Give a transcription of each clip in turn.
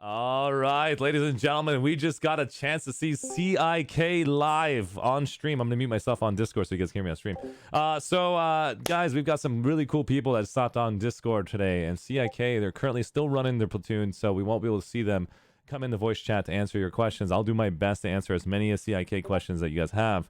All right, ladies and gentlemen, we just got a chance to see CIK live on stream. I'm gonna mute myself on Discord so you guys can hear me on stream. Guys, we've got some really cool people that stopped on Discord today, and CIK, they're currently still running their platoon, so we won't be able to see them come in the voice chat to answer your questions. I'll do my best to answer as many CIK questions that you guys have.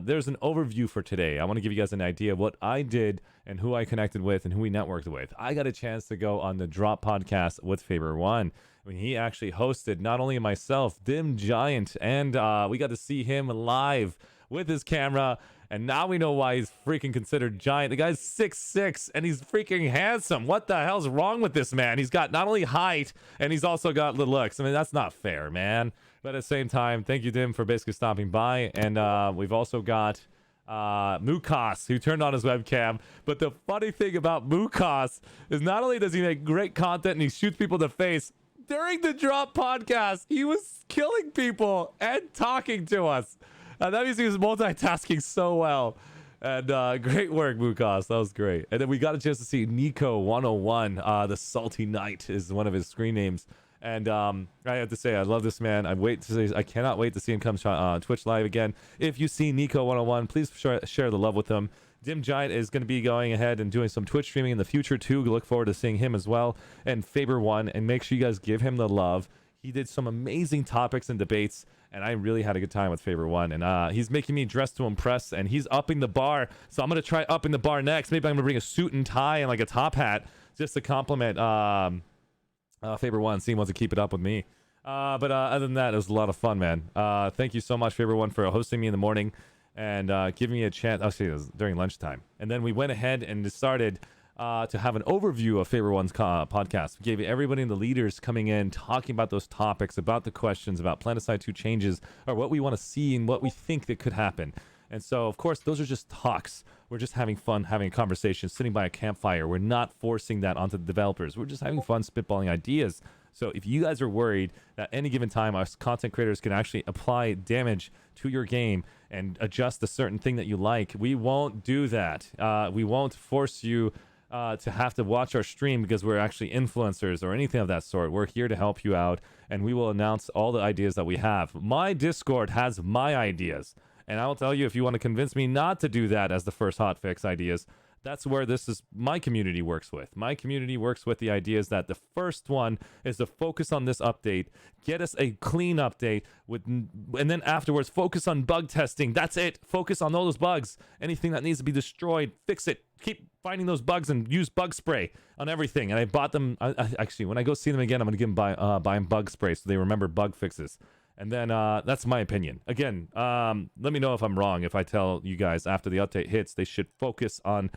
There's an overview for today. I want to give you guys an idea of what I did and who I connected with and who we networked with. I got a chance to go on the Drop podcast with Faber One. When he actually hosted not only myself, Dim Giant, and we got to see him live with his camera. And now we know why he's freaking considered giant. The guy's 6'6", and he's freaking handsome. What the hell's wrong with this man? He's got not only height, and he's also got the looks. I mean, that's not fair, man. But at the same time, thank you, Dim, for basically stopping by. And we've also got Mukas, who turned on his webcam. But the funny thing about Mukas is not only does he make great content and he shoots people in the face, during the Drop podcast, he was killing people and talking to us. That means he was multitasking so well. And great work, Mukas. That was great. And then we got a chance to see Nico 101. The Salty Knight is one of his screen names. And I have to say, I love this man. I cannot wait to see him come on Twitch live again. If you see Nico 101, please share the love with him. Dim Giant is going to be going ahead and doing some Twitch streaming in the future too. Look forward to seeing him as well. And Faber One, and make sure you guys give him the love. He did some amazing topics and debates, and I really had a good time with Faber One. And he's making me dress to impress, and he's upping the bar. So I'm going to try upping the bar next. Maybe I'm going to bring a suit and tie and like a top hat just to compliment Faber One. See, he wants to keep it up with me. But other than that, it was a lot of fun, man. Thank you so much, Faber One, for hosting me in the morning and giving me a chance. Actually, it was during lunchtime. And then we went ahead and decided to have an overview of Faber One's podcast. We gave everybody and the leaders coming in, talking about those topics, about the questions, about Planetside 2 changes, or what we want to see and what we think that could happen. And so, of course, those are just talks. We're just having fun, having a conversation, sitting by a campfire. We're not forcing that onto the developers. We're just having fun spitballing ideas. So if you guys are worried that any given time us content creators can actually apply damage to your game and adjust a certain thing that you like, we won't do that. We won't force you to have to watch our stream because we're actually influencers or anything of that sort. We're here to help you out, and we will announce all the ideas that we have. My Discord has my ideas, and I will tell you, if you want to convince me not to do that as the first hotfix ideas, that's where my community works with. My community works with the ideas that the first one is to focus on this update, get us a clean update, and then afterwards focus on bug testing. That's it. Focus on all those bugs. Anything that needs to be destroyed, fix it. Keep finding those bugs and use bug spray on everything. And I bought them. Actually, when I go see them again, I'm going to give them buy them bug spray so they remember bug fixes. And then that's my opinion. Again, let me know if I'm wrong. If I tell you guys after the update hits, they should focus on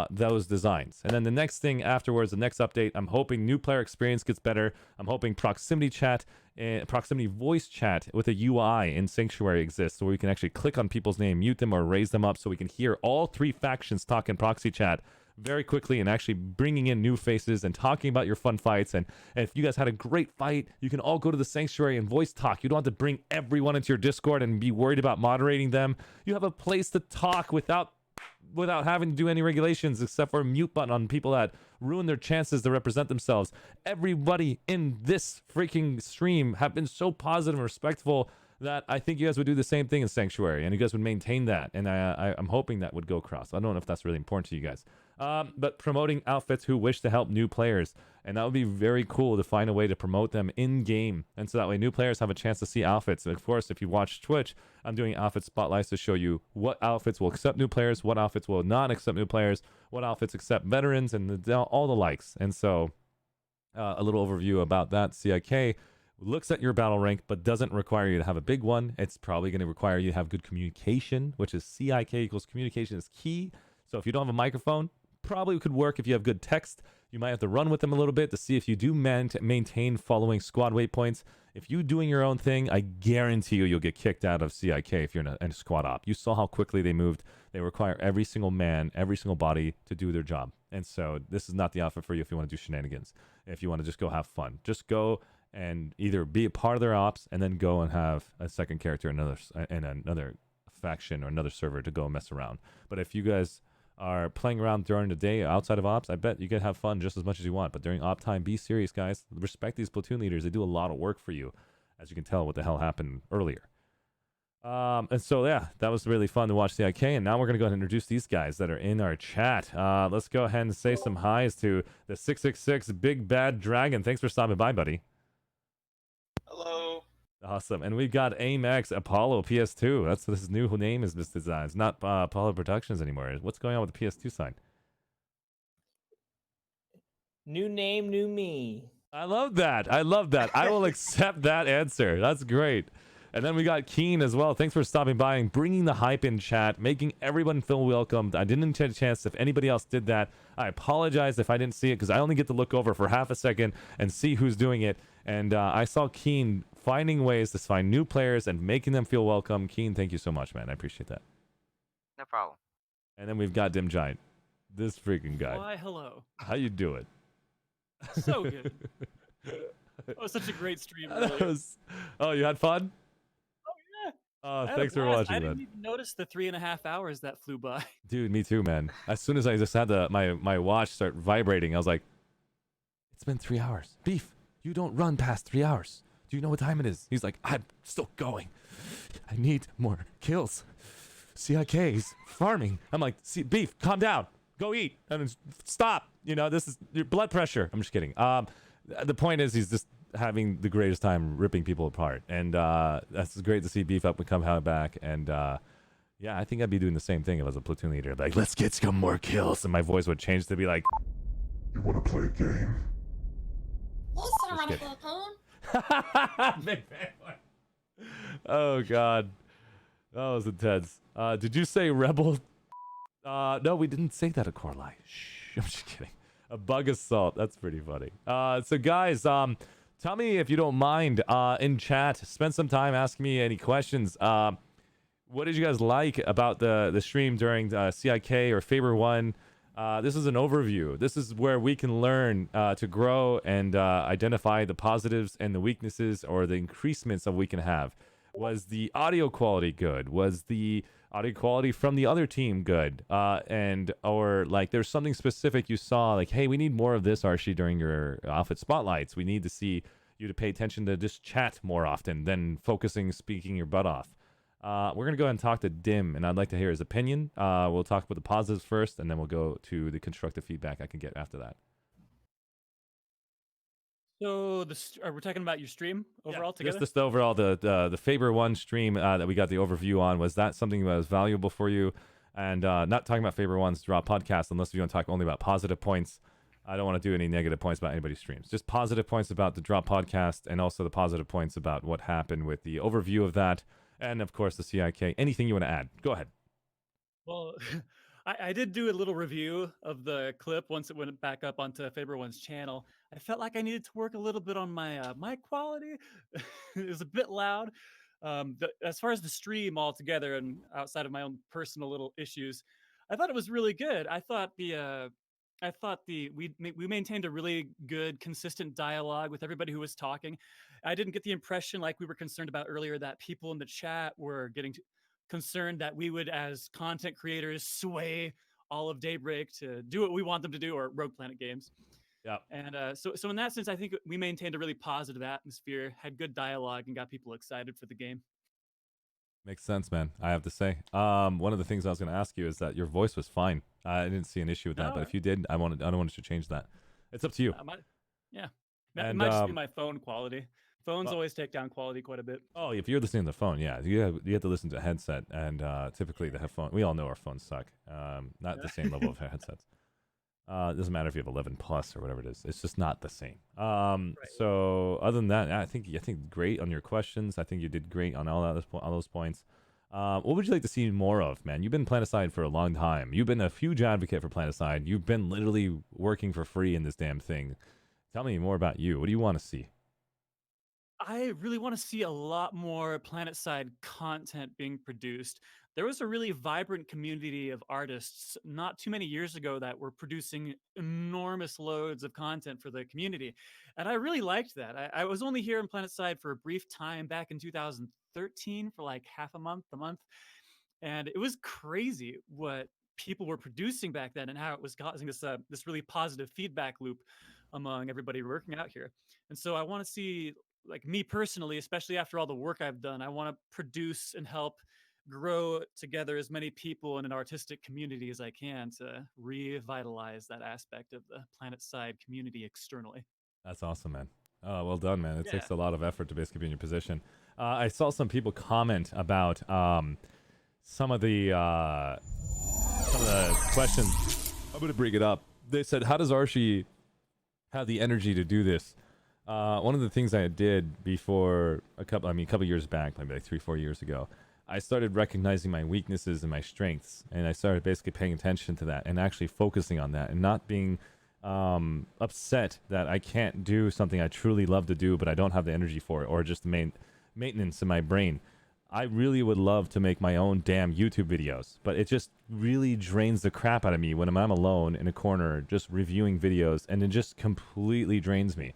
those designs. And then the next thing afterwards, the next update, I'm hoping new player experience gets better. I'm hoping proximity chat, proximity voice chat with a UI in Sanctuary exists, where we can actually click on people's name, mute them, or raise them up so we can hear all three factions talk in proxy chat very quickly, and actually bringing in new faces and talking about your fun fights. And if you guys had a great fight, you can all go to the Sanctuary and voice talk. You don't have to bring everyone into your Discord and be worried about moderating them. You have a place to talk without having to do any regulations, except for a mute button on people that ruin their chances to represent themselves. Everybody in this freaking stream have been so positive and respectful that I think you guys would do the same thing in Sanctuary, and you guys would maintain that. And I'm hoping that would go across. I don't know if that's really important to you guys. But promoting outfits who wish to help new players. And that would be very cool to find a way to promote them in-game. And so that way new players have a chance to see outfits. And of course, if you watch Twitch, I'm doing outfit spotlights to show you what outfits will accept new players, what outfits will not accept new players, what outfits accept veterans, and all the likes. And so a little overview about that. CIK looks at your battle rank, but doesn't require you to have a big one. It's probably going to require you to have good communication, which is CIK equals communication is key. So if you don't have a microphone, probably could work if you have good text. You might have to run with them a little bit to see if you do maintain following squad waypoints. If you doing your own thing, I guarantee you'll get kicked out of CIK if you're in a squad op. You saw how quickly they moved. They require every single man, every single body to do their job. And so this is not the outfit for you if you want to do shenanigans. If you want to just go have fun, just go and either be a part of their ops and then go and have a second character in another faction or another server to go mess around. But if you guys are playing around during the day outside of ops, I bet you can have fun just as much as you want. But during op time, be serious, guys. Respect these platoon leaders. They do a lot of work for you, as you can tell what the hell happened earlier. And so yeah, that was really fun to watch CIK. And now we're gonna go ahead and introduce these guys that are in our chat. Let's go ahead and say some highs to the 666 Big Bad Dragon. Thanks for stopping by, buddy. Hello. Awesome. And we've got AimX Apollo PS2. That's his new name is this design. It's not Apollo Productions anymore. What's going on with the PS2 sign? New name, new me. I love that. I love that. I will accept that answer. That's great. And then we got Keen as well. Thanks for stopping by and bringing the hype in chat, making everyone feel welcomed. I didn't get a chance. If anybody else did that, I apologize if I didn't see it because I only get to look over for half a second and see who's doing it. And I saw Keen finding ways to find new players and making them feel welcome. Keen, thank you so much, man. I appreciate that. No problem. And then we've got Dim Giant. This freaking guy. Why, hello. How you doing? So good. That was such a great stream. Oh, you had fun? Oh, yeah. Thanks for watching, I man. didn't even notice the 3.5 hours that flew by. Dude, me too, man. As soon as I just had my watch start vibrating, I was like, it's been 3 hours. Beef, you don't run past 3 hours. Do you know what time it is? He's like, I'm still going. I need more kills. CIK's farming. I'm like, Beef, calm down. Go eat. And stop. You know, this is your blood pressure. I'm just kidding. The point is he's just having the greatest time ripping people apart. And that's great to see Beef up and come back. And yeah, I think I'd be doing the same thing if I was a platoon leader. Like, let's get some more kills. And my voice would change to be like, you want to play a game? Yes, I want to play a game. Oh, God. That was intense. Did you say rebel? No, we didn't say that at Corlai. Shh, I'm just kidding. A bug assault. That's pretty funny. So guys, tell me if you don't mind, in chat, spend some time asking me any questions. What did you guys like about the stream during CIK or Faber 1? This is an overview. This is where we can learn to grow and identify the positives and the weaknesses or the increasements that we can have. Was the audio quality good? Was the audio quality from the other team good? Or like there's something specific you saw, like, hey, we need more of this, Archie, during your outfit spotlights. We need to see you to pay attention to just chat more often than speaking your butt off. We're going to go ahead and talk to Dim, and I'd like to hear his opinion. We'll talk about the positives first, and then we'll go to the constructive feedback I can get after that. So we're talking about your stream overall together? Just overall, the Faber 1 stream that we got the overview on, was that something that was valuable for you? And not talking about Faber 1's Draw podcast, unless you want to talk only about positive points. I don't want to do any negative points about anybody's streams. Just positive points about the Draw podcast, and also the positive points about what happened with the overview of that. And, of course, the CIK. Anything you want to add? Go ahead. Well, I did do a little review of the clip once it went back up onto Faber 1's channel. I felt like I needed to work a little bit on my mic quality. It was a bit loud. As far as the stream altogether and outside of my own personal little issues, I thought it was really good. I thought we maintained a really good, consistent dialogue with everybody who was talking. I didn't get the impression, like we were concerned about earlier, that people in the chat were getting concerned that we would, as content creators, sway all of Daybreak to do what we want them to do, or Rogue Planet Games. Yeah. And so in that sense, I think we maintained a really positive atmosphere, had good dialogue, and got people excited for the game. Makes sense, man. I have to say. One of the things I was going to ask you is that your voice was fine. I didn't see an issue with that, but if you did, I don't want you to change that. It's up to you. It might just be my phone quality. Phones always take down quality quite a bit. Oh, if you're listening to the phone, yeah, you have to listen to a headset, and typically the headphone. We all know our phones suck. Not the same level of headsets. It doesn't matter if you have 11 plus or whatever it is. It's just not the same. Right. So other than that, I think great on your questions. I think you did great on all those points. What would you like to see more of, man? You've been Planetside for a long time. You've been a huge advocate for Planetside. You've been literally working for free in this damn thing. Tell me more about you. What do you want to see? I really want to see a lot more Planetside content being produced. There was a really vibrant community of artists not too many years ago that were producing enormous loads of content for the community. And I really liked that. I was only here in Planetside for a brief time back in 2013 for like half a month. And it was crazy what people were producing back then and how it was causing this really positive feedback loop among everybody working out here. And so I want to see, like, me personally, especially after all the work I've done, I want to produce and help grow together as many people in an artistic community as I can to revitalize that aspect of the Planetside community externally. That's awesome, man. Oh, well done, man. It Yeah. takes a lot of effort to basically be in your position. I saw some people comment about some of the questions. I'm gonna bring it up. They said, "How does Archie have the energy to do this?" One of the things I did before a couple years back, maybe like 3-4 years ago, I started recognizing my weaknesses and my strengths, and I started basically paying attention to that and actually focusing on that and not being upset that I can't do something I truly love to do, but I don't have the energy for it, or just the maintenance in my brain. I really would love to make my own damn YouTube videos, but it just really drains the crap out of me when I'm alone in a corner just reviewing videos, and it just completely drains me.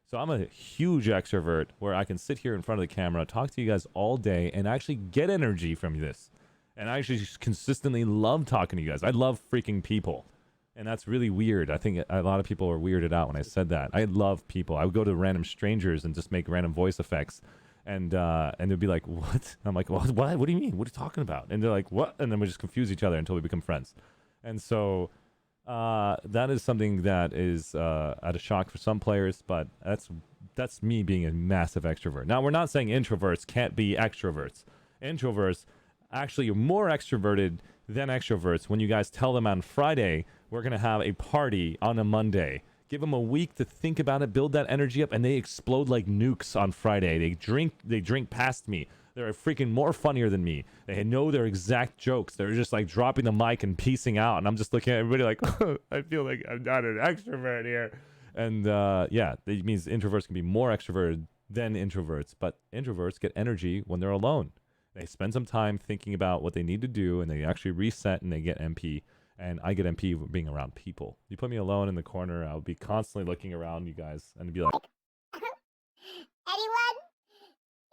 So I'm a huge extrovert where I can sit here in front of the camera, talk to you guys all day, and actually get energy from this. And I actually just consistently love talking to you guys. I love freaking people. And that's really weird. I think a lot of people are weirded out when I said that. I love people. I would go to random strangers and just make random voice effects. And they'd be like, "What?" I'm like, "What? What do you mean? What are you talking about?" And they're like, "What?" And then we just confuse each other until we become friends. And so that is something that is at a shock for some players, but that's me being a massive extrovert. Now, we're not saying introverts can't be extroverts. Introverts actually are more extroverted than extroverts when you guys tell them on Friday, we're going to have a party on a Monday. Give them a week to think about it, build that energy up, and they explode like nukes on Friday. They drink past me. They're freaking more funnier than me. They know their exact jokes. They're just like dropping the mic and piecing out. And I'm just looking at everybody like, I feel like I'm not an extrovert here. And yeah, it means introverts can be more extroverted than introverts. But introverts get energy when they're alone. They spend some time thinking about what they need to do, and they actually reset, and they get MP. And I get MP being around people. You put me alone in the corner, I'll be constantly looking around you guys and be like, Anyone?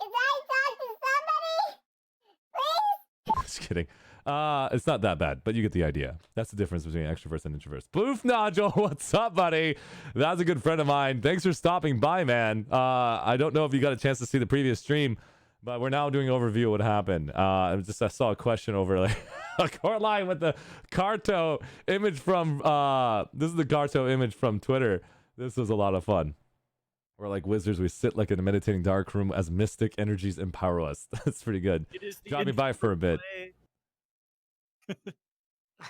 Is I talk to somebody? Please? just kidding. It's not that bad, but you get the idea. That's the difference between extroverts and introverts. Boof Nodule, what's up, buddy? That's a good friend of mine. Thanks for stopping by, man. I don't know if you got a chance to see the previous stream, but we're now doing an overview of what happened. I saw a question over like a court line with the Carto image from this is the Carto image from Twitter. This was a lot of fun. We're like wizards. We sit like in a meditating dark room as mystic energies empower us. That's pretty good. Drop me by for a bit.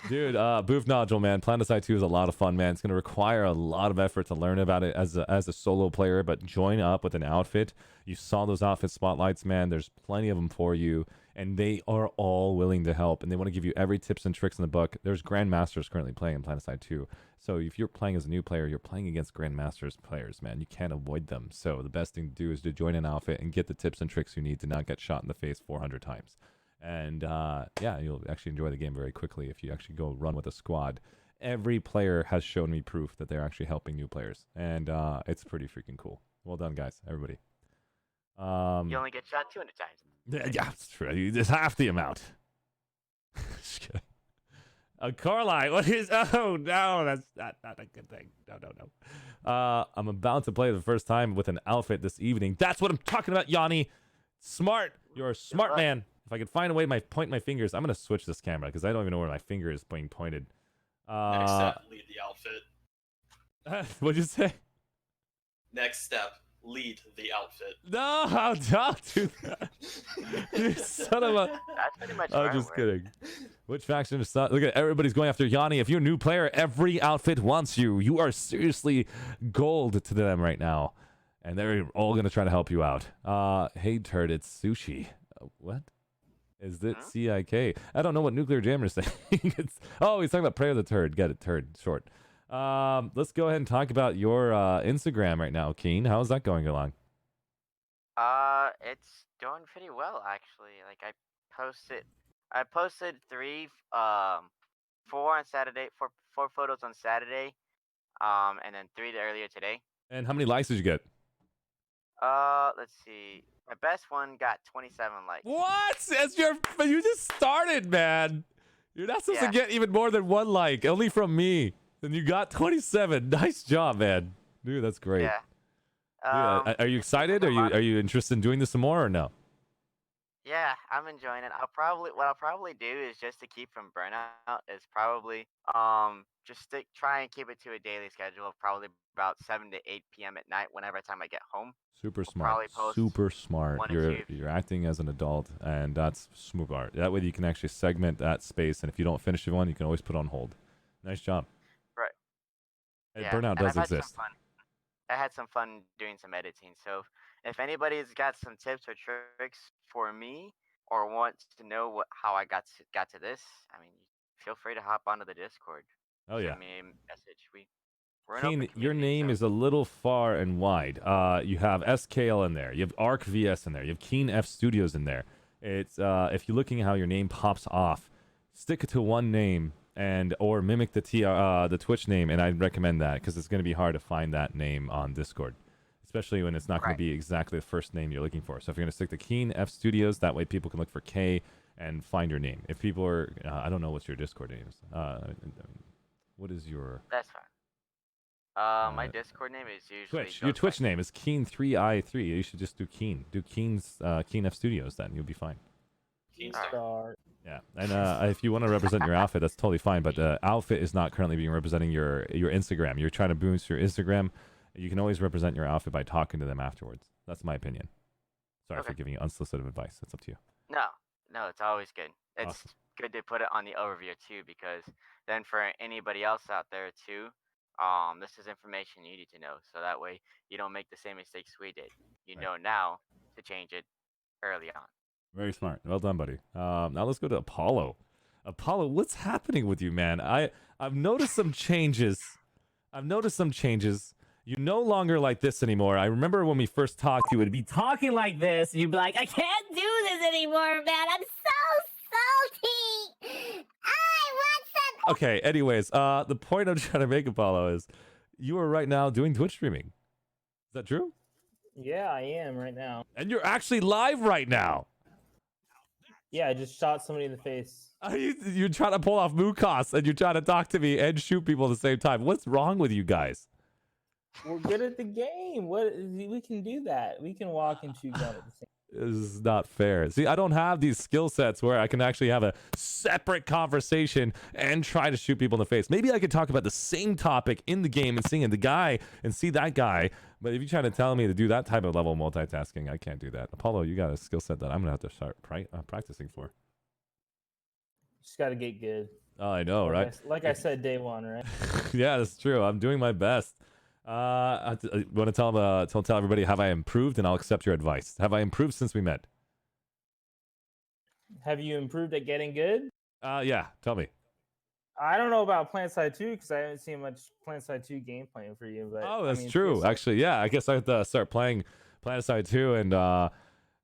Dude, Boof Nodule, man. Planetside 2 is a lot of fun, man. It's going to require a lot of effort to learn about it as a solo player, but join up with an outfit. You saw those outfit spotlights, man. There's plenty of them for you, and they are all willing to help, and they want to give you every tips and tricks in the book. There's Grandmasters currently playing in Planetside 2, so if you're playing as a new player, you're playing against Grandmasters players, man. You can't avoid them, so the best thing to do is to join an outfit and get the tips and tricks you need to not get shot in the face 400 times. And yeah, you'll actually enjoy the game very quickly if you actually go run with a squad. Every player has shown me proof that they're actually helping new players, and it's pretty freaking cool. Well done, guys, everybody. You only get shot 200 times. Yeah, it's true. It's half the amount. Just kidding. Carly, what is? Oh no, that's not a good thing. No. I'm about to play the first time with an outfit this evening. That's what I'm talking about, Yanni. Smart. You're a smart man. If I could find a way to point my fingers, I'm going to switch this camera because I don't even know where my finger is being pointed. Next step, lead the outfit. What'd you say? Next step, lead the outfit. No, don't do that. You son of a... That's pretty much I'm where I just work. kidding. Which faction is... Look at everybody's going after Yanni. If you're a new player, every outfit wants you. You are seriously gold to them right now. And they're all going to try to help you out. Hey, turd, it's sushi. What? Is it CIK? I don't know what Nuclear Jammer is saying. Oh, he's talking about Prayer of the Turd. Get it, turd, short. Let's go ahead and talk about your Instagram right now, Keen. How's that going along? It's doing pretty well actually. Like I posted 4 on Saturday, four photos on Saturday, and then 3 earlier today. And how many likes did you get? Let's see. My best one got 27 likes. What? You just started, man. You're not supposed Yeah. to get even more than 1 like, only from me. And you got 27. Nice job, man. Dude, that's great. Yeah. Dude, are you excited? Are you interested in doing this some more or no? Yeah, I'm enjoying it. What I'll probably do is just to keep from burnout is probably just try and keep it to a daily schedule of probably about 7 to 8 p.m. at night whenever time I get home. Super I'll smart. probably post Super smart. 1 or You're 2. you're acting as an adult, and that's smart. That way you can actually segment that space, and if you don't finish one, you can always put it on hold. Nice job. Right. And Yeah. burnout And does I've had exist. some fun. I had some fun doing some editing. So if anybody's got some tips or tricks for me or wants to know how I got to this, I mean, feel free to hop onto the Discord. Oh yeah. Send me a message. We're an Keen, open your community, name so- is a little far and wide. You have SKL in there. You have Arc VS in there. You have Keen F Studios in there. It's if you're looking at how your name pops off, stick it to one name and or mimic the Twitch name, and I'd recommend that because it's going to be hard to find that name on Discord, especially when it's not going to be exactly the first name you're looking for. So if you're going to stick to Keen F Studios, that way people can look for K and find your name. If people are, I don't know what your Discord name is. What is your That's fine. My Discord name is usually Twitch? Your Twitch name is Keen3i3. You should just do Keen. Do Keen's Keen F Studios, then you'll be fine. Start. Yeah, and if you want to represent your outfit, that's totally fine. But outfit is not currently being representing your Instagram. You're trying to boost your Instagram. You can always represent your outfit by talking to them afterwards. That's my opinion. Sorry for giving you unsolicited advice. It's up to you. No, it's always good. It's Awesome. good to put it on the overview too, because then for anybody else out there too, this is information you need to know, so that way you don't make the same mistakes we did. You know now to change it early on. Very smart. Well done, buddy. Now let's go to Apollo. Apollo, what's happening with you, man? I've noticed some changes. You're no longer like this anymore. I remember when we first talked, you would be talking like this. You'd be like, I can't do this anymore, man. I'm so salty. I want some. Okay, anyways, the point I'm trying to make, Apollo, is you are right now doing Twitch streaming. Is that true? Yeah, I am right now. And you're actually live right now. Yeah, I just shot somebody in the face. You're trying to pull off Mukos, and you're trying to talk to me and shoot people at the same time. What's wrong with you guys? We're good at the game. We can do that. We can walk and chew gum at the same. This is not fair. See, I don't have these skill sets where I can actually have a separate conversation and try to shoot people in the face. Maybe I could talk about the same topic in the game and see the guy and see that guy. But if you're trying to tell me to do that type of level of multitasking, I can't do that. Apollo, you got a skill set that I'm gonna have to start practicing for. Just got to get good. Oh, I know, right? Like I said, day one, right? Yeah, that's true. I'm doing my best. I want to tell everybody, have I improved? And I'll accept your advice. Have I improved since we met? Have you improved at getting good? Yeah. Tell me. I don't know about Planetside 2 because I haven't seen much Planetside 2 gameplay for you. But Oh, that's I mean, true. PS- Actually, yeah. I guess I have to start playing Planetside 2 and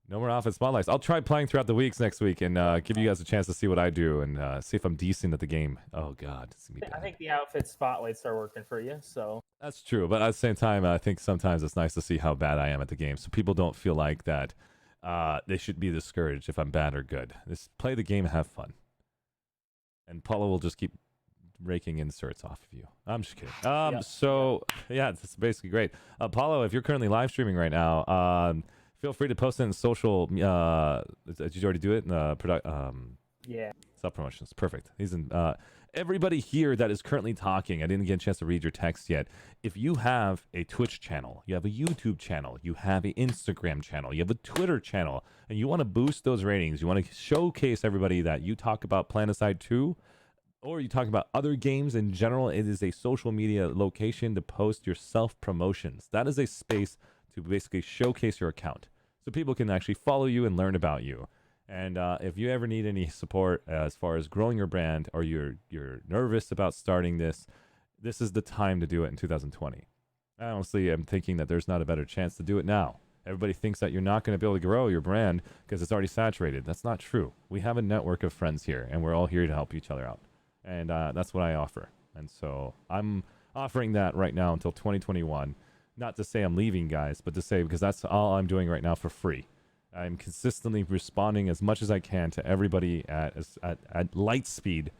no more outfit spotlights. I'll try playing throughout the weeks next week and give you guys a chance to see what I do and see if I'm decent at the game. Oh God, it's gonna be bad. I think the outfit spotlights are working for you. So That's true, but at the same time, I think sometimes it's nice to see how bad I am at the game, so people don't feel like that they should be discouraged if I'm bad or good. Just play the game, have fun, and Paula will just keep raking inserts off of you. I'm just kidding. So yeah, it's basically great. Paulo, if you're currently live streaming right now, feel free to post it in social. Did you already do it? yeah. Self promotions. Perfect. He's in. Everybody here that is currently talking, I didn't get a chance to read your text yet. If you have a Twitch channel, you have a YouTube channel, you have an Instagram channel, you have a Twitter channel, and you want to boost those ratings, you want to showcase everybody that you talk about Planetside 2, or you talk about other games in general, it is a social media location to post your self-promotions. That is a space to basically showcase your account so people can actually follow you and learn about you. And if you ever need any support as far as growing your brand, or you're nervous about starting this is the time to do it in 2020. I honestly am thinking that there's not a better chance to do it now. Everybody thinks that you're not going to be able to grow your brand because it's already saturated. That's not true. We have a network of friends here, and we're all here to help each other out. And that's what I offer. And so I'm offering that right now until 2021. Not to say I'm leaving, guys, but to say because that's all I'm doing right now for free. I'm consistently responding as much as I can to everybody at light speed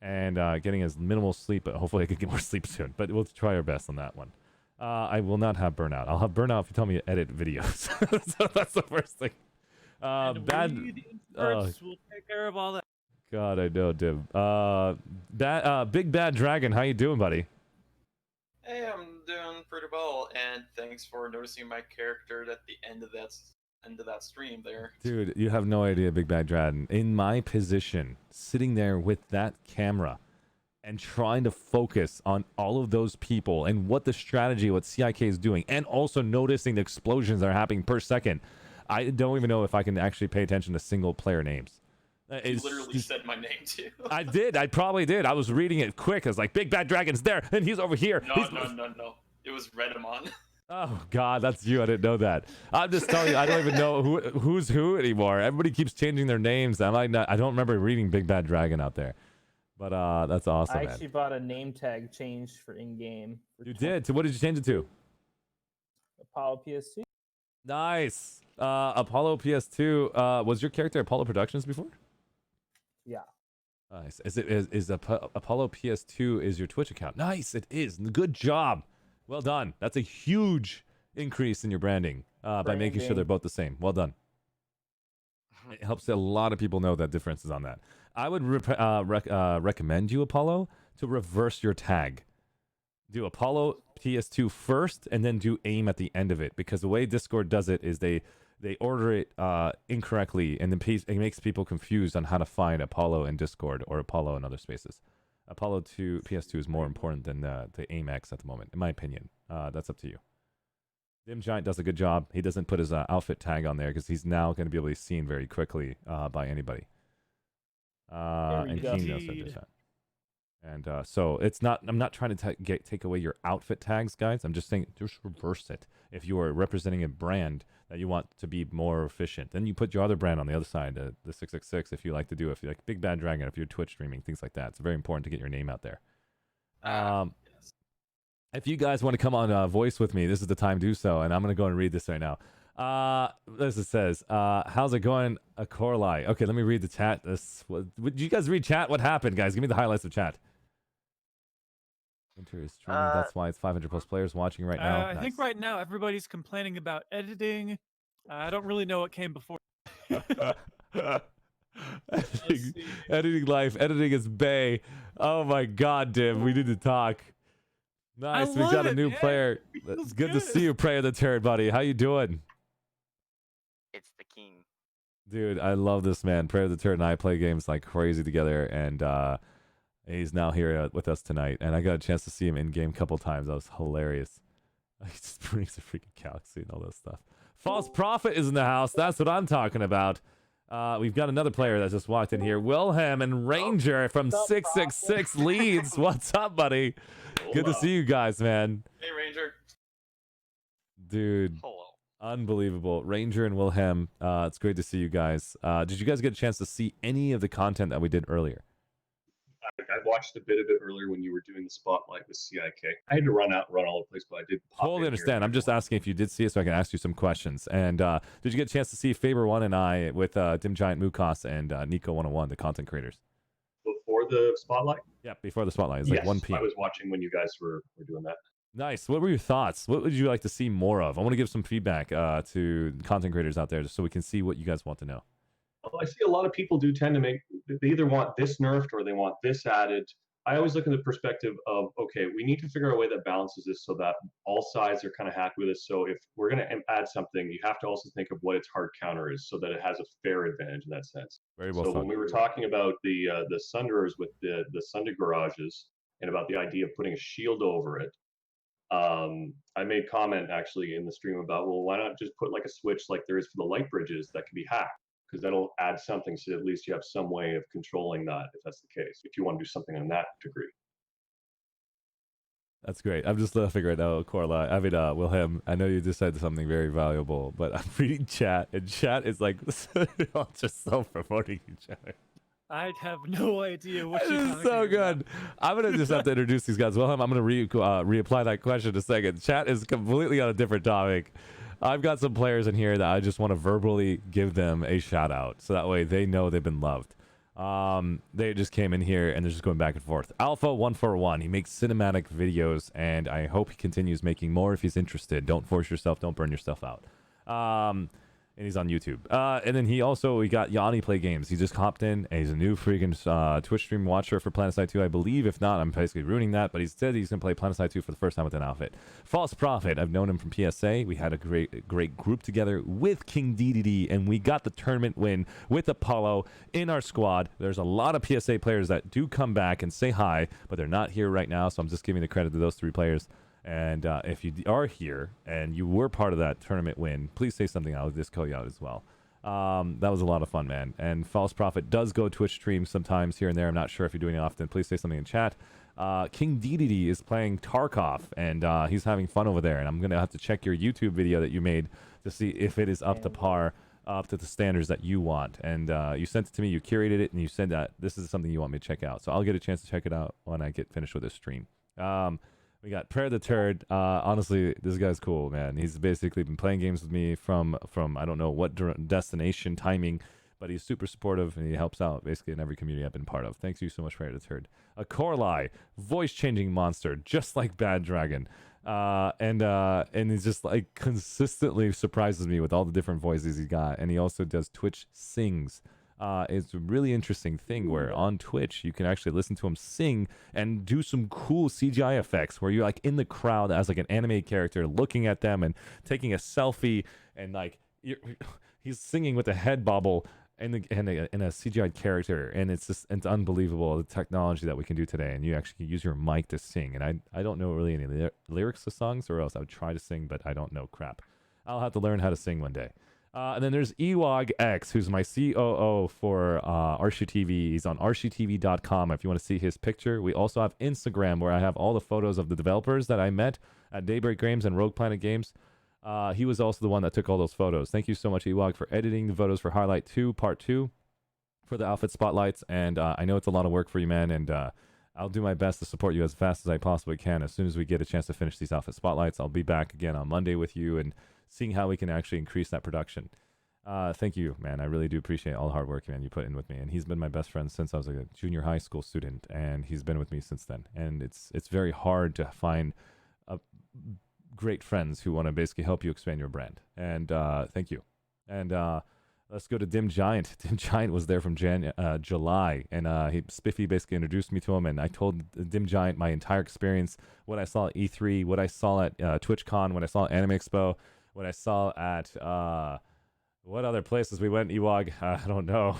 and getting as minimal sleep. But hopefully I can get more sleep soon. But we'll try our best on that one. I will not have burnout. I'll have burnout if you tell me to edit videos. So that's the first thing. And Bad. we, the introverts, will take care of all that. God, I know, Dim. Big Bad Dragon, how you doing, buddy? Hey, I'm doing pretty well, and thanks for noticing my character at the end of that stream there. Dude, you have no idea, Big Bad Dragon. In my position, sitting there with that camera and trying to focus on all of those people and what the strategy, what CIK is doing, and also noticing the explosions that are happening per second, I don't even know if I can actually pay attention to single player names. You literally said my name too. I did. I probably did. I was reading it quick. I was like, Big Bad Dragon's there, and he's over here. No. It was Redemon. Oh God, that's you. I didn't know that. I'm just telling you, I don't even know who's who anymore. Everybody keeps changing their names. I don't remember reading Big Bad Dragon out there. But that's awesome, I man. actually bought a name tag change for in-game. You did? So what did you change it to? Apollo PS2. Nice. Apollo PS2. Was your character Apollo Productions before? Yeah. Nice. Is Apollo PS2 is your Twitch account? Nice. It is. Good job. Well done. That's a huge increase in your branding by making sure they're both the same. Well done. It helps a lot of people know that difference is on that. I would recommend you, Apollo, to reverse your tag. Do Apollo PS2 first, and then do AIM at the end of it. Because the way Discord does it is they order it incorrectly, and then it makes people confused on how to find Apollo in Discord or Apollo in other spaces. Apollo PS2 is more important than the AIM X at the moment, in my opinion. That's up to you. Dim Giant does a good job. He doesn't put his outfit tag on there because he's now going to be able to be seen very quickly by anybody. And King knows how to do that. And so it's not. I'm not trying to take away your outfit tags, guys. I'm just saying just reverse it. If you are representing a brand that you want to be more efficient, then you put your other brand on the other side, the 666. If you like to do, if you like Big Bad Dragon, if you're Twitch streaming, things like that. It's very important to get your name out there. Yes. If you guys want to come on voice with me, this is the time to do so. And I'm going to go and read this right now. As it says, how's it going, Akorlai? Okay, let me read the chat. Did you guys read chat? What happened, guys? Give me the highlights of chat. Winter is streaming. That's why it's 500 plus players watching right now. I think right now everybody's complaining about editing. I don't really know what came before. editing life. Editing is Bay. Oh my God, Dim. We need to talk. Nice. We got a new player. It's good to see you, Prayer the Turd, buddy. How you doing? It's the king. Dude, I love this man. Prayer the Turd and I play games like crazy together, and he's now here with us tonight. And I got a chance to see him in game a couple times. That was hilarious. He just brings a freaking galaxy and all that stuff. False Prophet is in the house. That's what I'm talking about. We've got another player that just walked in here. Wilhelm and Ranger from 666 Leeds. What's up, buddy? Good to see you guys, man. Hey, Ranger. Dude. Hello. Unbelievable. Ranger and Wilhelm, it's great to see you guys. Did you guys get a chance to see any of the content that we did earlier? I watched a bit of it earlier when you were doing the spotlight with CIK. I had to run all over the place, but I did pop Totally in understand. here. I'm just asking if you did see it so I can ask you some questions. And did you get a chance to see Faber 1 and I with Dim Giant Mukos and Nico 101, the content creators? Before the spotlight? Yeah, before the spotlight. It's like 1 p.m. I was watching when you guys were doing that. Nice. What were your thoughts? What would you like to see more of? I want to give some feedback to content creators out there just so we can see what you guys want to know. Well, I see a lot of people do tend to they either want this nerfed or they want this added. I always look at the perspective of, okay, we need to figure out a way that balances this so that all sides are kind of happy with it. So if we're going to add something, you have to also think of what its hard counter is so that it has a fair advantage in that sense. Very well So thought. when we were talking about the Sunderers with the Sunder garages and about the idea of putting a shield over it, I made comment actually in the stream about, well, why not just put like a switch like there is for the light bridges that can be hacked? Because that'll add something so at least you have some way of controlling that if that's the case, if you want to do something on that degree. That's great. I'm just figuring out, Corla. I mean, Wilhelm, I know you just said something very valuable, but I'm reading chat, and chat is like all just self-promoting each other. I have no idea what you're This talking is so about. good. I'm going to just have to introduce these guys. Wilhelm, I'm going to reapply that question in a second. Chat is completely on a different topic. I've got some players in here that I just want to verbally give them a shout out so that way they know they've been loved. They just came in here and they're just going back and forth. Alpha 141. He makes cinematic videos, and I hope he continues making more if he's interested. Don't force yourself. Don't burn yourself out. And he's on YouTube. And then we got Yanni Play Games. He just hopped in, and he's a new freaking Twitch stream watcher for Planetside 2, I believe. If not, I'm basically ruining that, but he said he's going to play Planetside 2 for the first time with an outfit. False Prophet, I've known him from PSA. We had a great group together with King DDD, and we got the tournament win with Apollo in our squad. There's a lot of PSA players that do come back and say hi, but they're not here right now, so I'm just giving the credit to those 3 players. And if you are here and you were part of that tournament win, please say something. I'll just call you out as well. That was a lot of fun, man. And False Prophet does go Twitch streams sometimes here and there. I'm not sure if you're doing it often. Please say something in chat. King DDD is playing Tarkov, and he's having fun over there. And I'm going to have to check your YouTube video that you made to see if it is up to par, up to the standards that you want. And you sent it to me, you curated it, and you said that this is something you want me to check out. So I'll get a chance to check it out when I get finished with this stream. We got Prayer the Turd. Honestly, this guy's cool, man. He's basically been playing games with me from I don't know what destination timing, but he's super supportive and he helps out basically in every community I've been part of. Thanks you so much, Prayer the Turd. A Corlai, voice-changing monster, just like Bad Dragon. And he's just like consistently surprises me with all the different voices he got. And he also does Twitch sings. It's a really interesting thing where on Twitch you can actually listen to him sing and do some cool CGI effects where you're like in the crowd as like an anime character looking at them and taking a selfie, and like he's singing with a head bobble and a CGI character, and it's unbelievable the technology that we can do today. And you actually can use your mic to sing, and I don't know really any lyrics to songs, or else I would try to sing, but I don't know crap. I'll have to learn how to sing one day. And then there's Ewog X, who's my COO for RCTV. He's on rctv.com if you want to see his picture. We also have Instagram, where I have all the photos of the developers that I met at Daybreak Games and Rogue Planet Games. He was also the one that took all those photos. Thank you so much, Ewog, for editing the photos for Highlight 2, Part 2, for the outfit spotlights. And I know it's a lot of work for you, man, and I'll do my best to support you as fast as I possibly can. As soon as we get a chance to finish these outfit spotlights, I'll be back again on Monday with you and seeing how we can actually increase that production. Thank you, man. I really do appreciate all the hard work, man, you put in with me. And he's been my best friend since I was a junior high school student, and he's been with me since then. And it's very hard to find great friends who want to basically help you expand your brand. And thank you. And let's go to Dim Giant. Dim Giant was there from July, and Spiffy basically introduced me to him, and I told Dim Giant my entire experience, what I saw at E3, what I saw at TwitchCon, what I saw at Anime Expo, what I saw at what other places we went, Ewog? I don't know.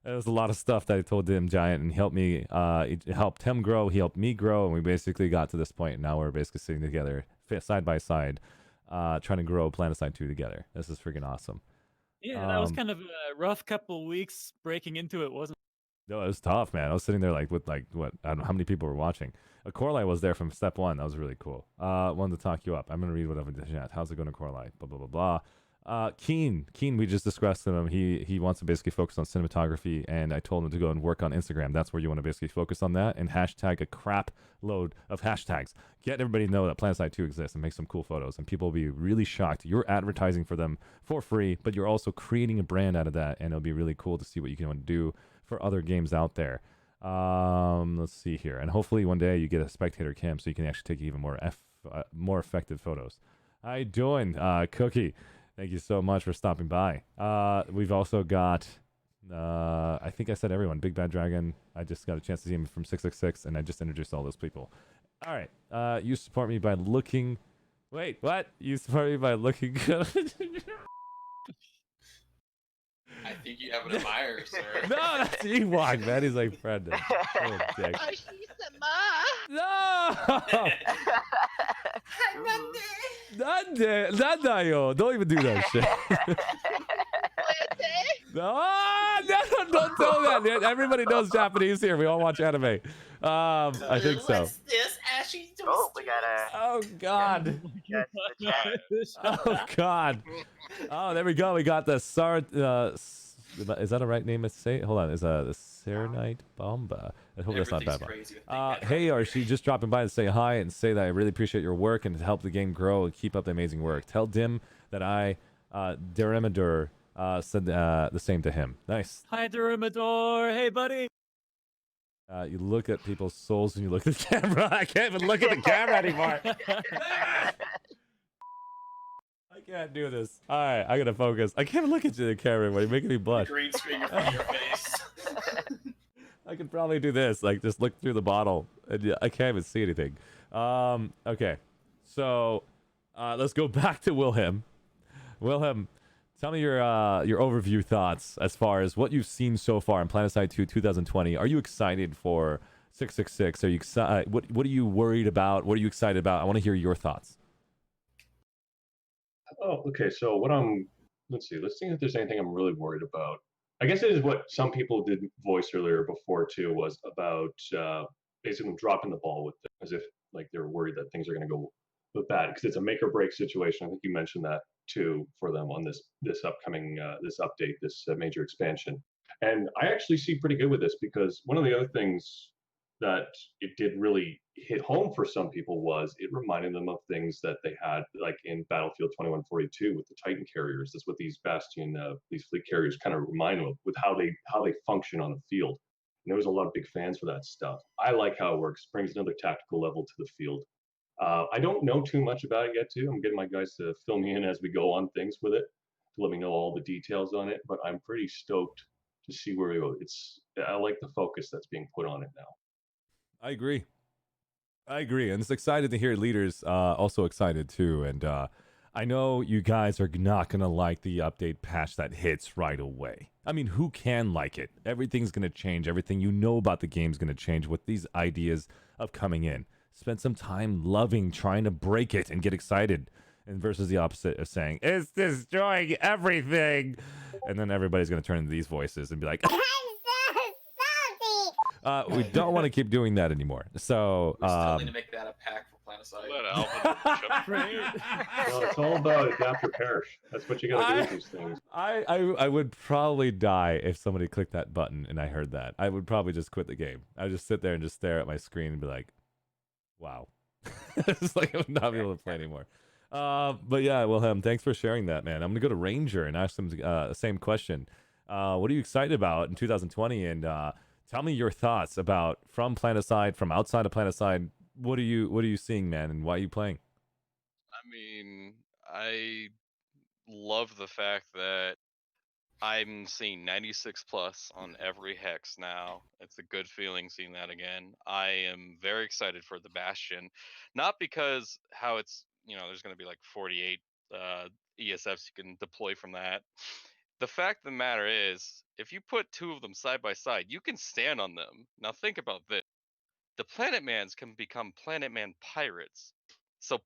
There was a lot of stuff that I told Dim Giant, and he helped me. It helped him grow. He helped me grow, and we basically got to this point. And now we're basically sitting together, side by side, trying to grow Planetside 2 together. This is freaking awesome. Yeah, that was kind of a rough couple weeks breaking into it, wasn't it? No, it was tough, man. I was sitting there like with like what, I don't know how many people were watching. Corlai was there from step one. That was really cool. Wanted to talk you up. I'm gonna read whatever in the chat. How's it going to Corlai? Blah blah blah blah. Keen, we just discussed him. He wants to basically focus on cinematography, and I told him to go and work on Instagram. That's where you want to basically focus on that, and hashtag a crap load of hashtags. Get everybody to know that Planetside 2 exists and make some cool photos, and people will be really shocked. You're advertising for them for free, but you're also creating a brand out of that, and it'll be really cool to see what you can do for other games out there. Let's see here, and hopefully one day you get a spectator cam so you can actually take even more effective photos. How you doing, Cookie? Thank you so much for stopping by. We've also got, I think I said everyone, Big Bad Dragon. I just got a chance to see him from 666, and I just introduced all those people. All right. You support me by looking... Wait, what? You support me by looking good? I think you have an admirer, sir. No, that's Ewok, man. He's like Brendan. Oh, dick. No! Nande! Don't even do that shit. No, don't tell that, man. Everybody knows Japanese here. We all watch anime. I think so. What's this, Ashy? Oh, we got a... Oh, God. Yes, the chat. Oh, God. Oh, there we go. We got the is that a right name to say? Hold on. Is the Serenite Bomba? I hope that's not bad. Hey, Archie, just dropping by to say hi and say that I really appreciate your work and to help the game grow and keep up the amazing work. Tell Dim that I, Deremadur, said the same to him. Nice. Hi, Durumador. Hey, buddy. You look at people's souls and you look at the camera. I can't even look at the camera anymore. I can't do this. All right, I gotta focus. I can't even look at the camera anymore. You're making me blush. Green screen in front of your face. I could probably do this, like just look through the bottle. And I can't even see anything. Okay, so let's go back to Wilhelm. Wilhelm, tell me your overview thoughts as far as what you've seen so far in Planetside 2 2020. Are you excited for 666? Are you excited? What are you worried about? What are you excited about? I want to hear your thoughts. Oh, okay. So let's see if there's anything I'm really worried about. I guess it is what some people did voice earlier before too, was about basically dropping the ball with it, as if like they're worried that things are going to go bad because it's a make or break situation. I think you mentioned that too for them on this upcoming this update, this major expansion. And I actually see pretty good with this because one of the other things that it did really hit home for some people was it reminded them of things that they had like in Battlefield 2142 with the Titan carriers. That's what these Bastion, these fleet carriers kind of remind them of with how they function on the field. And there was a lot of big fans for that stuff. I like how it works. Brings another tactical level to the field. I don't know too much about it yet, too. I'm getting my guys to fill me in as we go on things with it, to let me know all the details on it. But I'm pretty stoked to see where we go. I like the focus that's being put on it now. I agree. And it's excited to hear leaders also excited too. And I know you guys are not going to like the update patch that hits right away. I mean, who can like it? Everything's going to change. Everything you know about the game is going to change with these ideas of coming in. Spend some time trying to break it and get excited. And versus the opposite of saying, it's destroying everything. And then everybody's going to turn into these voices and be like, I'm so salty. we don't want to keep doing that anymore. So, We still need to make that a pack for Planetside. Right. Well, it's all about adapt or perish. That's what you got to do with these things. I would probably die if somebody clicked that button and I heard that. I would probably just quit the game. I would just sit there and just stare at my screen and be like, wow. It's like I would not be able to play anymore. But yeah, Wilhelm, thanks for sharing that, man. I'm gonna go to Ranger and ask them the same question. What are you excited about in 2020? And tell me your thoughts about from Planetside, from outside of Planetside. What are you seeing, man, and why are you playing? I mean, I love the fact that I'm seeing 96 plus on every hex now. It's a good feeling seeing that again. I am very excited for the Bastion, not because how it's, there's going to be like 48 ESFs you can deploy from that. The fact of the matter is, if you put two of them side by side, you can stand on them. Now think about this. The Planet Mans can become Planet Man pirates. So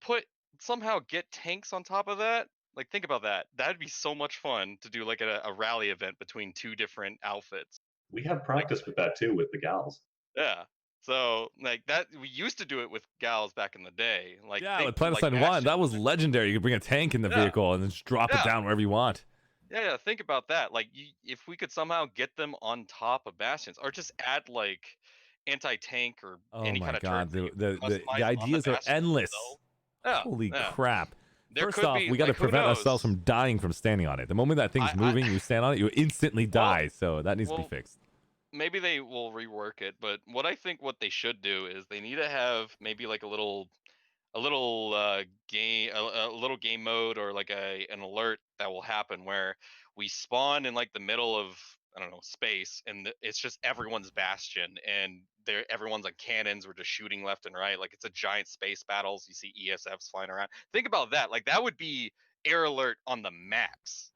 somehow get tanks on top of that. Like think about that. That'd be so much fun to do like a rally event between two different outfits. We have practice with that too with the gals. Yeah. So like that, we used to do it with gals back in the day. Like Yeah, with Planetside 1, that was legendary. You could bring a tank in the vehicle and then just drop it down wherever you want. Yeah, think about that. Like, if we could somehow get them on top of bastions, or just add like anti-tank or any kind of God, turret the ideas are endless. Yeah, Holy crap. There First off, we got to prevent ourselves from dying from standing on it. The moment that thing's moving, you stand on it, you instantly die. So that needs to be fixed. Maybe they will rework it, but what they should do is they need to have maybe like a little game, a little game mode, or like an alert that will happen where we spawn in like the middle of, I don't know, space, and it's just everyone's bastion, and everyone's on cannons. We're just shooting left and right, like it's a giant space battles. You see ESFs flying around. Think about that. Like that would be air alert on the max,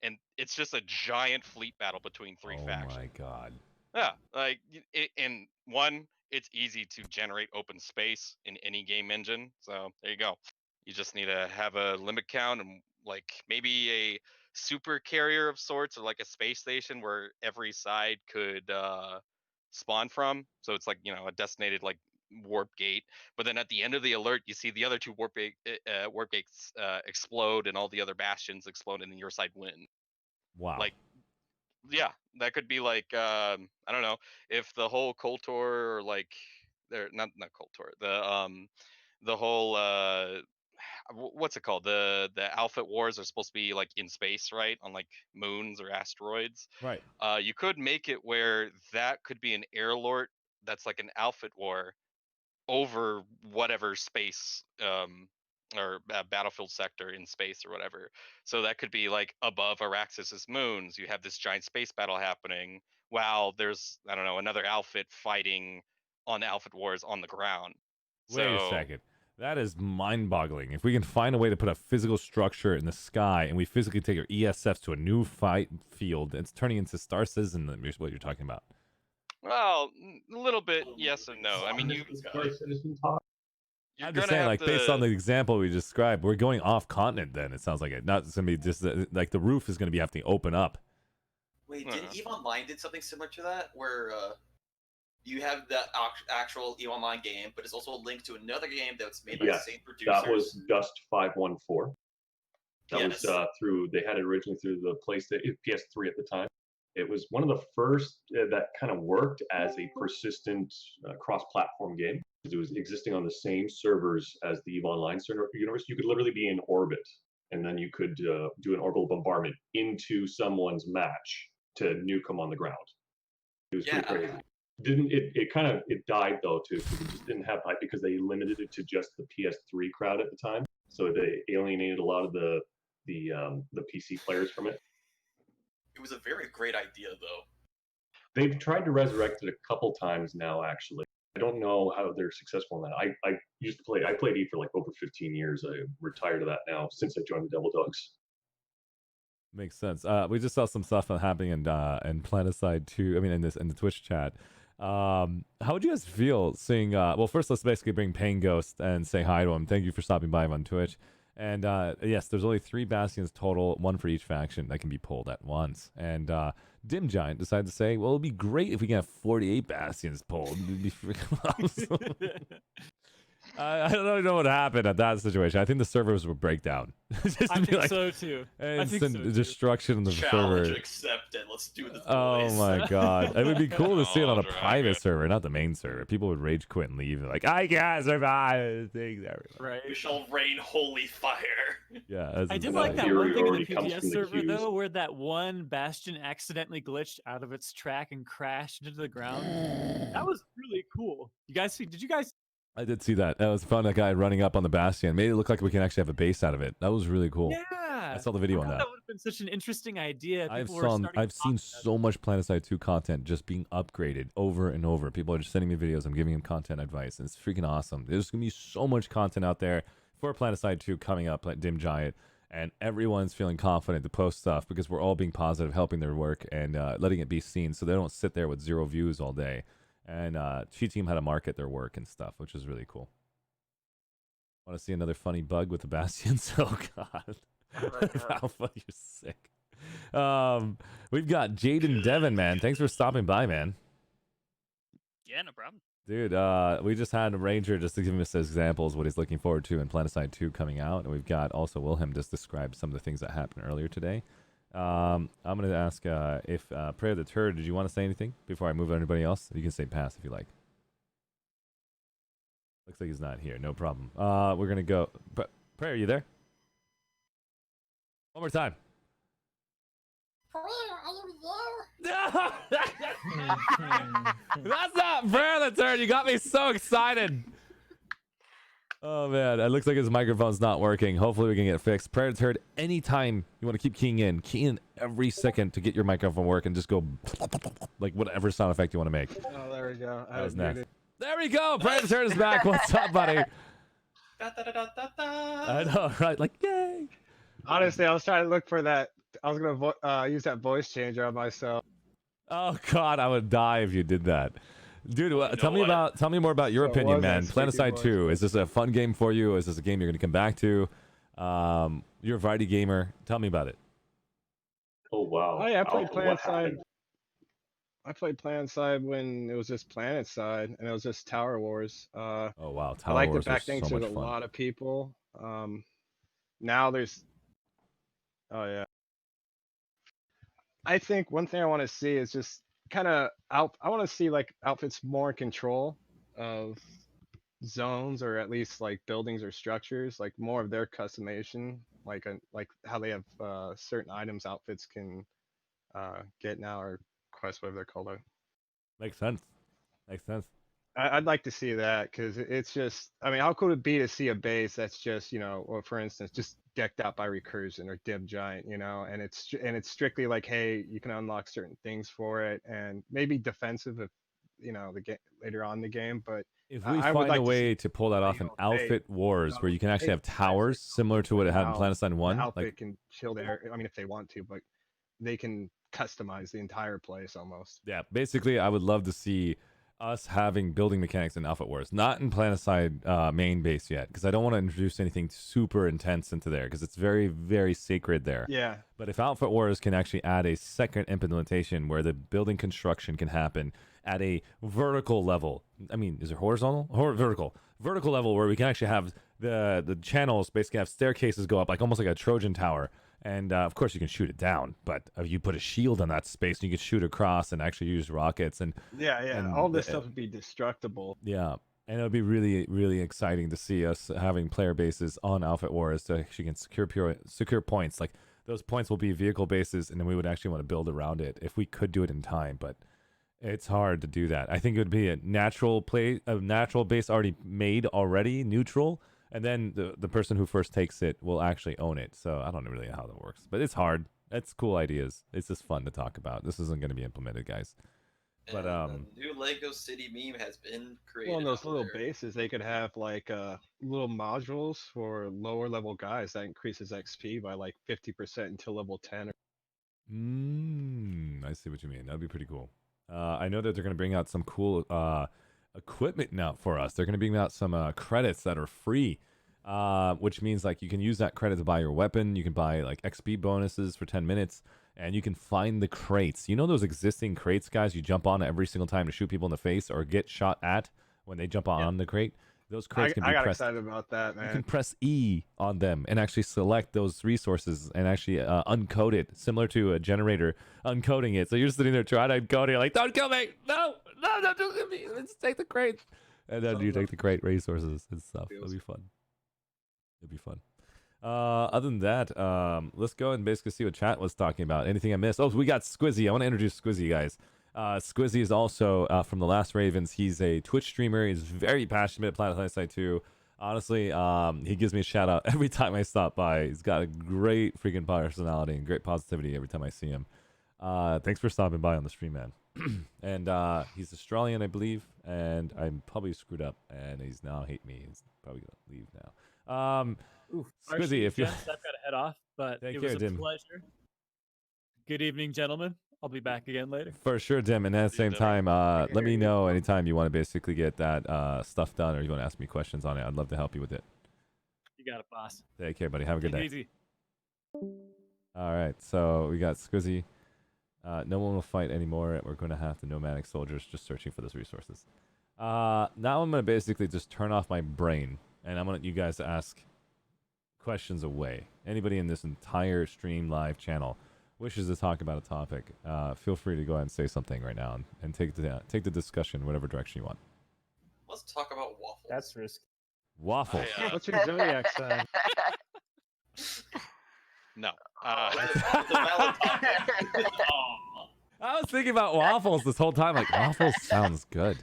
and it's just a giant fleet battle between three factions. Oh my god. Yeah, like in one, it's easy to generate open space in any game engine. So there you go. You just need to have a limit count and like maybe a super carrier of sorts, or like a space station where every side could spawn from. So it's like, a designated like warp gate. But then at the end of the alert, you see the other two warp gates explode, and all the other bastions explode, and then your side win. Wow. Like, yeah, that could be like I don't know, if the whole Koltor, or like they're not Koltor, the whole what's it called? The outfit wars are supposed to be like in space, right? On like moons or asteroids. Right. You could make it where that could be an air lord that's like an outfit war over whatever space or battlefield sector in space or whatever. So that could be like above Araxis's moons. You have this giant space battle happening while there's, I don't know, another outfit fighting on the outfit wars on the ground. Wait a So second. That is mind-boggling. If we can find a way to put a physical structure in the sky and we physically take our ESFs to a new fight field, it's turning into Star Citizen. Is what you're talking about. well, a little bit yes and no. I mean, you're I'm just gonna saying, have like, to based on the example we described, we're going off continent. Then it sounds like it. Not it's gonna be just like the roof is gonna be having to open up. Wait, didn't EVE Online did something similar to that, where you have the actual EVE Online game, but it's also linked to another game that's made by the same producers? That was Dust 514. That was through. They had it originally through the PlayStation PS3 at the time. It was one of the first that kind of worked as a persistent cross-platform game. It was existing on the same servers as the EVE Online universe. You could literally be in orbit, and then you could do an orbital bombardment into someone's match to nuke them on the ground. It was pretty crazy. It died though too, because it just didn't have hype because they limited it to just the PS3 crowd at the time. So they alienated a lot of the PC players from it. It was a very great idea, though. They've tried to resurrect it a couple times now, actually. I don't know how they're successful in that. I used to play. I played EVE for like over 15 years. I retired of that now since I joined the Devil Dogs. Makes sense. We just saw some stuff happening in Planetside 2. I mean, in the Twitch chat. How would you guys feel seeing? Well, first let's basically bring Pain Ghost and say hi to him. Thank you for stopping by on Twitch. And yes, there's only 3 bastions total, 1 for each faction that can be pulled at once. And Dim Giant decided to say, well, it'd be great if we can have 48 bastions pulled. It'd be freaking awesome. I don't know what happened at that situation. I think the servers would break down. I think so too. Instant destruction of the Challenge server. accepted. Let's do this. Oh my god. It would be cool to see it on a Drag private it. server, not the main server. People would rage quit and leave. Like, I can't survive. Things everywhere. Right. We shall rain holy fire. Yeah. I did insane. like that Fury one thing in already the comes from PTS the server queues. though, where that one bastion accidentally glitched out of its track and crashed into the ground. That was really cool. You guys see? Did you guys? I did see that. That was fun. That guy running up on the bastion made it look like we can actually have a base out of it. That was really cool. Yeah. I saw the video on thought that. That would have been such an interesting idea. I've People were starting to seen talk about so much Planetside 2 content just being upgraded over and over. People are just sending me videos. I'm giving them content advice, and it's freaking awesome. There's gonna be so much content out there for Planetside 2 coming up at Dim Giant, and everyone's feeling confident to post stuff because we're all being positive, helping their work, and letting it be seen, so they don't sit there with 0 views all day. And Cheat Team had to market their work and stuff, which is really cool. Want to see another funny bug with the Bastions? Oh god. Alpha, you're sick. We've got Jaden Devon, man. Thanks for stopping by, man. Yeah, no problem. Dude, we just had a Ranger just to give us examples what he's looking forward to in Planetside 2 coming out. And we've got also Wilhelm just describe some of the things that happened earlier today. I'm going to ask if Prayer the Turd, did you want to say anything before I move on to anybody else? You can say pass if you like. Looks like he's not here. No problem. We're going to go. Prayer, are you there? One more time. Where are you there? That's not Prayer the Turd. You got me so excited. Oh, man. It looks like his microphone's not working. Hopefully we can get it fixed. Prayer the Turd, anytime you want to keep keying in every second to get your microphone work and just go like whatever sound effect you want to make. Oh, there we go. That was next. There we go. Prayer the Turd is back. What's up, buddy? I know, right? Like, yay. Honestly, I was trying to look for that. I was gonna use that voice changer on myself. Oh God, I would die if you did that, dude. Tell me more about your So opinion, was that man. squeaky Planetside voice? 2. Is this a fun game for you? Is this a game you're gonna come back to? You're a variety gamer. Tell me about it. Oh wow. Oh yeah, I played What Planetside. happened? I played Planetside when it was just Planetside and it was just Tower Wars. Oh wow, I Tower liked Wars it back was then so because much a fun. lot of people. Now there's. Oh yeah. I think one thing I want to see is just kind of I want to see like outfits more in control of zones or at least like buildings or structures, like more of their customization, like how they have certain items outfits can get now, or quest, whatever they're called. Makes sense. Makes sense. I'd like to see that because it's just, I mean, how cool would it be to see a base that's just, or for instance, just decked out by recursion or dim giant, and it's strictly like, hey, you can unlock certain things for it, and maybe defensive if the game later on in the game. But If we I would find a like to see, way to pull that off in Outfit Wars, where you can actually have towers similar to what it had in Planetside the 1, outfit like can chill there. I mean, if they want to, but they can customize the entire place almost. yeah, basically, I would love to see us having building mechanics in Outfit Wars, not in Planetside main base yet, because I don't want to introduce anything super intense into there, because it's very, very sacred there. Yeah. But if Outfit Wars can actually add a second implementation where the building construction can happen at a vertical level, I mean, is it horizontal or vertical? Vertical level where we can actually have the channels basically have staircases go up, like almost like a Trojan tower. And of course, you can shoot it down, but you put a shield on that space, and you can shoot across and actually use rockets. And Yeah, all this stuff would be destructible. yeah, and it would be really, really exciting to see us having player bases on Outfit Wars so you can secure points. Like those points will be vehicle bases, and then we would actually want to build around it if we could do it in time. But it's hard to do that. I think it would be a natural base already made already, neutral. And then the person who first takes it will actually own it. So I don't really know how that works. But it's hard. It's cool ideas. It's just fun to talk about. This isn't going to be implemented, guys. But the new Lego City meme has been created. Well, in those little bases, they could have like little modules for lower level guys that increases XP by like 50% until level 10. I see what you mean. That'd be pretty cool. I know that they're going to bring out some cool equipment now for us. They're going to bring out some credits that are free, which means like you can use that credit to buy your weapon. You can buy like XP bonuses for 10 minutes, and you can find the crates. You know those existing crates, guys, you jump on every single time to shoot people in the face or get shot at when they jump on the crate? Those crates can be I got pressed. excited about that, man. You can press E on them and actually select those resources and actually uncode it, similar to a generator uncoding it. So you're sitting there trying to uncode it, you're like, don't kill me! No, don't kill me! Let's take the crate. And then you take the crate resources and stuff. It'll be fun. It'll be fun. Other than that, let's go and basically see what chat was talking about. Anything I missed? Oh, we got Squizzy. I want to introduce Squizzy, guys. Squizzy is also from The Last Ravens. He's a Twitch streamer. He's very passionate about Planetside 2. Honestly, he gives me a shout out every time I stop by. He's got a great freaking personality and great positivity every time I see him. Thanks for stopping by on the stream, man. And he's Australian, I believe, and I'm probably screwed up, and he's now hate me. He's probably gonna leave now. Squizzy, if you I've got to head off, but Take it care, was a Dim. pleasure. Good evening, gentlemen. I'll be back again later. For sure, Dim. And at the same time, let me know anytime you want to basically get that stuff done, or you want to ask me questions on it. I'd love to help you with it. You got it, boss. Take care, buddy. Have a good Take day. it easy. All right, so we got Squizzy. No one will fight anymore. We're going to have the nomadic soldiers just searching for those resources. Now I'm going to basically just turn off my brain, and I'm going to let you guys ask questions away. Anybody in this entire stream live channel wishes to talk about a topic, feel free to go ahead and say something right now and take the discussion whatever direction you want. Let's talk about waffles. That's risky. Waffles. What's your zodiac sign? No. I was thinking about waffles this whole time. Like, waffles sounds good.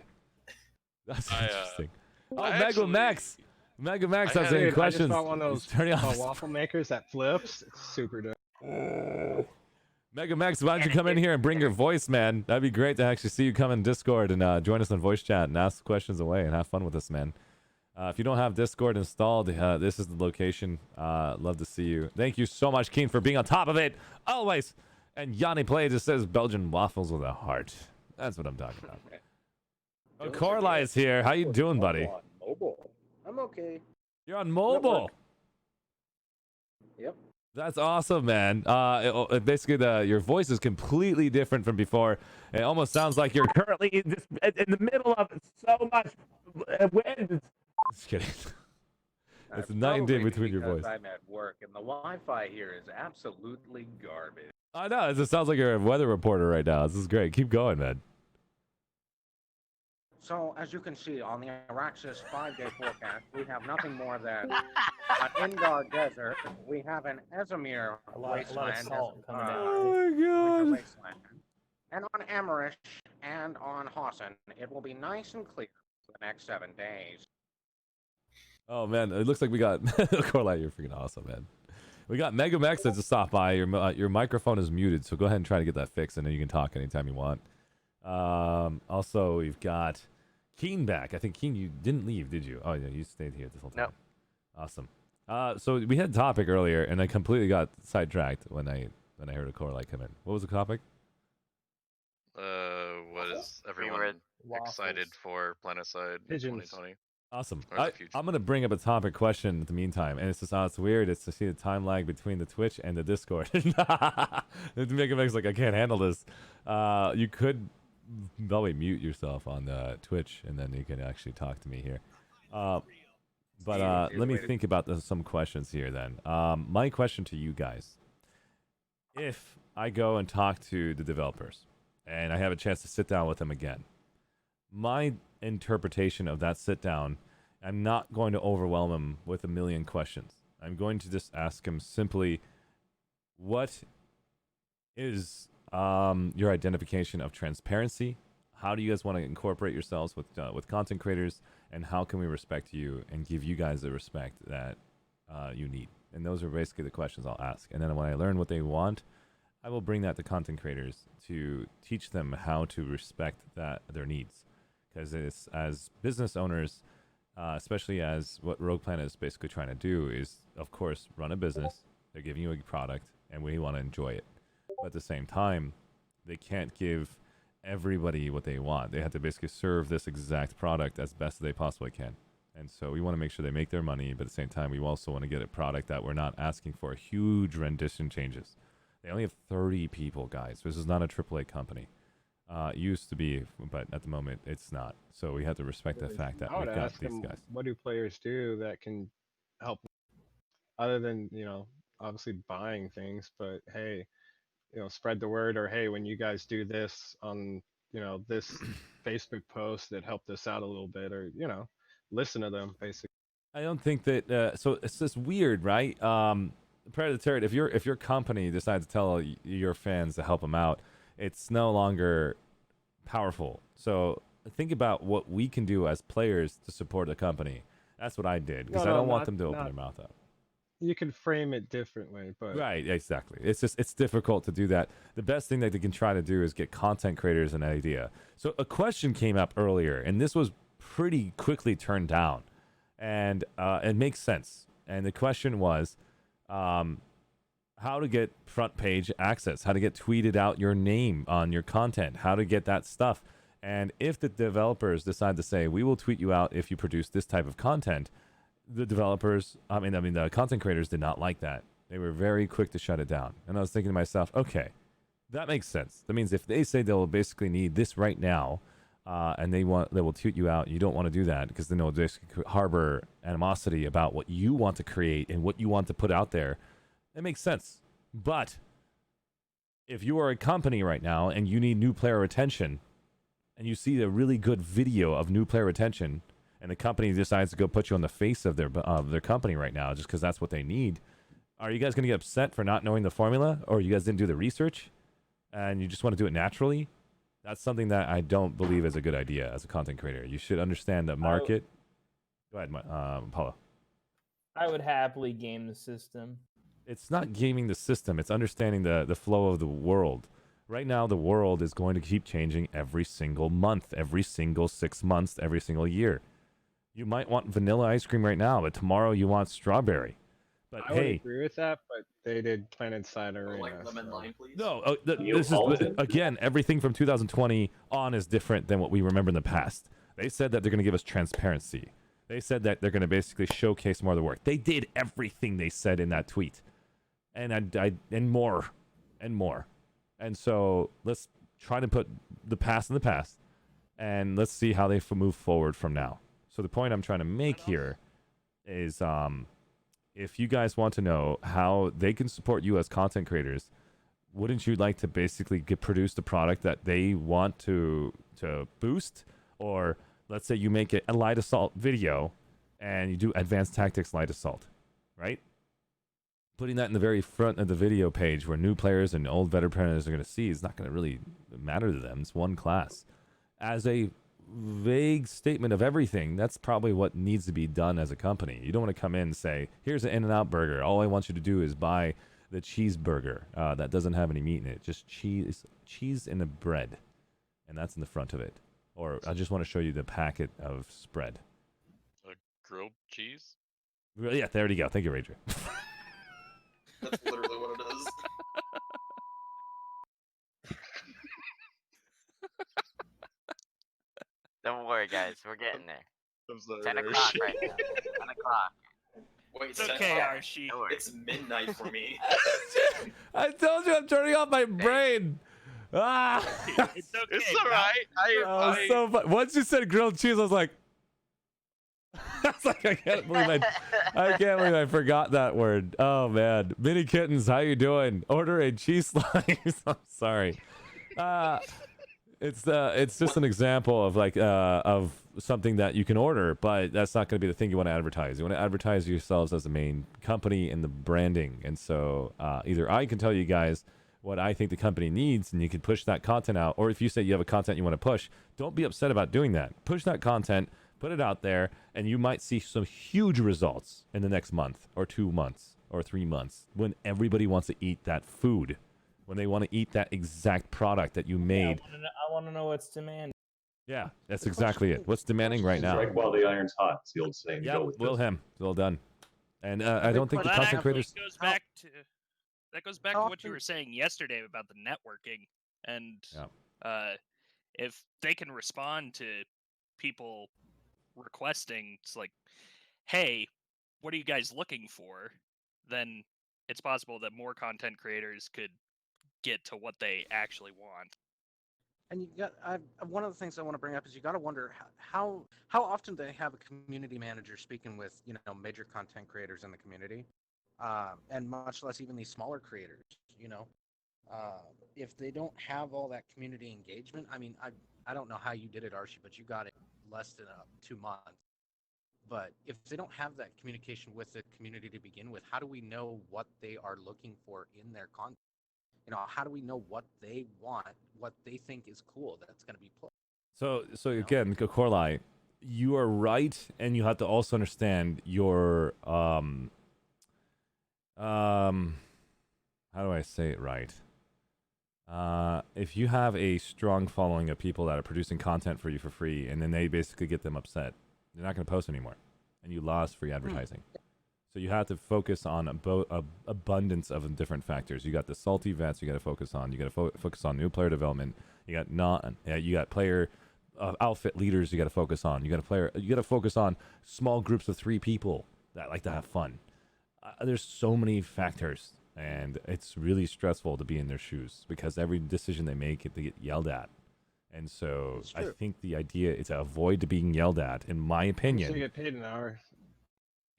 That's interesting. Mega Max. Mega Max has any questions? I just bought one of He's those turning off his- waffle makers that flips. It's super dope. Mega Max, why don't you come in here and bring your voice, man? That'd be great to actually see you come in Discord and join us on voice chat and ask questions away and have fun with us, man. If you don't have Discord installed, this is the location. Love to see you. Thank you so much, Keen, for being on top of it always. And Yanni Play just says Belgian waffles with a heart. That's what I'm talking about. Oh, Corlai is here. How you doing, buddy? Mobile. I'm okay. You're on mobile. Yep. That's awesome, man. Basically, your voice is completely different from before. It almost sounds like you're currently in the middle of so much wind. Just kidding. It's night and day between your voice. I'm at work, and the Wi-Fi here is absolutely garbage. I know. It just sounds like you're a weather reporter right now. This is great. Keep going, man. So, as you can see on the Araxis 5-day forecast, we have nothing more than an Indar desert. We have an Ezimir A lot of wasteland, salt coming down. Oh my winter god. wasteland. And on Amarish and on Hosson, it will be nice and clear for the next 7 days. Oh man, it looks like we got Corlight. You're freaking awesome, man. We got Mega Max that just stopped by. Your microphone is muted, so go ahead and try to get that fixed, and then you can talk anytime you want. Also, we've got Keen back. I think Keen, you didn't leave, did you? Oh yeah, you stayed here this whole time. No. Awesome. So we had a topic earlier, and I completely got sidetracked when I heard a Corlight come in. What was the topic? What is everyone excited for Planetside Pigeons. 2020? Awesome. Or the future? I'm going to bring up a topic question in the meantime, and it's just, it's weird. It's to see the time lag between the Twitch and the Discord. Mega Max like, I can't handle this. You could probably mute yourself on the Twitch, and then you can actually talk to me here. But let me think about some questions here then. My question to you guys. If I go and talk to the developers, and I have a chance to sit down with them again, my interpretation of that sit down, I'm not going to overwhelm them with a million questions. I'm going to just ask them simply, what is your identification of transparency? How do you guys want to incorporate yourselves with content creators, and how can we respect you and give you guys the respect that you need? And those are basically the questions I'll ask. And then when I learn what they want, I will bring that to content creators to teach them how to respect their needs. Because as business owners, especially as what Rogue Planet is basically trying to do is, of course, run a business. They're giving you a product, and we want to enjoy it. But at the same time, they can't give everybody what they want. They have to basically serve this exact product as best as they possibly can. And so we want to make sure they make their money, but at the same time, we also want to get a product that we're not asking for huge rendition changes. They only have 30 people, guys. This is not a AAA company. It used to be, but at the moment, it's not. So we have to respect the fact that I would we've got ask these them, guys. what do players do that can help, other than, obviously buying things, but hey, spread the word, or hey, when you guys do this on, this Facebook post that helped us out a little bit, or, listen to them, basically. I don't think that. So it's just weird, right? Predator. If your company decides to tell your fans to help them out, it's no longer powerful. So think about what we can do as players to support the company. That's what I did, because I don't want them to open their mouth up. You can frame it differently, but Right, exactly. It's difficult to do that. The best thing that they can try to do is get content creators an idea. So a question came up earlier, and this was pretty quickly turned down, and it makes sense. And the question was, how to get front page access, how to get tweeted out your name on your content, how to get that stuff. And if the developers decide to say, we will tweet you out if you produce this type of content, the developers, the content creators did not like that. They were very quick to shut it down. And I was thinking to myself, okay, that makes sense. That means if they say they'll basically need this right now, and they will tweet you out, you don't want to do that, because then they'll just harbor animosity about what you want to create and what you want to put out there. It makes sense. But if you are a company right now and you need new player retention, and you see a really good video of new player retention, and the company decides to go put you on the face of their company right now just because that's what they need, are you guys going to get upset for not knowing the formula, or you guys didn't do the research and you just want to do it naturally? That's something that I don't believe is a good idea as a content creator. You should understand the market. Go ahead, Paula. I would happily game the system. It's not gaming the system. It's understanding the flow of the world. Right now, the world is going to keep changing every single month, every single 6 months, every single year. You might want vanilla ice cream right now, but tomorrow you want strawberry. But I would agree with that, but they did Planetside Arena. Like lemon lime, please. No, this is again, everything from 2020 on is different than what we remember in the past. They said that they're going to give us transparency. They said that they're going to basically showcase more of the work. They did everything they said in that tweet, and more, and more. And so let's try to put the past in the past, and let's see how they move forward from now. So the point I'm trying to make here is, if you guys want to know how they can support you as content creators, wouldn't you like to basically produce the product that they want to boost? Or let's say you make it a light assault video and you do advanced tactics light assault, right? Putting that in the very front of the video page where new players and old veterans are going to see is not going to really matter to them. It's one class. As a vague statement of everything, that's probably what needs to be done as a company. You don't want to come in and say, here's an In-N-Out burger. All I want you to do is buy the cheeseburger that doesn't have any meat in it. Just cheese in the bread. And that's in the front of it. Or I just want to show you the packet of spread. A grilled cheese? Yeah, there you go. Thank you, Ranger. That's literally what it is. Don't worry, guys. We're getting there. I'm sorry, 10 Archie. o'clock right now. 10 o'clock. Wait, It's 10 okay, o'clock? Archie. Don't worry. It's midnight for me. I told you I'm turning off my brain. Ah, It's okay. It's alright. I so fun. Once you said grilled cheese, I was like, I was like, I can't believe I forgot that word. Oh man, Mini Kittens, how you doing? Order a cheese slice. I'm sorry. It's just an example of of something that you can order, but that's not going to be the thing you want to advertise. You want to advertise yourselves as the main company and the branding. And so either I can tell you guys what I think the company needs, and you can push that content out, or if you say you have a content you want to push, don't be upset about doing that. Push that content, put it out there, and you might see some huge results in the next month or 2 months or 3 months when everybody wants to eat that food, when they want to eat that exact product that you made. Yeah, I want to know what's demanding. Yeah, that's exactly it. What's demanding right now? Strike while the iron's hot. It's the old saying. Yeah, Go with Will it. him. Well done. And I don't think the Well, that content actually creators. goes back to what you were saying yesterday about the networking, and if they can respond to people requesting, it's like, hey, what are you guys looking for? Then it's possible that more content creators could get to what they actually want. And you got one of the things I want to bring up is you got to wonder how often they have a community manager speaking with major content creators in the community, and much less even these smaller creators. If they don't have all that community engagement, I mean, I don't know how you did it, Archie, but you got it less than 2 months. But if they don't have that communication with the community to begin with, how do we know what they are looking for in their content? How do we know what they want, what they think is cool that's going to be put? So again, Korlai, you are right, and you have to also understand your how do I say it right? If you have a strong following of people that are producing content for you for free, and then they basically get them upset, they're not going to post anymore, and you lost free advertising. So you have to focus on abundance of different factors. You got the salty vets you got to focus on. You got to focus on new player development. You got player outfit leaders you got to focus on. You got to focus on small groups of 3 people that like to have fun. There's so many factors, and it's really stressful to be in their shoes because every decision they make, they get yelled at. And so I think the idea is to avoid being yelled at, in my opinion. So you get paid an hour.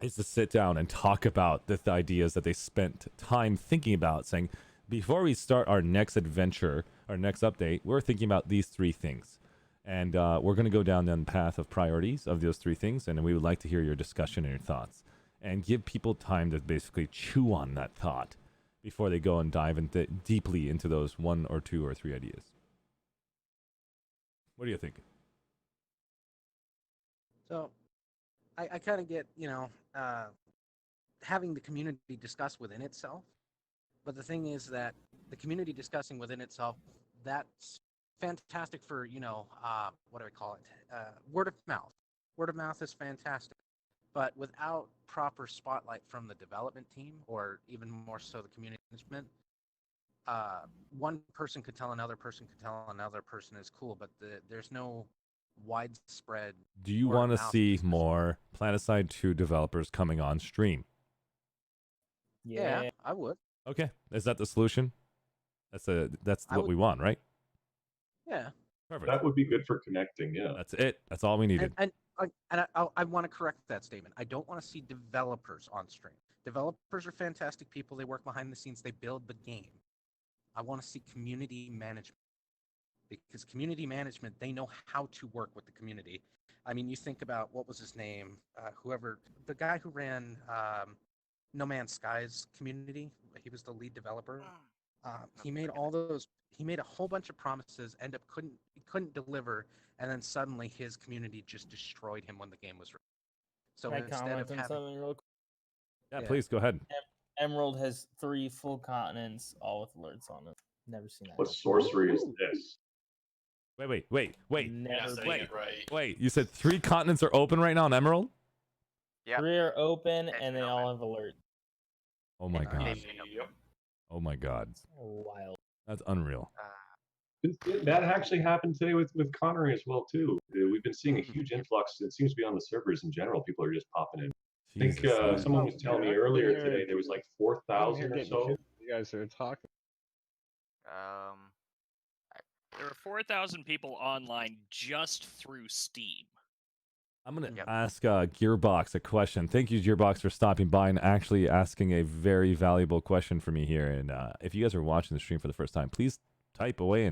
Is to sit down and talk about the ideas that they spent time thinking about, saying, before we start our next adventure, our next update, we're thinking about these 3 things. And we're going to go down the path of priorities of those 3 things, and we would like to hear your discussion and your thoughts. And give people time to basically chew on that thought before they go and dive deeply into those 1 or 2 or 3 ideas. What do you think? So I kind of get, having the community discuss within itself. But the thing is that the community discussing within itself, that's fantastic for, what do I call it? Word of mouth. Word of mouth is fantastic. But without proper spotlight from the development team, or even more so the community management, one person could tell another person is cool, but there's no widespread. Do you want to see more Planetside 2 developers coming on stream? Yeah, I would. Okay, is that the solution? That's what we want, right? Yeah. Perfect. That would be good for connecting. Yeah. That's it. That's all we needed. And I want to correct that statement. I don't want to see developers on stream. Developers are fantastic people. They work behind the scenes. They build the game. I want to see community management, because community management, they know how to work with the community. I mean, you think about what was his name? The guy who ran No Man's Skies community. He was the lead developer. He made all those. He made a whole bunch of promises. Couldn't deliver, and then suddenly his community just destroyed him when the game was released. So Can I instead comment of on having, something real quick? Yeah, please go ahead. Emerald has 3 full continents, all with alerts on it. Never seen that. What sorcery is this? Wait. Never saying it right. Wait, you said 3 continents are open right now on Emerald? Yep. 3 are open, It's and they been all open. have alerts. Oh my god. Yep. Oh my god. Wild. That's unreal. That actually happened today with Connery as well too. We've been seeing a huge influx. It seems to be on the servers in general. People are just popping in. I think Jesus, someone was telling me earlier today there was like 4,000 or getting so. You guys are talking. There are 4,000 people online just through Steam. I'm going to ask Gearbox a question. Thank you, Gearbox, for stopping by and actually asking a very valuable question for me here. And if you guys are watching the stream for the first time, please type away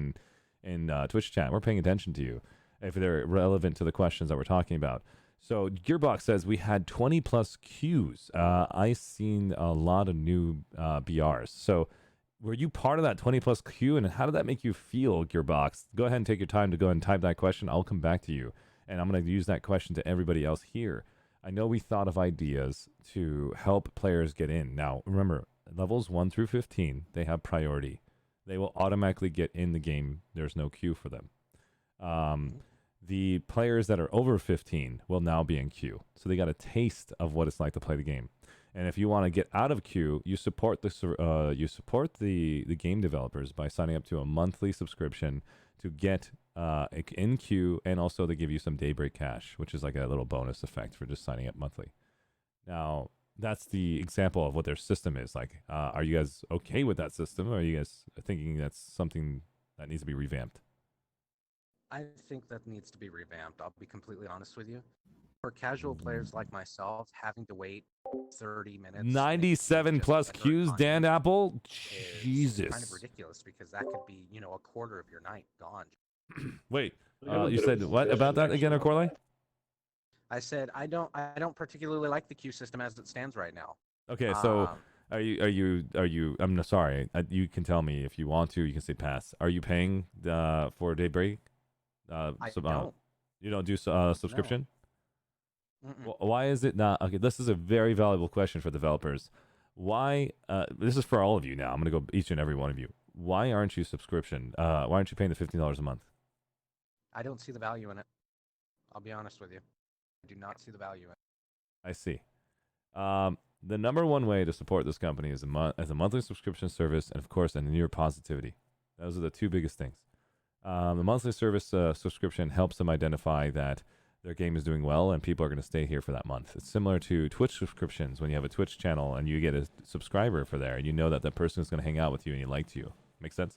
in Twitch chat. We're paying attention to you if they're relevant to the questions that we're talking about. So Gearbox says we had 20 plus queues. I've seen a lot of new BRs. So were you part of that 20 plus queue, and how did that make you feel, Gearbox? Go ahead and take your time to go ahead and type that question. I'll come back to you, and I'm going to use that question to everybody else here. I know we thought of ideas to help players get in. Now, remember, levels 1 through 15, they have priority. They will automatically get in the game. There's no queue for them. The players that are over 15 will now be in queue. So they got a taste of what it's like to play the game. And if you want to get out of queue, you support the game developers by signing up to a monthly subscription to get in queue, and also they give you some Daybreak cash, which is like a little bonus effect for just signing up monthly. Now, that's the example of what their system is like. Are you guys okay with that system, or are you guys thinking that's something that needs to be revamped? I think that needs to be revamped. I'll be completely honest with you. For casual players like myself, having to wait 30 minutes. 97 plus queues, Dan Apple? Jesus. Kind of ridiculous, because that could be, a quarter of your night gone. Wait, you said what about that again, Akorle? I said I don't particularly like the queue system as it stands right now. Okay, so are you? I'm sorry. You can tell me if you want to. You can say pass. Are you paying for Daybreak? I don't. You don't do subscription? No. Why is it not? Okay, this is a very valuable question for developers. Why? This is for all of you now. I'm going to go each and every one of you. Why aren't you subscription? Why aren't you paying the $15 a month? I don't see the value in it. I'll be honest with you. I do not see the value in it. I see. The number one way to support this company is as a monthly subscription service, and of course, a near positivity. Those are the two biggest things. The monthly service subscription helps them identify that their game is doing well and people are going to stay here for that month. It's similar to Twitch subscriptions. When you have a Twitch channel and you get a subscriber for there, and you know that that person is going to hang out with you and he likes you. Make sense?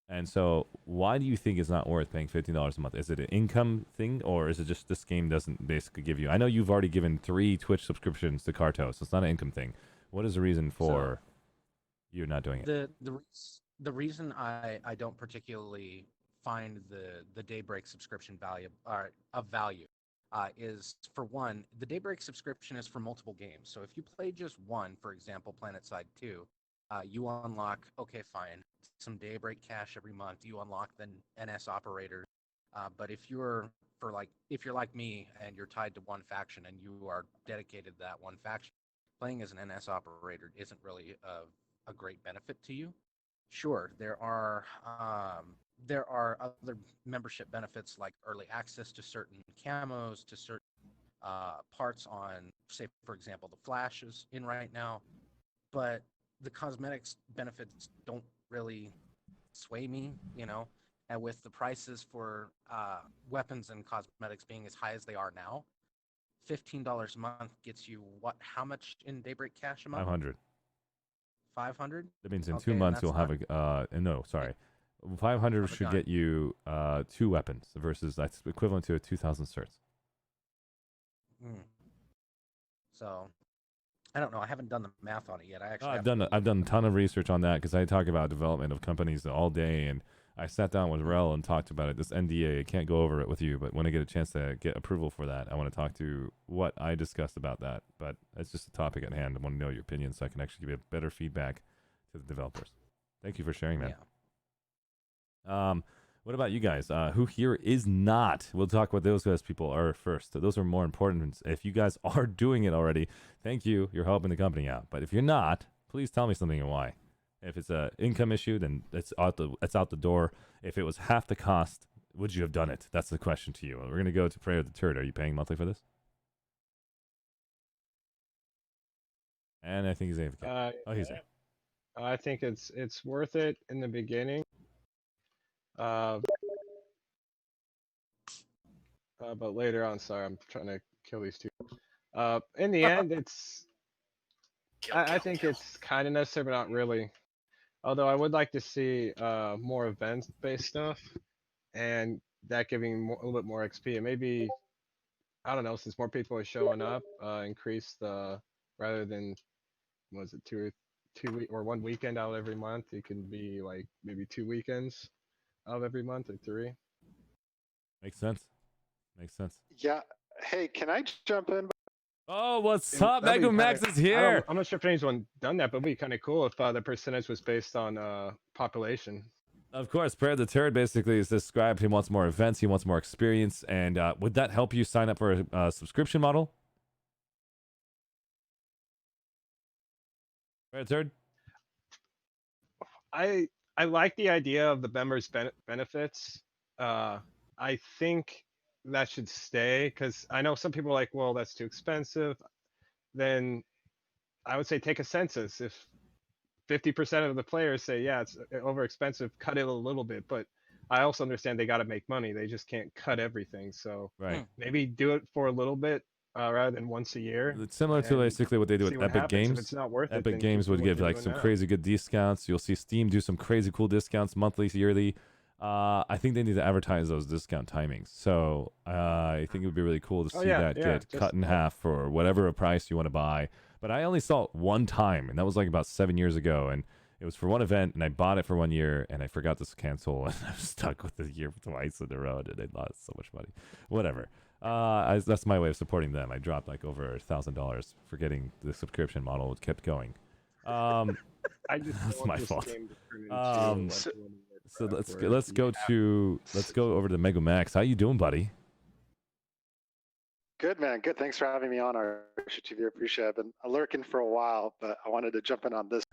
And so why do you think it's not worth paying $15 a month? Is it an income thing, or is it just this game doesn't basically give you... I know you've already given 3 Twitch subscriptions to Carto, so it's not an income thing. What is the reason for you not doing it? The reason I don't particularly find the Daybreak subscription of value is, for one, the Daybreak subscription is for multiple games. So if you play just one, for example, Planetside 2, you unlock, okay, fine, some Daybreak cash every month. You unlock the NS operator. But if you're like me and you're tied to one faction and you are dedicated to that one faction, playing as an NS operator isn't really a great benefit to you. Sure, there are other membership benefits like early access to certain camos, to certain parts on, say, for example, the Flash is in right now, but the cosmetics benefits don't really sway me, and with the prices for weapons and cosmetics being as high as they are now, $15 a month gets you what? How much in Daybreak cash a month? 500. 500? That means in 2 months you'll have a... no, sorry. 500 should get you 2 weapons versus that's equivalent to a 2,000 certs. So, I don't know. I haven't done the math on it yet. I've done a ton of research on that because I talk about development of companies all day, and I sat down with Rel and talked about it. This NDA, I can't go over it with you, but when I get a chance to get approval for that, I want to talk to what I discussed about that. But it's just a topic at hand. I want to know your opinion so I can actually give you better feedback to the developers. Thank you for sharing that. Yeah. What about you guys? Who here is not? We'll talk what those guys people are first. Those are more important. If you guys are doing it already, thank you. You're helping the company out. But if you're not, please tell me something and why. If it's a income issue, then it's out the door. If it was half the cost, would you have done it? That's the question to you. We're gonna go to Prayer the Turd. Are you paying monthly for this? And I think he's AFK. He's there. I think it's worth it in the beginning. But later on, sorry, I'm trying to kill these two. In the end, it's I think it's kind of necessary, but not really. Although I would like to see more event-based stuff, and that giving a little bit more XP, and maybe I don't know, since more people are showing up, increase the rather than was it two week or 1 weekend out every month, it can be like maybe 2 weekends out of every month or 3. Makes sense. Makes sense. Yeah. Hey, can I jump in? Oh, what's up? Mega Max is here. I'm not sure if anyone's done that, but it'd be kind of cool if the percentage was based on population. Of course, Prayer the Turd basically is described. He wants more events. He wants more experience. And would that help you sign up for a subscription model? Prayer the Turd? I like the idea of the members' benefits. I think that should stay because I know some people are like, well, that's too expensive. Then I would say take a census. If 50% of the players say, yeah, it's over expensive, cut it a little bit. But I also understand they got to make money. They just can't cut everything. So maybe do it for a little bit rather than once a year. It's similar to basically what they do with Epic Games. If it's not worth Epic it, Games would give like some crazy good discounts. You'll see Steam do some crazy cool discounts monthly, yearly. I think they need to advertise those discount timings. So I think it would be really cool to see that get cut in half for whatever a price you want to buy. But I only saw it one time, and that was like about 7 years ago. And it was for one event, and I bought it for 1 year, and I forgot to cancel, and I'm stuck with the year twice in a row, and I lost so much money. Whatever. That's my way of supporting them. I dropped like over $1,000 for getting the subscription model. It kept going. That's my fault. So let's go over to Mega Max. How you doing, buddy? Good, man. Good. Thanks for having me on our TV. Appreciate it. I've been lurking for a while, but I wanted to jump in on this.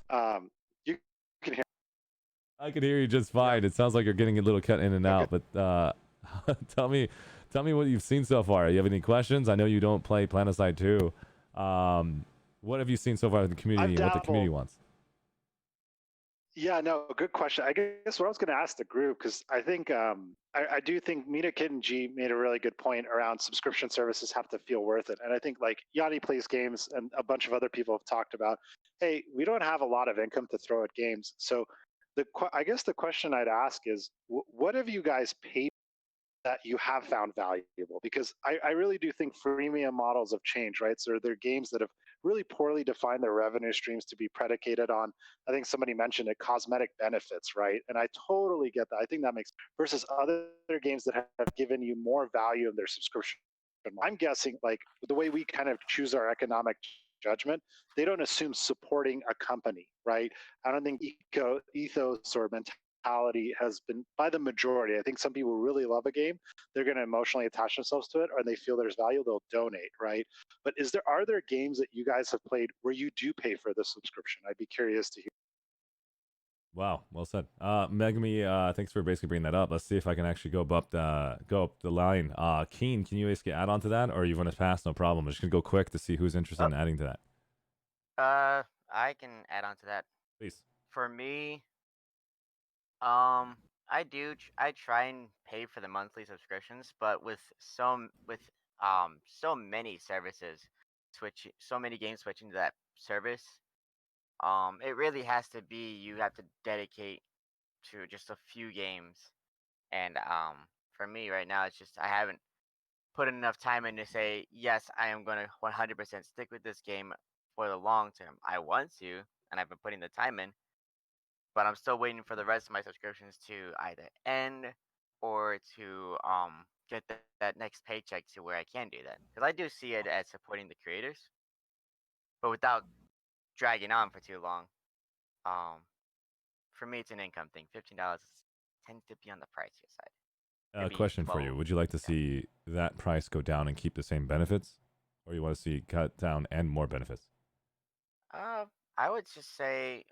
You can hear. I can hear you just fine. It sounds like you're getting a little cut in and out, but tell me what you've seen so far. You have any questions? I know you don't play Planetside 2. What have you seen so far in the community and what the community wants? Yeah, no, good question. I guess what I was going to ask the group, because I think I do think Mina Kid and G made a really good point around subscription services have to feel worth it. And I think like Yanni Plays Games and a bunch of other people have talked about, hey, we don't have a lot of income to throw at games. So I guess the question I'd ask is, what have you guys paid that you have found valuable? Because I really do think freemium models have changed, right? So there are games that have really poorly defined their revenue streams to be predicated on, I think somebody mentioned it, cosmetic benefits, right? And I totally get that. I think that makes versus other games that have given you more value in their subscription. I'm guessing like the way we kind of choose our economic judgment, they don't assume supporting a company, right? I don't think ethos or mentality has been by the majority. I think some people really love a game, they're going to emotionally attach themselves to it, or they feel there's value, they'll donate, right? But are there games that you guys have played where you do pay for the subscription? I'd be curious to hear. Wow, well said. Megami, thanks for basically bringing that up. Let's see if I can actually go up the line. Keen, can you basically add on to that, or you want to pass? No problem. I'm just gonna go quick to see who's interested in adding to that. I can add on to that. Please. For me, I try and pay for the monthly subscriptions, but with so many services so many games switching to that service, it really has to be you have to dedicate to just a few games. And for me right now, it's just I haven't put enough time in to say yes, I am going to 100% stick with this game for the long term. I want to, and I've been putting the time in, but I'm still waiting for the rest of my subscriptions to either end or to get that next paycheck to where I can do that. Because I do see it as supporting the creators, but without dragging on for too long. For me, it's an income thing. $15 tends to be on the pricier side. Maybe Question for you: 12. would you like to see that price go down and keep the same benefits, or you want to see cut down and more benefits? I would just say,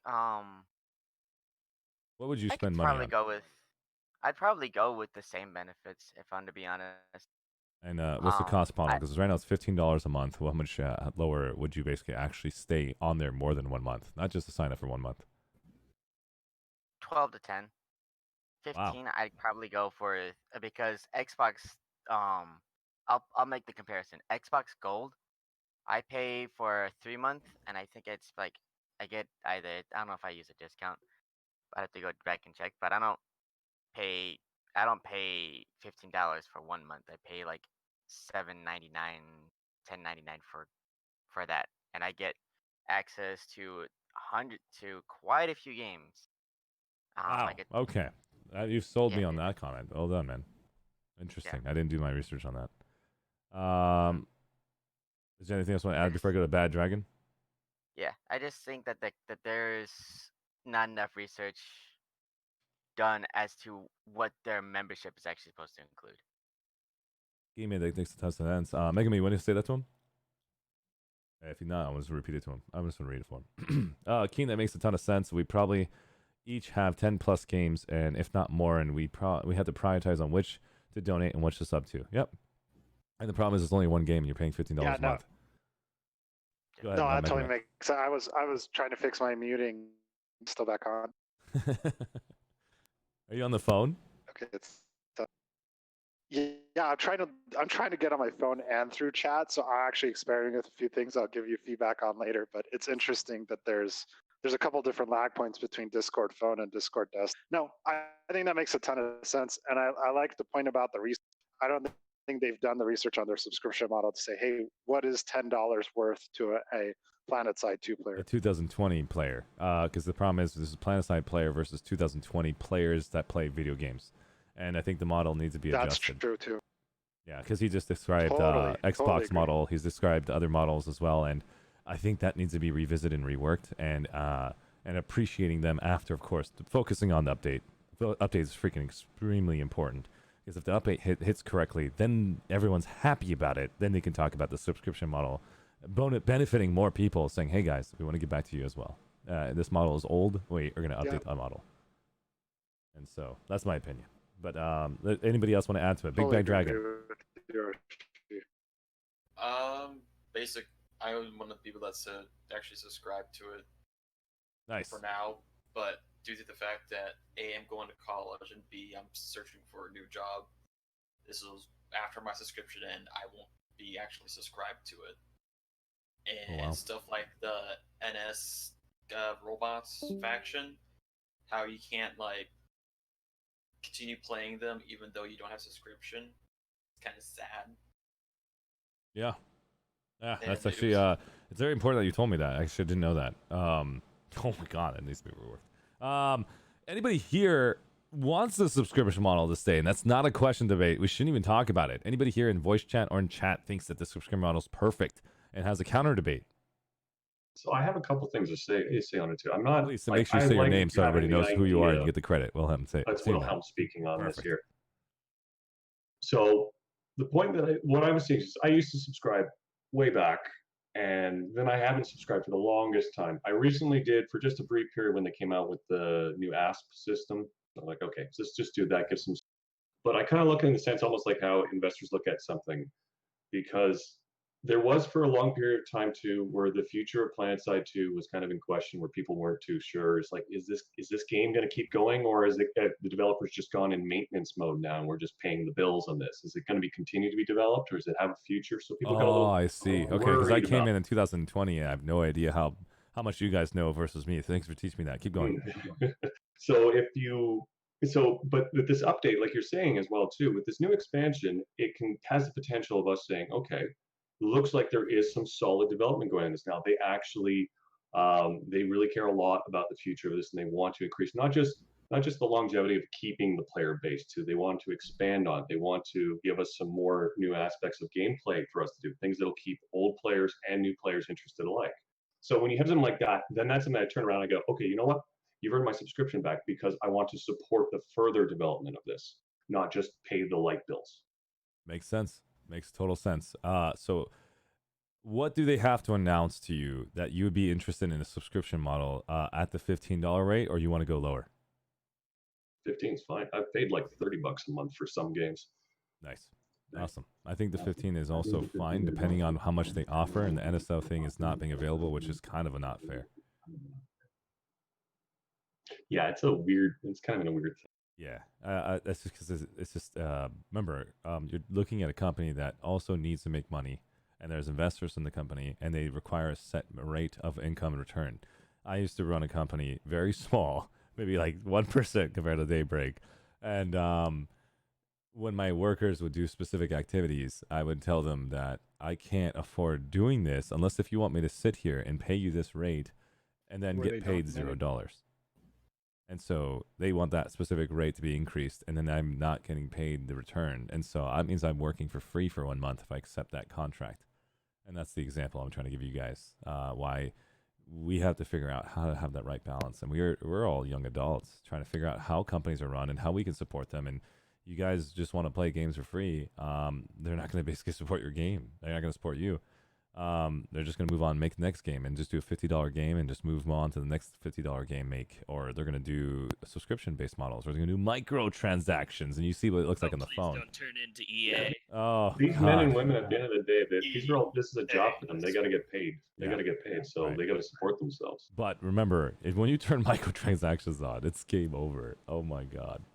What would you I could spend money probably on? go with. I'd probably go with the same benefits if I'm to be honest. And what's the cost per I month? Because right now it's $15 a month. How much lower would you basically actually stay on there more than 1 month, not just to sign up for 1 month? 12 to 10. Wow. 15 I'd probably go for because Xbox I'll make the comparison. Xbox Gold, I pay for 3 month and I think it's like I get either I don't know if I use a discount. I have to go back and check, but pay I don't pay $15 for 1 month. I pay like $7.99, $10.99 for that. And I get access to 100 to quite a few games. Wow. I get Okay. You've sold yeah, me on that comment. Well done, man. Interesting. yeah. I didn't do my research on that. Is there anything else you want to add before I go to Bad Dragon? Yeah, I just think that that there's not enough research done as to what their membership is actually supposed to include. Game that takes a test of ends. Mega Me, when you say that to him? If you're not, I'm just repeat it to him. I'm just gonna read it for him. Keen, that makes a ton of sense. We probably each have 10 plus games, and if not more, and we have to prioritize on which to donate and which to sub to. Yep. And the problem is, it's only one game, and you're paying $15 a month. Go ahead, No, that Mega totally Man. makes sense. I was trying to fix my muting. Still back on. Are you on the phone? Okay, it's yeah. I'm trying to get on my phone and through chat. So I'm actually experimenting with a few things. I'll give you feedback on later. But it's interesting that there's a couple different lag points between Discord phone and Discord desktop. No, I think that makes a ton of sense, and I like the point about the research. I don't think they've done the research on their subscription model to say, hey, what is $10 worth to a Planetside 2 player? A 2020 player. Because the problem is, this is a Planetside player versus 2020 players that play video games. And I think the model needs to be adjusted. That's true, too. Yeah, because he just described Xbox totally model. He's described other models as well. And I think that needs to be revisited and reworked and appreciating them after, of course, focusing on the update. The update is freaking extremely important. Because if the update hits correctly, then everyone's happy about it. Then they can talk about the subscription model benefiting more people, saying, hey guys, we want to get back to you as well. This model is old. Wait, we're going to update the model. And so that's my opinion. But anybody else want to add to it? Big Bang Dragon. Basic. I was one of the people that actually subscribed to it. Nice. For now, but due to the fact that A, I'm going to college, and B, I'm searching for a new job, this is after my subscription end. I won't be actually subscribed to it. And stuff like the NS robots faction, how you can't continue playing them even though you don't have subscription. It's kind of sad. Yeah, And that's actually it's very important that you told me that. I actually didn't know that. Oh my god, and these people work. Anybody here wants the subscription model to stay, and that's not a question debate. We shouldn't even talk about it. Anybody here in voice chat or in chat thinks that the subscription model is perfect and has a counter debate? So I have a couple things to say on it too. I'm not. Please make sure you say your name so everybody knows who you are and you get the credit. Wilhelm, say. That's say Wilhelm speaking on this here. So the point that what I was saying is I used to subscribe way back, and then I haven't subscribed for the longest time. I recently did for just a brief period when they came out with the new ASP system. I'm like, okay, so let's just do that, get some. But I kind of look in the sense almost like how investors look at something, because there was for a long period of time too where the future of Planetside 2 was kind of in question, where people weren't too sure. It's like, is this game going to keep going, or is it the developers just gone in maintenance mode now and we're just paying the bills on this? Is it going to be continue to be developed, or does it have a future? So people got a little I see. Okay, because I came in 2020 and I have no idea how much you guys know versus me. Thanks for teaching me that. Keep going. But with this update, like you're saying as well too, with this new expansion, it has the potential of us saying, okay, looks like there is some solid development going on this now. They actually They really care a lot about the future of this, and they want to increase not just the longevity of keeping the player base too. They want to expand on it. They want to give us some more new aspects of gameplay for us to do, things that'll keep old players and new players interested alike. So when you have something like that, then that's something I turn around and go, okay, you know what? You've earned my subscription back because I want to support the further development of this, not just pay the light bills. Makes sense. Makes total sense. So what do they have to announce to you that you would be interested in a subscription model at the $15 rate, or you want to go lower? 15 is fine. I've paid like $30 a month for some games. Nice. Awesome. I think the 15 is also fine, depending on how much they offer, and the NSL thing is not being available, which is kind of not fair. Yeah, it's kind of a weird thing. Yeah, that's just because it's just, remember, you're looking at a company that also needs to make money, and there's investors in the company, and they require a set rate of income and return. I used to run a company very small, maybe like 1% compared to Daybreak, and when my workers would do specific activities, I would tell them that I can't afford doing this unless if you want me to sit here and pay you this rate and then Were get they paid documented? $0. And so they want that specific rate to be increased, and then I'm not getting paid the return. And so that means I'm working for free for 1 month if I accept that contract. And that's the example I'm trying to give you guys, why we have to figure out how to have that right balance. And we're all young adults trying to figure out how companies are run and how we can support them. And you guys just want to play games for free. They're not going to basically support your game. They're not going to support you. They're just going to move on, make the next game, and just do a $50 game and just move on to the next $50 game make. Or they're going to do subscription-based models, or they're going to do microtransactions, and you see what it looks like on the phone. Don't turn into EA. Oh, These men and women, at the end of the day, this is a job for them. They got to get paid. They Yeah. got to get paid, so they got to support themselves. But remember, when you turn microtransactions on, it's game over. Oh my god.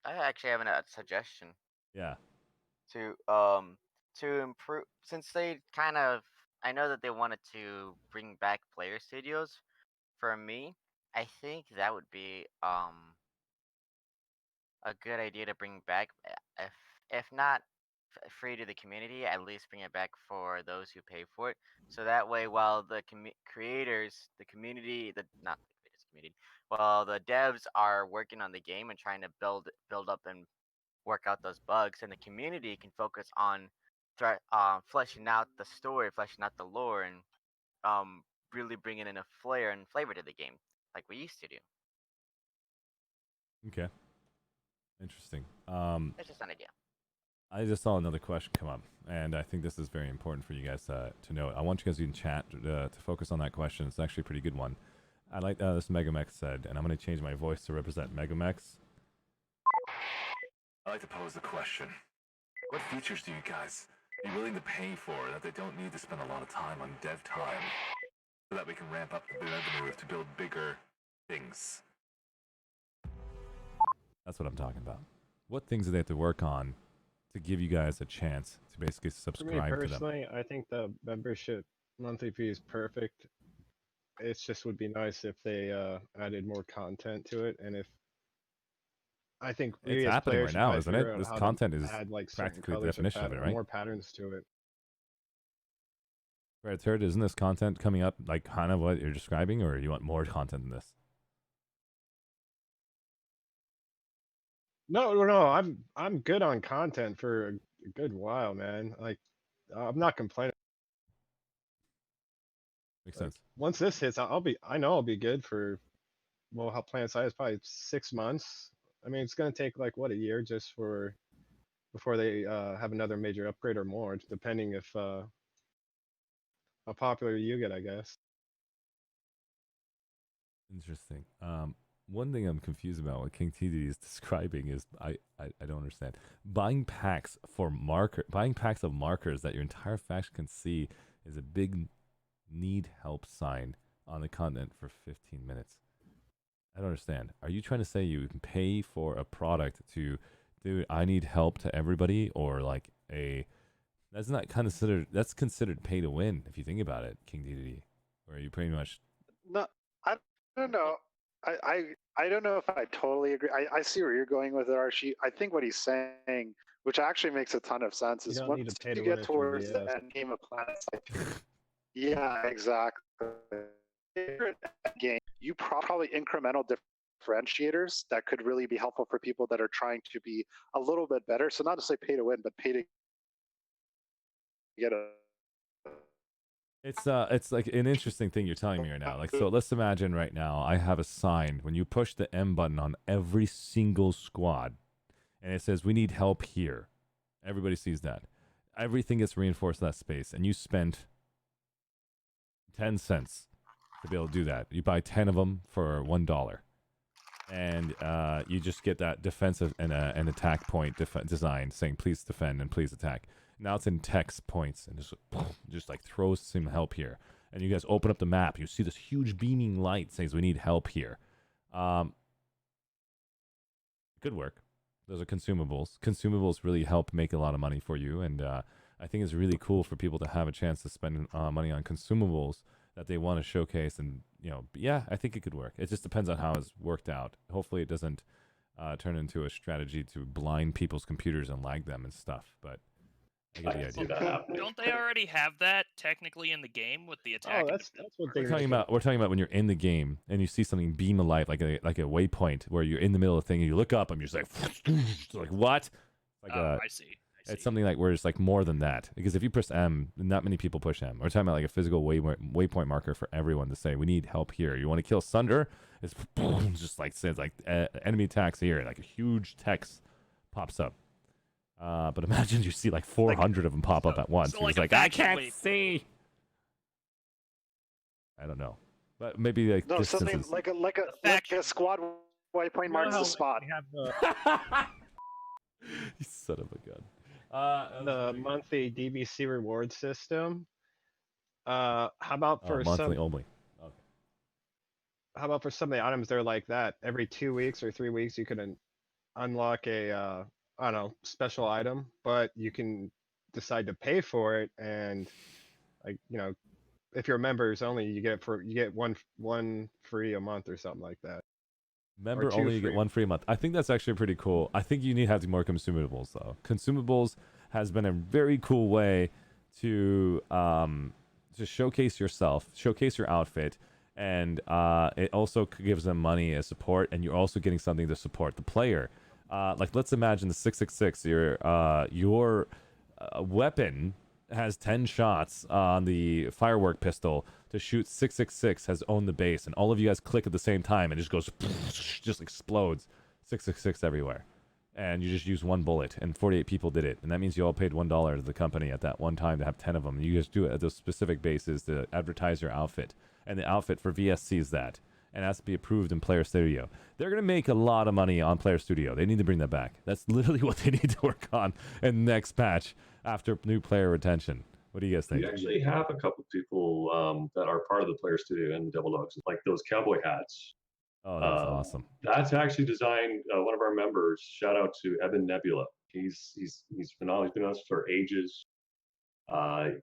I actually have a suggestion Yeah. to improve, since they kind of, I know that they wanted to bring back player studios. For me, I think that would be a good idea to bring back, if not free to the community, at least bring it back for those who pay for it. So that way, while the creators, the community, the not the creators community, while the devs are working on the game and trying to build up and work out those bugs, and the community can focus on fleshing out the story, fleshing out the lore, and really bringing in a flair and flavor to the game, like we used to do. Okay. Interesting. That's just an idea. I just saw another question come up, and I think this is very important for you guys to know. I want you guys in chat to focus on that question. It's actually a pretty good one. I like this Megamex said, and I'm going to change my voice to represent Megamex. I like to pose the question. What features do you guys be willing to pay for that they don't need to spend a lot of time on dev time so that we can ramp up the revenue to build bigger things? That's what I'm talking about. What things do they have to work on to give you guys a chance to basically For me subscribe to them? personally, I think the membership monthly fee is perfect. It just would be nice if they added more content to it, and if I think we It's as happening players right should now, probably isn't figure it? out This how to content is add like certain practically the colors or definition of it, right? more patterns to it. Right, third, isn't this content coming up like kind of what you're describing, or you want more content than this? No, I'm good on content for a good while, man. Like, I'm not complaining. Makes Like, sense. once this hits, I know I'll be good for, well, how Planetside is probably 6 months. I mean, it's gonna take like what, a year just before they have another major upgrade or more, depending if how popular you get, I guess. Interesting. One thing I'm confused about what King TD is describing is I don't understand. Buying packs of markers that your entire faction can see is a big need help sign on the continent for 15 minutes. I don't understand. Are you trying to say you can pay for a product to do I need help to everybody, or like that's not considered pay to win if you think about it, King TD, where you pretty much No, I don't know. I don't know if I totally agree. I see where you're going with it, Archie. I think what he's saying, which actually makes a ton of sense, You is don't need once to pay to you win get it for towards the BS. end game of Planetside. Yeah, exactly. game, you probably incremental differentiators that could really be helpful for people that are trying to be a little bit better. So not to say pay to win, but pay to get a. It's like an interesting thing you're telling me right now. Like, so let's imagine right now I have a sign when you push the M button on every single squad, and it says we need help here. Everybody sees that. Everything gets reinforced in that space, and you spent 10 cents to be able to do that. You buy 10 of them for $1, and you just get that defensive and an attack point design saying please defend and please attack. Now it's in text points and just like throws some help here. And you guys open up the map. You see this huge beaming light says we need help here. Good work. Those are consumables. Consumables really help make a lot of money for you. And I think it's really cool for people to have a chance to spend money on consumables that they want to showcase. And, you know, yeah, I think it could work. It just depends on how it's worked out. Hopefully it doesn't turn into a strategy to blind people's computers and lag them and stuff. But I get the idea. Don't they already have that technically in the game with the attack? Oh, that's what We're talking about when you're in the game and you see something beam of light like a waypoint where you're in the middle of the thing and you look up and you're just like what? Like I see. It's something like where it's like more than that, because if you press M, not many people push M. We're talking about like a physical waypoint marker for everyone to say we need help here. You want to kill Sunder? It's just like says like enemy attacks here, like a huge text pops up. But imagine you see like 400 of them pop up at once. You're just like, I can't see. I don't know, but maybe like no, something distances. like a squad waypoint marks the spot. You son of a gun. The monthly DBC reward system. How about for monthly some? only? Okay. How about for some of the items they're like that? Every 2 weeks or 3 weeks, you can unlock a I don't know, special item, but you can decide to pay for it, and like if you're members only, you get one free a month or something like that. Member only, you get one free month. I think that's actually pretty cool. I think you need to have more consumables though. Consumables has been a very cool way to showcase yourself, showcase your outfit, and it also gives them money as support, and you're also getting something to support the player. Like let's imagine the 666. Your weapon has 10 shots on the firework pistol to shoot. 666 has owned the base, and all of you guys click at the same time and it just goes just explodes 666 everywhere, and you just use one bullet, and 48 people did it, and that means you all paid $1 to the company at that one time to have 10 of them. You just do it at those specific bases to advertise your outfit, and the outfit for VS sees that and has to be approved in Player Studio. They're going to make a lot of money on Player Studio. They need to bring that back. That's literally what they need to work on in the next patch after new player retention. What do you guys think? We actually have a couple people that are part of the Player Studio and the Devil Dogs, like those cowboy hats. Oh, that's awesome. That's actually designed one of our members. Shout out to Evan Nebula. He's phenomenal. He's been on us for ages.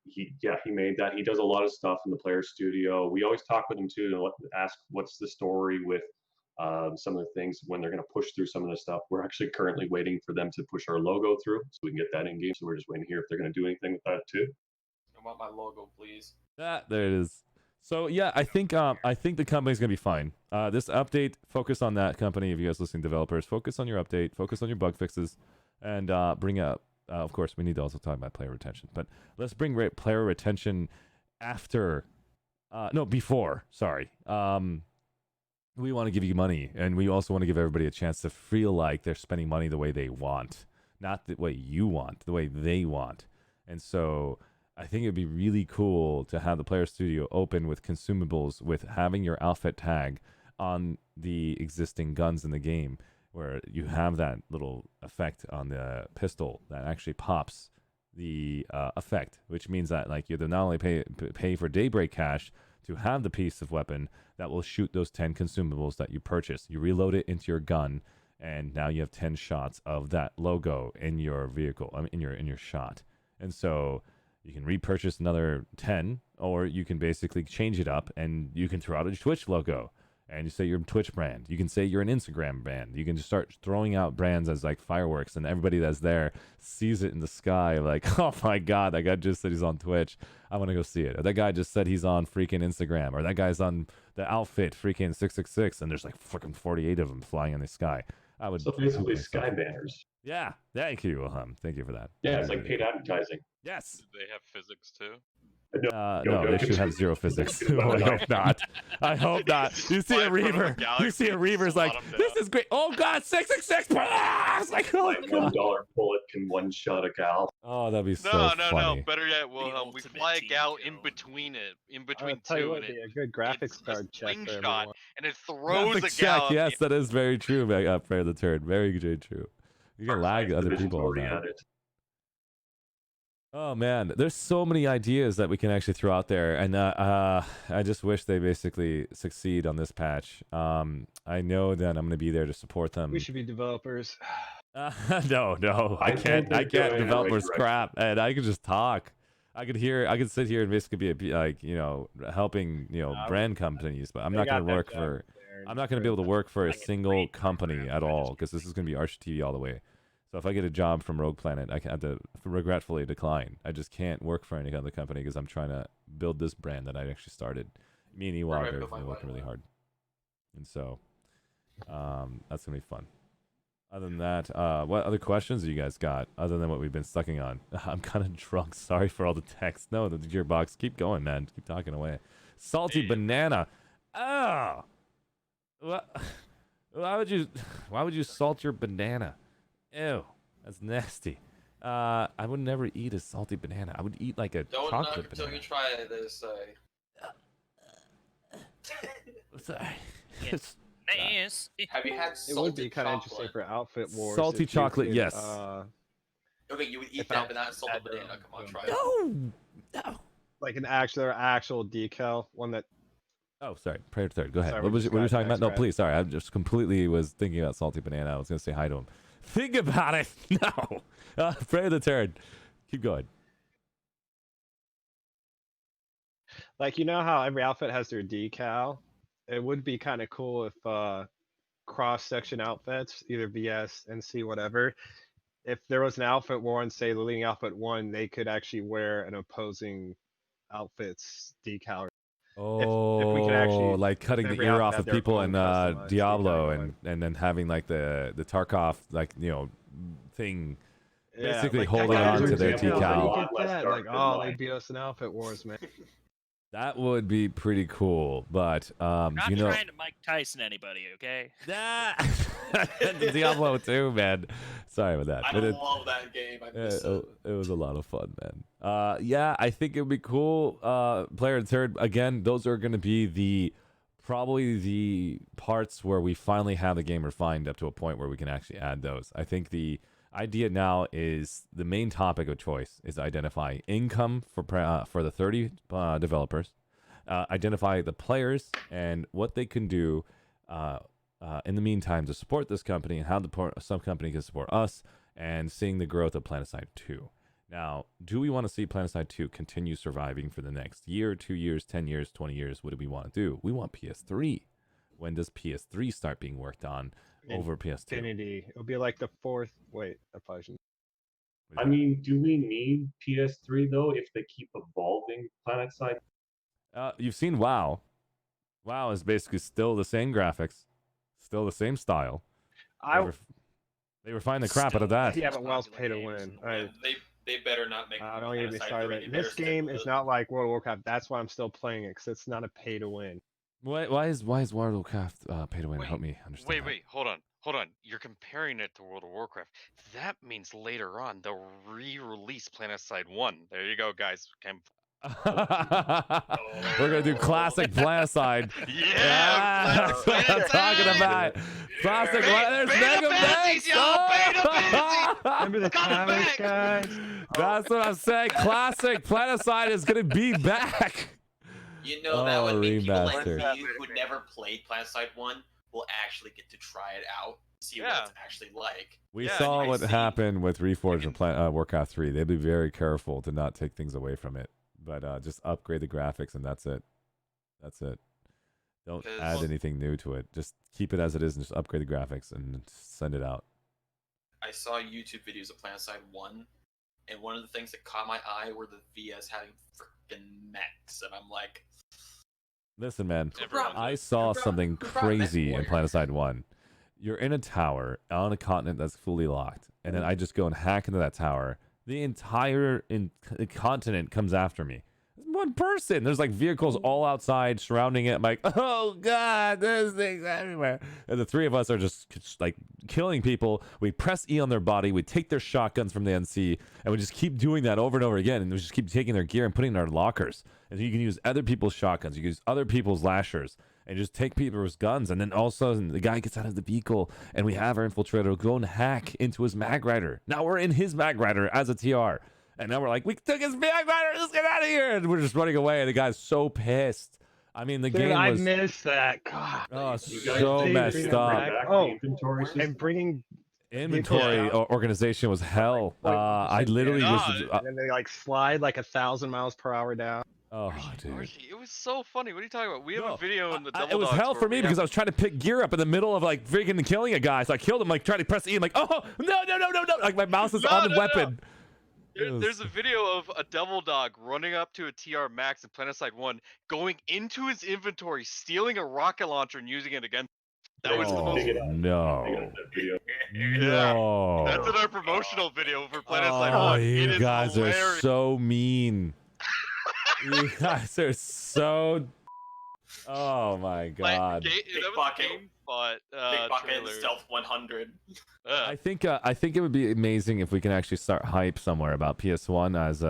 He made that. He does a lot of stuff in the Player Studio. We always talk with him too and ask what's the story with some of the things when they're going to push through some of the stuff. We're actually currently waiting for them to push our logo through so we can get that in game. So we're just waiting here if they're going to do anything with that too. I want my logo, please. There it is. So yeah, I think the company's gonna be fine. This update, focus on that company. If you guys listening, developers, focus on your update, focus on your bug fixes, and bring up. Of course, we need to also talk about player retention, but let's bring player retention after. Before. Sorry. We want to give you money, and we also want to give everybody a chance to feel like they're spending money the way they want, not the way you want, the way they want. And so I think it'd be really cool to have the Player Studio open with consumables, with having your outfit tag on the existing guns in the game, where you have that little effect on the pistol that actually pops the effect, which means that like you not only pay for Daybreak cash to have the piece of weapon that will shoot those 10 consumables that you purchase. You reload it into your gun, and now you have 10 shots of that logo in your vehicle, in your shot. And so you can repurchase another 10, or you can basically change it up, and you can throw out a Twitch logo. and you say you're a Twitch brand. You can say you're an Instagram brand. You can just start throwing out brands as like fireworks, and everybody that's there sees it in the sky like, oh my God, that guy just said he's on Twitch. I want to go see it. Or that guy just said he's on freaking Instagram. Or that guy's on the outfit freaking 666, and there's like freaking 48 of them flying in the sky. I would. So basically, sky banners. Yeah. Thank you, Wilhelm. Thank you for that. Yeah, it's like paid advertising. Yes. Do they have physics too? No, they should have zero physics. I hope not. I hope not. You see a Reaver. You see a Reaver's like, this is great. Oh God, 666. It's like, oh like $1 bullet can one shot a gal. Oh, that'd be so No. funny. Better yet, we fly a gal in between tell you two, what, and a good graphics card check for slingshot, everyone. and it throws Graphic a gal. check. Yes, that is very true. Prayer the Turd. Very true. You can lag other people on that. Oh man, there's so many ideas that we can actually throw out there, and I just wish they basically succeed on this patch. I know that I'm going to be there to support them. We should be developers. No, I can't develop this crap, and I can just talk. I could sit here and basically be like, helping, brand companies, but I'm not going to work for. I'm not going to be able to work for a single company at all, because this is going to be Arch TV all the way. So if I get a job from Rogue Planet, I have to regretfully decline. I just can't work for any other company because I'm trying to build this brand that I actually started. Me and Ewok are working really hard, and so that's gonna be fun. Other than that, what other questions do you guys got other than what we've been sucking on? I'm kind of drunk. Sorry for all the text. No, the Gearbox. Keep going, man. Keep talking away. Salty banana. Oh, why would you salt your banana? Ew, that's nasty. I would never eat a salty banana. I would eat like a Don't chocolate knock until banana. you try this. Sorry. Have you had It salted would be kind of chocolate? interesting for Outfit Wars. Salty if you chocolate, could, yes. Okay, you would eat if that, Outfit but not salted had their banana. Come on, own try banana. it. No. Like an actual decal, one that. Oh, sorry. Prayer to Third. Go ahead. Sorry, What we're were you just talking about? No, scratching. please. Sorry. I just completely was thinking about salty banana. I was going to say hi to him. Think about it. No. Prayer the Third. Keep going. Like, you know how every outfit has their decal? It would be kind of cool if cross-section outfits, either VS, NC, whatever, if there was an outfit war and say the leading outfit won, they could actually wear an opposing outfit's decal. Oh, if we could actually, like cutting the every ear outfit off had of their people own in customized Diablo decal and then having like the Tarkov thing Yeah, basically like, holding that on guy's to their example, decal. you get that, like, oh, they beat us in Outfit Wars, man. That would be pretty cool, but Not do you know trying to Mike Tyson anybody, okay? Diablo 2, man. Sorry about that. I But love that game. I miss it. it was a lot of fun, man. Yeah, I think it would be cool. Player Third, again, those are going to be probably the parts where we finally have the game refined up to a point where we can actually add those. I think the idea now is the main topic of choice is identify income for the 30 developers, identify the players and what they can do in the meantime to support this company and how some company can support us, and seeing the growth of Planetside 2. Now, do we want to see Planetside 2 continue surviving for the next year, 2 years, 10 years, 20 years? What do we want to do? We want PS3. When does PS3 start being worked on over PS2? Infinity. It'll be like the fourth. Wait, I probably shouldn't. I mean, do we need PS3 though if they keep evolving Planetside? You've seen WoW. WoW is basically still the same graphics, still the same style. They refined the crap out of that. Yeah, but WoW's pay to win. They better not make. Don't get me Planetside started. 3. Like, They better this stick game with is it. not like World of Warcraft. That's why I'm still playing it, because it's not a pay to win. Why is World of Warcraft pay to win? Help me understand. Wait, hold on. You're comparing it to World of Warcraft. That means later on they'll re-release Planetside 1. There you go, guys. We're gonna do classic Planetside. Yeah, That's what I'm talking about. Classic. There's Mega Man. Remember the comics, guys? That's what I'm saying. Classic Planetside is gonna be back. You know that would mean people like remaster. me who never played Planetside 1 will actually get to try it out, see what it's actually like. We saw what happened with Reforged and Warcraft 3. They'd be very careful to not take things away from it, but just upgrade the graphics, and that's it. That's it. Don't 'Cause- add anything new to it. Just keep it as it is and just upgrade the graphics and send it out. I saw YouTube videos of Planetside 1, and one of the things that caught my eye were the VS having freaking mechs, and I'm like, Listen, man, Everyone I does. saw Who brought- something who brought Mech crazy in Warrior? Planetside 1. You're in a tower on a continent that's fully locked, and then I just go and hack into that tower. The entire continent comes after me. One person. There's like vehicles all outside surrounding it. I'm like, oh god, there's things everywhere. And the three of us are just like killing people. We press E on their body. We take their shotguns from the NC, and we just keep doing that over and over again. And we just keep taking their gear and putting it in our lockers. And so you can use other people's shotguns. You can use other people's lashers. And just take people's guns. And then all of a sudden, the guy gets out of the vehicle, and we have our infiltrator go and hack into his mag rider. Now we're in his mag rider as a TR. And now we're like, we took his mag rider, let's get out of here. And we're just running away. And the guy's so pissed. I mean, the Dude, game I was missed that. God. oh, You guys so did messed bring up. back the Oh, inventory system? and bringing Inventory vehicles down. organization was hell. I literally was. and then they like slide like 1,000 miles per hour down. Oh, dude. Archie, it was so funny. What are you talking about? We have No, a video in the Double It was Dogs hell where for me we because I have- was trying to pick gear up in the middle of like freaking killing a guy. So I killed him, like trying to press E. I'm like, oh, no. Like my mouse is on the weapon. There's a video of a Devil Dog running up to a TR Max in Planetside 1, going into his inventory, stealing a rocket launcher and using it again. That was the Oh, most... no. Yeah, No. that's in our promotional video for Planetside Oh, 1. It you is guys are hilarious. so mean. You guys are so. Oh my god. That was a game spot Big Bucket trailer. Stealth 100. I think it would be amazing if we can actually start hype somewhere about PS1 as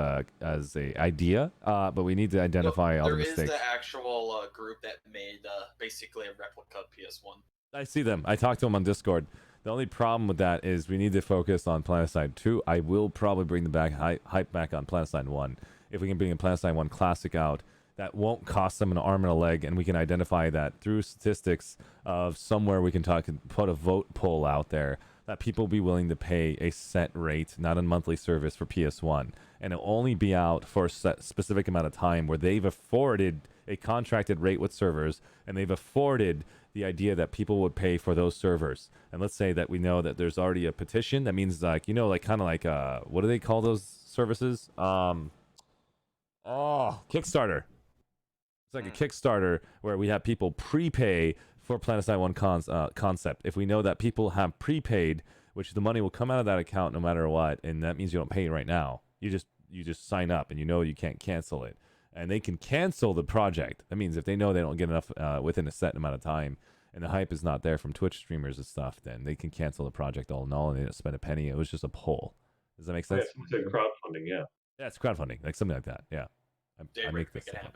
a idea. But we need to identify all the There is mistakes. the actual group that made basically a replica of PS1. I see them. I talked to them on Discord. The only problem with that is we need to focus on Planetside 2. I will probably bring the hype back on Planetside 1. If we can bring a Planetside 1 Classic out, that won't cost them an arm and a leg, and we can identify that through statistics of somewhere we can put a vote poll out there that people will be willing to pay a set rate, not a monthly service for PS1. And it'll only be out for a specific amount of time where they've afforded a contracted rate with servers, and they've afforded the idea that people would pay for those servers. And let's say that we know that there's already a petition. That means like, you know, like kind of like, what do they call those services? Kickstarter. It's like a Kickstarter where we have people prepay for Planetside 1 concept. If we know that people have prepaid, which the money will come out of that account no matter what, and that means you don't pay right now. You just sign up and you know you can't cancel it. And they can cancel the project. That means if they know they don't get enough within a set amount of time and the hype is not there from Twitch streamers and stuff, then they can cancel the project all in all and they didn't spend a penny. It was just a poll. Does that make sense? It's a crowdfunding, yeah. Yeah, it's crowdfunding, like something like that. Yeah. I make this stuff up.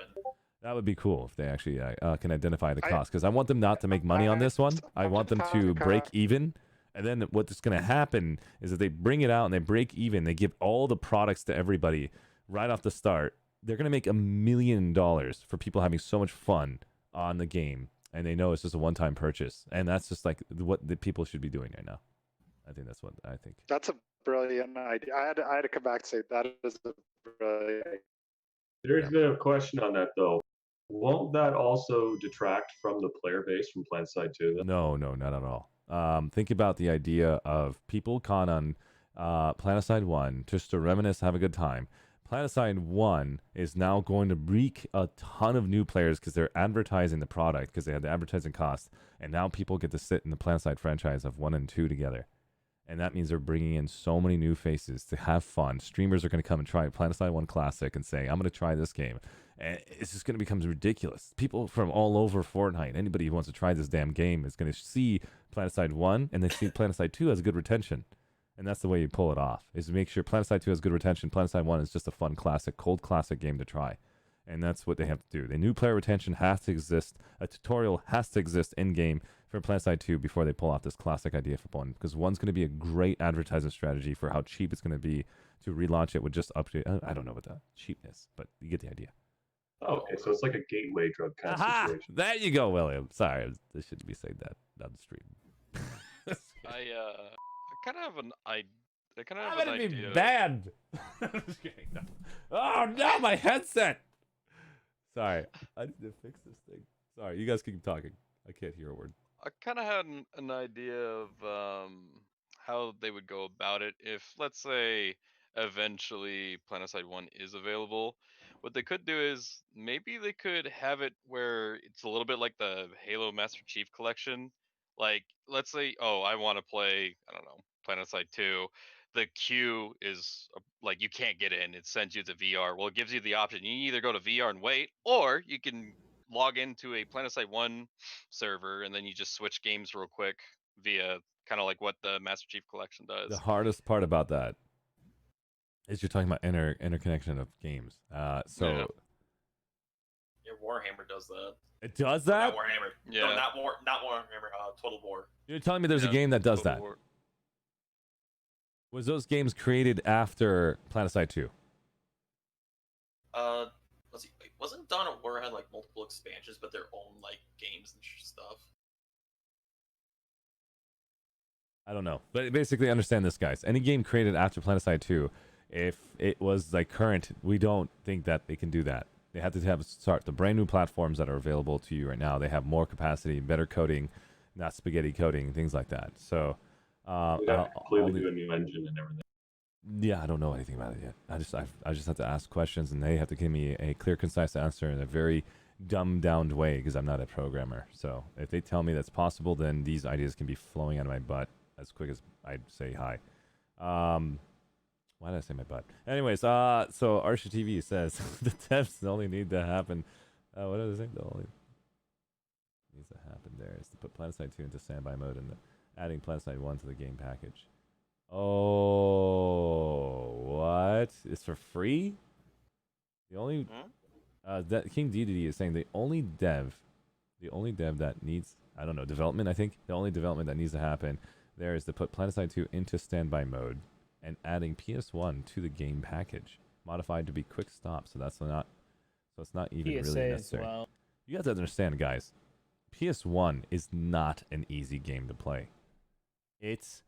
That would be cool if they actually can identify the cost, because I want them not to make money on this one. I want them to break even. And then what's going to happen is that they bring it out and they break even. They give all the products to everybody right off the start. They're going to make $1 million for people having so much fun on the game. And they know it's just a one-time purchase. And that's just like what the people should be doing right now. I think that's what I think. That's a brilliant idea. I had to come back and say that is a brilliant idea. There's a question on that though. Won't that also detract from the player base from Planetside 2? No, not at all. Think about the idea of people caught on Planetside 1 just to reminisce, have a good time. Planetside 1 is now going to wreak a ton of new players because they're advertising the product, because they had the advertising cost, and now people get to sit in the Planetside franchise of 1 and 2 together. And that means they're bringing in so many new faces to have fun. Streamers are going to come and try Planetside 1 Classic and say, I'm going to try this game. And it's just going to become ridiculous. People from all over Fortnite, anybody who wants to try this damn game is going to see Planetside 1 and they see Planetside 2 has good retention. And that's the way you pull it off, is to make sure Planetside 2 has good retention. Planetside 1 is just a fun classic, cold classic game to try. And that's what they have to do. The new player retention has to exist. A tutorial has to exist in-game for Planetside 2 before they pull off this classic idea for 1. Because 1's going to be a great advertising strategy for how cheap it's going to be to relaunch it with just update. I don't know about the cheapness, but you get the idea. Oh, okay, so it's like a gateway drug kind of situation. There you go, William. Sorry, I shouldn't be saying that on the stream. I kind of have an idea. I'm gonna be bad. Oh no, my headset. Sorry, I need to fix this thing. Sorry, you guys keep talking. I can't hear a word. I kind of had an idea of how they would go about it if, let's say, eventually Planetside 1 is available. What they could do is maybe they could have it where it's a little bit like the Halo Master Chief Collection. Like, let's say, oh, I want to play, I don't know, Planetside 2. The queue is like you can't get in. It sends you to VR. Well, it gives you the option. You either go to VR and wait, or you can log into a Planetside 1 server and then you just switch games real quick via kind of like what the Master Chief Collection does. The hardest part about that is you're talking about interconnection of games. So Yeah, Warhammer does that. it does Or that? Not Warhammer. Yeah. No, not Warhammer. Total War. You're telling me there's a Yeah, game that does Total that? War. Was those games created after Planetside 2? Let's see. Wasn't Dawn of War had like multiple expansions, but their own like games and stuff? I don't know. But basically, understand this, guys. Any game created after Planetside 2, if it was like current, we don't think that they can do that. They have to start the brand new platforms that are available to you right now. They have more capacity, better coding, not spaghetti coding, things like that. So, We'd have to completely do a new engine and everything. yeah, I don't know anything about it yet. I just have to ask questions, and they have to give me a clear, concise answer in a very dumbed down way because I'm not a programmer. So if they tell me that's possible, then these ideas can be flowing out of my butt as quick as I'd say hi. Why did I say my butt? Anyways, so Arsha TV says the devs only need to happen. What did I say? The only needs to happen there is to put Planetside 2 into standby mode and adding Planetside 1 to the game package. Oh, what? It's for free? The only that King DDD is saying the only dev that needs, I don't know, development, I think. The only development that needs to happen there is to put Planetside 2 into standby mode and adding PS1 to the game package, modified to be quick stop. So it's not even PSA really as necessary. well. You have to understand, guys. PS1 is not an easy game to play. It's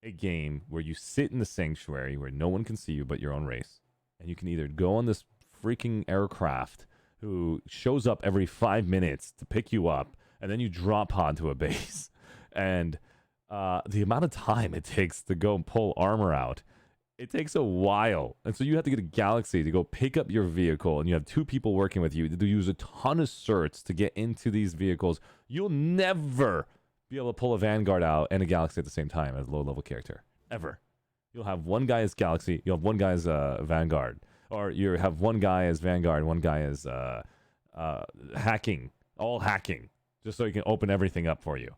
a game where you sit in the sanctuary where no one can see you but your own race, and you can either go on this freaking aircraft who shows up every 5 minutes to pick you up, and then you drop pod to a base, and the amount of time it takes to go and pull armor out, it takes a while. And so you have to get a Galaxy to go pick up your vehicle, and you have 2 people working with you to use a ton of certs to get into these vehicles. You'll never be able to pull a Vanguard out and a Galaxy at the same time as a low-level character. Ever. You'll have one guy as Galaxy, you'll have one guy as Vanguard. Or you have one guy as Vanguard, one guy as hacking. All hacking. Just so he can open everything up for you.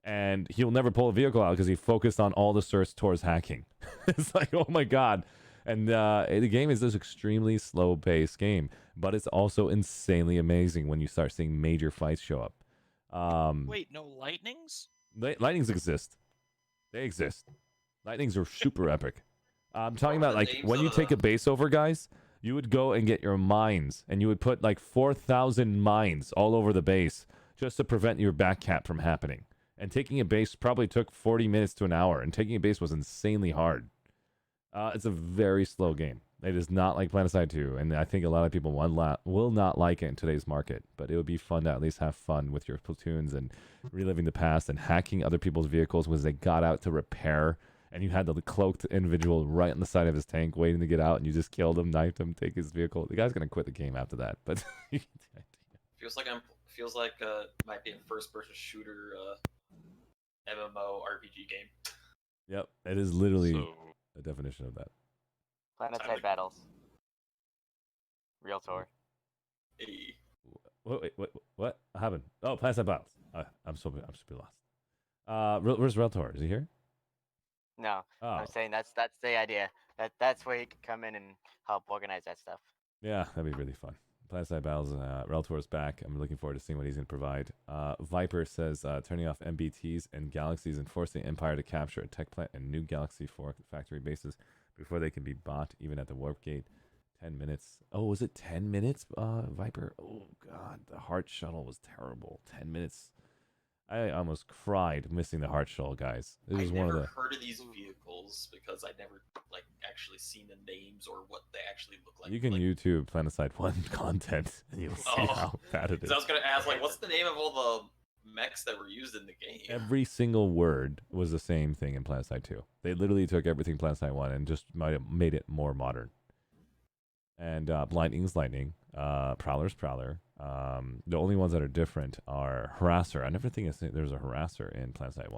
And he'll never pull a vehicle out because he focused on all the certs towards hacking. It's like, oh my god. And the game is this extremely slow-paced game, but it's also insanely amazing when you start seeing major fights show up. Wait, no lightnings? Lightnings exist. They exist. Lightnings are super epic. I'm talking about like when you take a base over, guys, you would go and get your mines, and you would put like 4,000 mines all over the base just to prevent your back cap from happening. And taking a base probably took 40 minutes to an hour, and taking a base was insanely hard. It's a very slow game. It is not like Planetside 2, and I think a lot of people will not like it in today's market, but it would be fun to at least have fun with your platoons and reliving the past and hacking other people's vehicles when they got out to repair, and you had the cloaked individual right on the side of his tank waiting to get out, and you just killed him, knifed him, take his vehicle. The guy's going to quit the game after that, but... Feels like might be a first-person shooter MMO RPG game. Yep, it is literally a definition of that. Planetside Battles. Real tour. Hey. Wait, what happened? Oh, Planetside Battles. I'm super lost. Where's Reltor? Is he here? No, Oh. I'm saying that's the idea. That's where you can come in and help organize that stuff. Yeah, that'd be really fun. Planetside Battles, Reltor is back. I'm looking forward to seeing what he's going to provide. Viper says, turning off MBTs and galaxies and forcing Empire to capture a tech plant and new Galaxy 4 factory bases before they can be bought, even at the warp gate. 10 minutes. Oh, was it 10 minutes, Viper? Oh, God. The heart shuttle was terrible. 10 minutes. I almost cried missing the heart shoal, guys. It was I've one of never the. heard of these vehicles because I never like actually seen the names or what they actually look like. You can YouTube Planetside 1 content and you'll see how bad it is. Because I was gonna ask, like, what's the name of all the mechs that were used in the game? Every single word was the same thing in Planetside 2. They literally took everything Planetside 1 and just made it more modern. And Lightning's Lightning, Prowler's Prowler. The only ones that are different are Harasser. I never think there's a Harasser in Planetside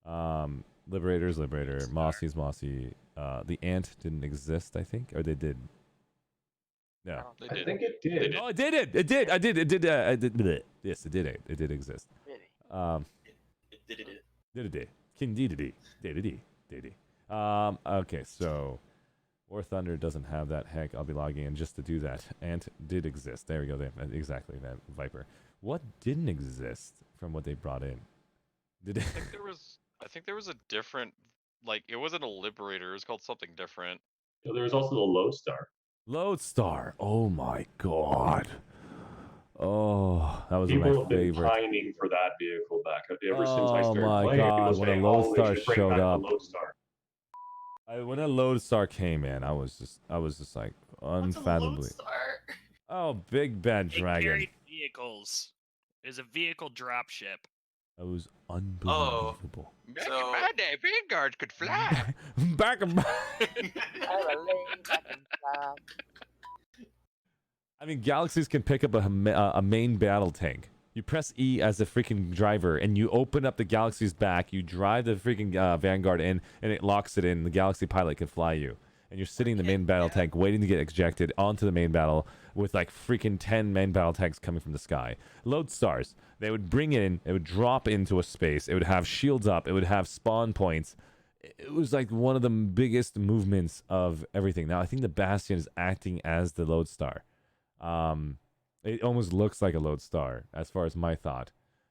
1. Liberator's Liberator, Mossy's Mossy. The Ant didn't exist, I think, or they did. No, I think it did. Oh, it did. It did. I did. It did. Bleh. Yes, it did. It did exist. Okay, so War Thunder doesn't have that. Heck, I'll be logging in just to do that. Ant did exist. There we go. Exactly. That Viper. What didn't exist from what they brought in? Did it? I think there was a different, like, it wasn't a Liberator. It was called something different. So there was also the Lodestar. Lodestar. Oh my god. Oh, that was People my have been favorite. pining for that vehicle back ever since I started my playing. god! People When a saying, "Oh, they Lodestar should bring showed back the up, Lodestar." when a Lodestar came in, I was just like unfathomably. Oh, big bad They dragon. carried vehicles. Is a vehicle dropship. That was unbelievable. Back in my day, Vanguards could fly. Back in I mean, galaxies can pick up a main battle tank. You press E as the freaking driver, and you open up the galaxy's back. You drive the freaking Vanguard in, and it locks it in. The galaxy pilot can fly you, and you're sitting in the main battle tank, waiting to get ejected onto the main battle with like freaking 10 main battle tanks coming from the sky. Lodestars. They would bring it in. It would drop into a space. It would have shields up. It would have spawn points. It was like one of the biggest movements of everything. Now I think the Bastion is acting as the Lodestar. It almost looks like a Lodestar as far as my thought,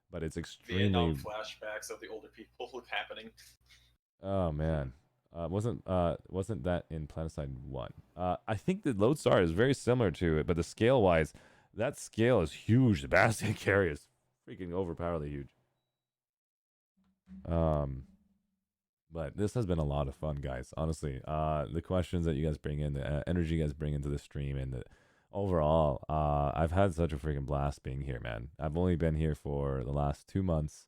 but it's extremely. Vietnam flashbacks of the older people happening. Oh man, wasn't that in Planetside 1? I think the Lodestar is very similar to it, but the scale wise, that scale is huge. The Bastion carry is freaking overpoweredly huge. But this has been a lot of fun, guys. Honestly, the questions that you guys bring in, the energy you guys bring into the stream, and the overall, I've had such a freaking blast being here, man. I've only been here for the last 2 months.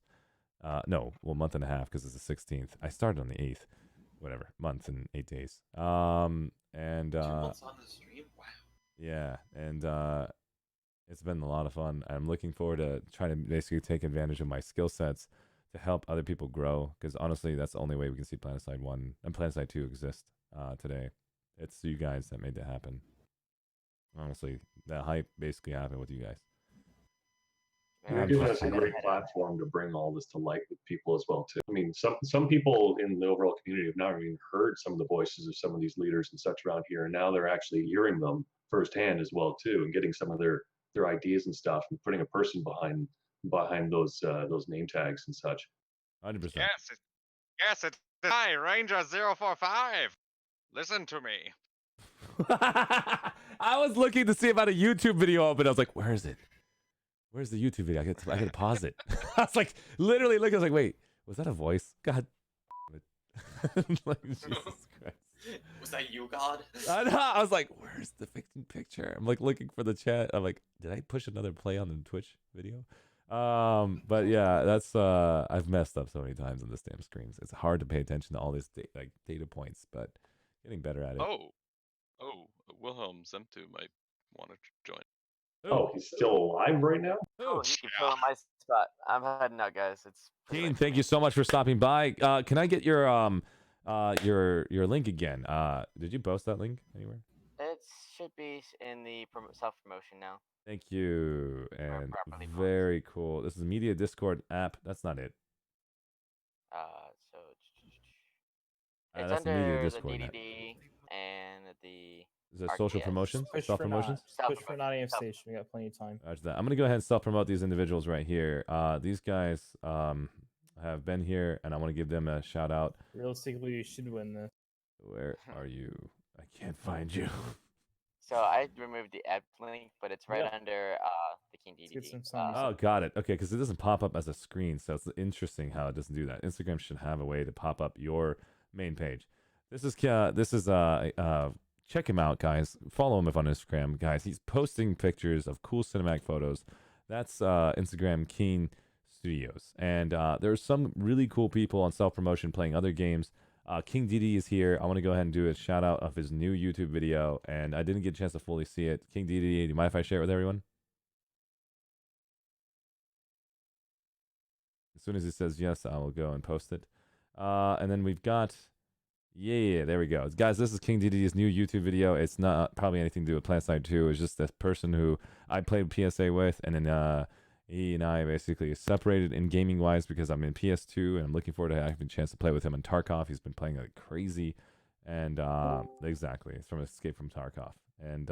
No, well, month and a half because it's the 16th. I started on the 8th, whatever, month and 8 days. And 2 months on the stream, wow. yeah, and it's been a lot of fun. I'm looking forward to trying to basically take advantage of my skill sets to help other people grow. Because honestly, that's the only way we can see Planetside 1 and Planetside 2 exist today. It's you guys that made that happen. Honestly, that hype basically happened with you guys. You're giving us a great platform to bring all this to light with people as well too. I mean, some people in the overall community have not even heard some of the voices of some of these leaders and such around here, and now they're actually hearing them firsthand as well too, and getting some of their ideas and stuff, and putting a person behind those name tags and such. 100%. Yes, it's I, Ranger 045. Listen to me. I was looking to see if I had a YouTube video open. I was like, where is it? Where's the YouTube video? I gotta pause it. I was like, literally looking. I was like, wait, was that a voice? God. Like, Jesus Christ. Was that you, God? I was like, where's the freaking picture? I'm like looking for the chat. I'm like, did I push another play on the Twitch video? But yeah, that's I've messed up so many times on this damn screens. It's hard to pay attention to all these data points, but getting better at it. Oh, Wilhelm Zemtu might want to join. Oh, he's still alive right now? Cool, you can fill in my spot. I'm heading out, guys. It's Keen, thank you so much for stopping by. Can I get your link again? Did you post that link anywhere? It should be in the self promotion now. Thank you, and very cool. This is Media Discord app. That's not it. So it's That's under Media the Discord. DDD and the. Is it social promotions? Self promotions? Push for not AF station. We got plenty of time. Roger that. I'm gonna go ahead and self promote these individuals right here. These guys have been here, and I want to give them a shout out. Realistically, you should win this. Where are you? I can't find you. So I removed the app link, but it's right Yeah. under the King Let's get DDD. some zombies. Oh, got it. Okay, because it doesn't pop up as a screen, so it's interesting how it doesn't do that. Instagram should have a way to pop up your main page. This is check him out, guys. Follow him on Instagram, guys. He's posting pictures of cool cinematic photos. That's Instagram Keen Studios, and there's some really cool people on self promotion playing other games. King DD is here. I want to go ahead and do a shout out of his new YouTube video, and I didn't get a chance to fully see it. King DD, do you mind if I share it with everyone? As soon as he says yes, I will go and post it. And then we've got, yeah, there we go. Guys, this is King DD's new YouTube video. It's not probably anything to do with Planetside 2. It's just this person who I played PSA with, and then he and I basically separated in gaming-wise because I'm in PS2, and I'm looking forward to having a chance to play with him in Tarkov. He's been playing like crazy, and exactly, it's from Escape from Tarkov. And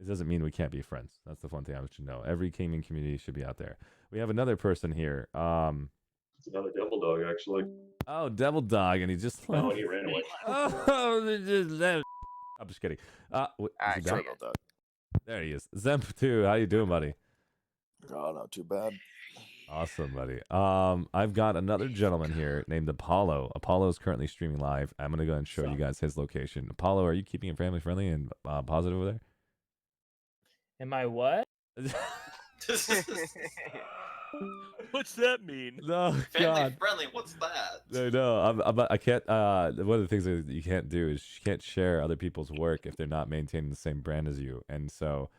it doesn't mean we can't be friends. That's the fun thing I want you to know. Every gaming community should be out there. We have another person here. It's another devil dog, actually. Oh, devil dog, and he just Oh, and he ran away. I'm just kidding. Is he Sorry back? about that. There he is. Zemp 2, how you doing, buddy? Oh, not too bad. Awesome, buddy. I've got another gentleman here named Apollo. Apollo is currently streaming live. I'm gonna go ahead and show you guys his location. Apollo, are you keeping it family friendly and positive over there? Am I what? What's that mean? No, Family God. friendly. What's that? No, I can't. One of the things that you can't do is you can't share other people's work if they're not maintaining the same brand as you. And so,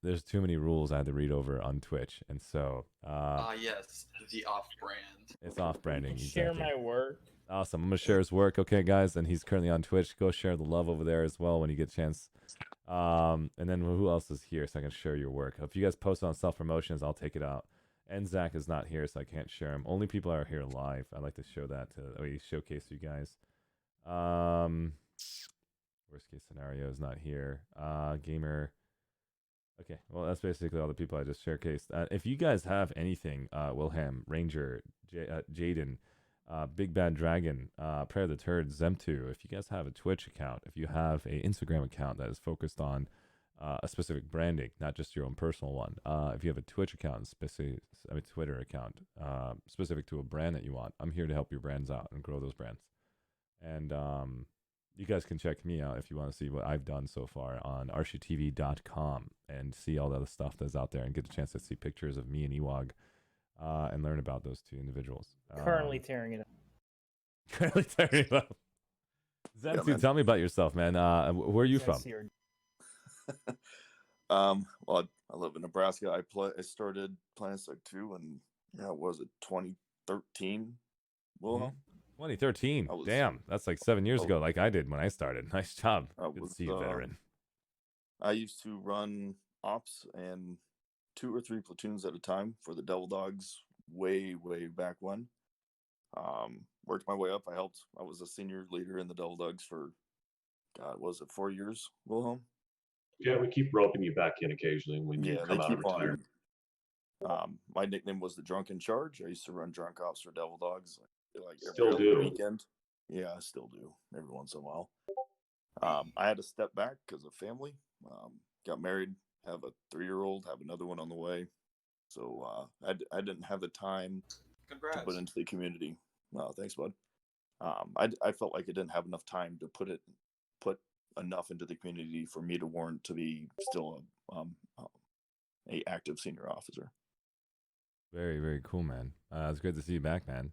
there's too many rules I had to read over on Twitch. And so, Yes, the off-brand. it's off branding. Share my work. Awesome. I'm gonna share his work. Okay, guys, and he's currently on Twitch. Go share the love over there as well when you get a chance. And then who else is here so I can share your work? If you guys post on self promotions, I'll take it out. And Zach is not here, so I can't share him. Only people are here live. I like to show that to showcase you guys. Worst case scenario is not here. Gamer. Okay, well that's basically all the people I just showcased. If you guys have anything, Wilhelm, Ranger, Jaden, Big Bad Dragon, Prayer of the Turd, Zemtu, if you guys have a Twitch account, if you have an Instagram account that is focused on a specific branding, not just your own personal one, if you have a Twitch account, Twitter account, specific to a brand that you want, I'm here to help your brands out and grow those brands. And you guys can check me out if you want to see what I've done so far on arshitv.com and see all the other stuff that's out there and get a chance to see pictures of me and Ewag and learn about those two individuals. Currently tearing it up. Currently tearing it up. Zemtu, tell me about yourself, man. Where are you from? Well, I live in Nebraska. I started Planetside 2 and what was it, 2013? Well, 2013. Damn, that's like 7 years ago, like I did when I started. Nice job. I Good was, to see you, veteran. I used to run ops and 2 or 3 platoons at a time for the Devil Dogs way back when. Worked my way up. I was a senior leader in the Devil Dogs for, God, was it 4 years, Wilhelm? Yeah, we keep roping you back in occasionally when you come out of retirement. My nickname was the Drunk in Charge. I used to run drunk ops for Devil Dogs like Still every do. other weekend. Yeah, I still do every once in a while. I had to step back because of family. Got married, have a 3-year-old, have another one on the way. So I didn't have the time to put into the community. Thanks, bud. I felt like I didn't have enough time to put enough into the community for me to warrant to be still a active senior officer. Very, very cool, man. It's great to see you back, man.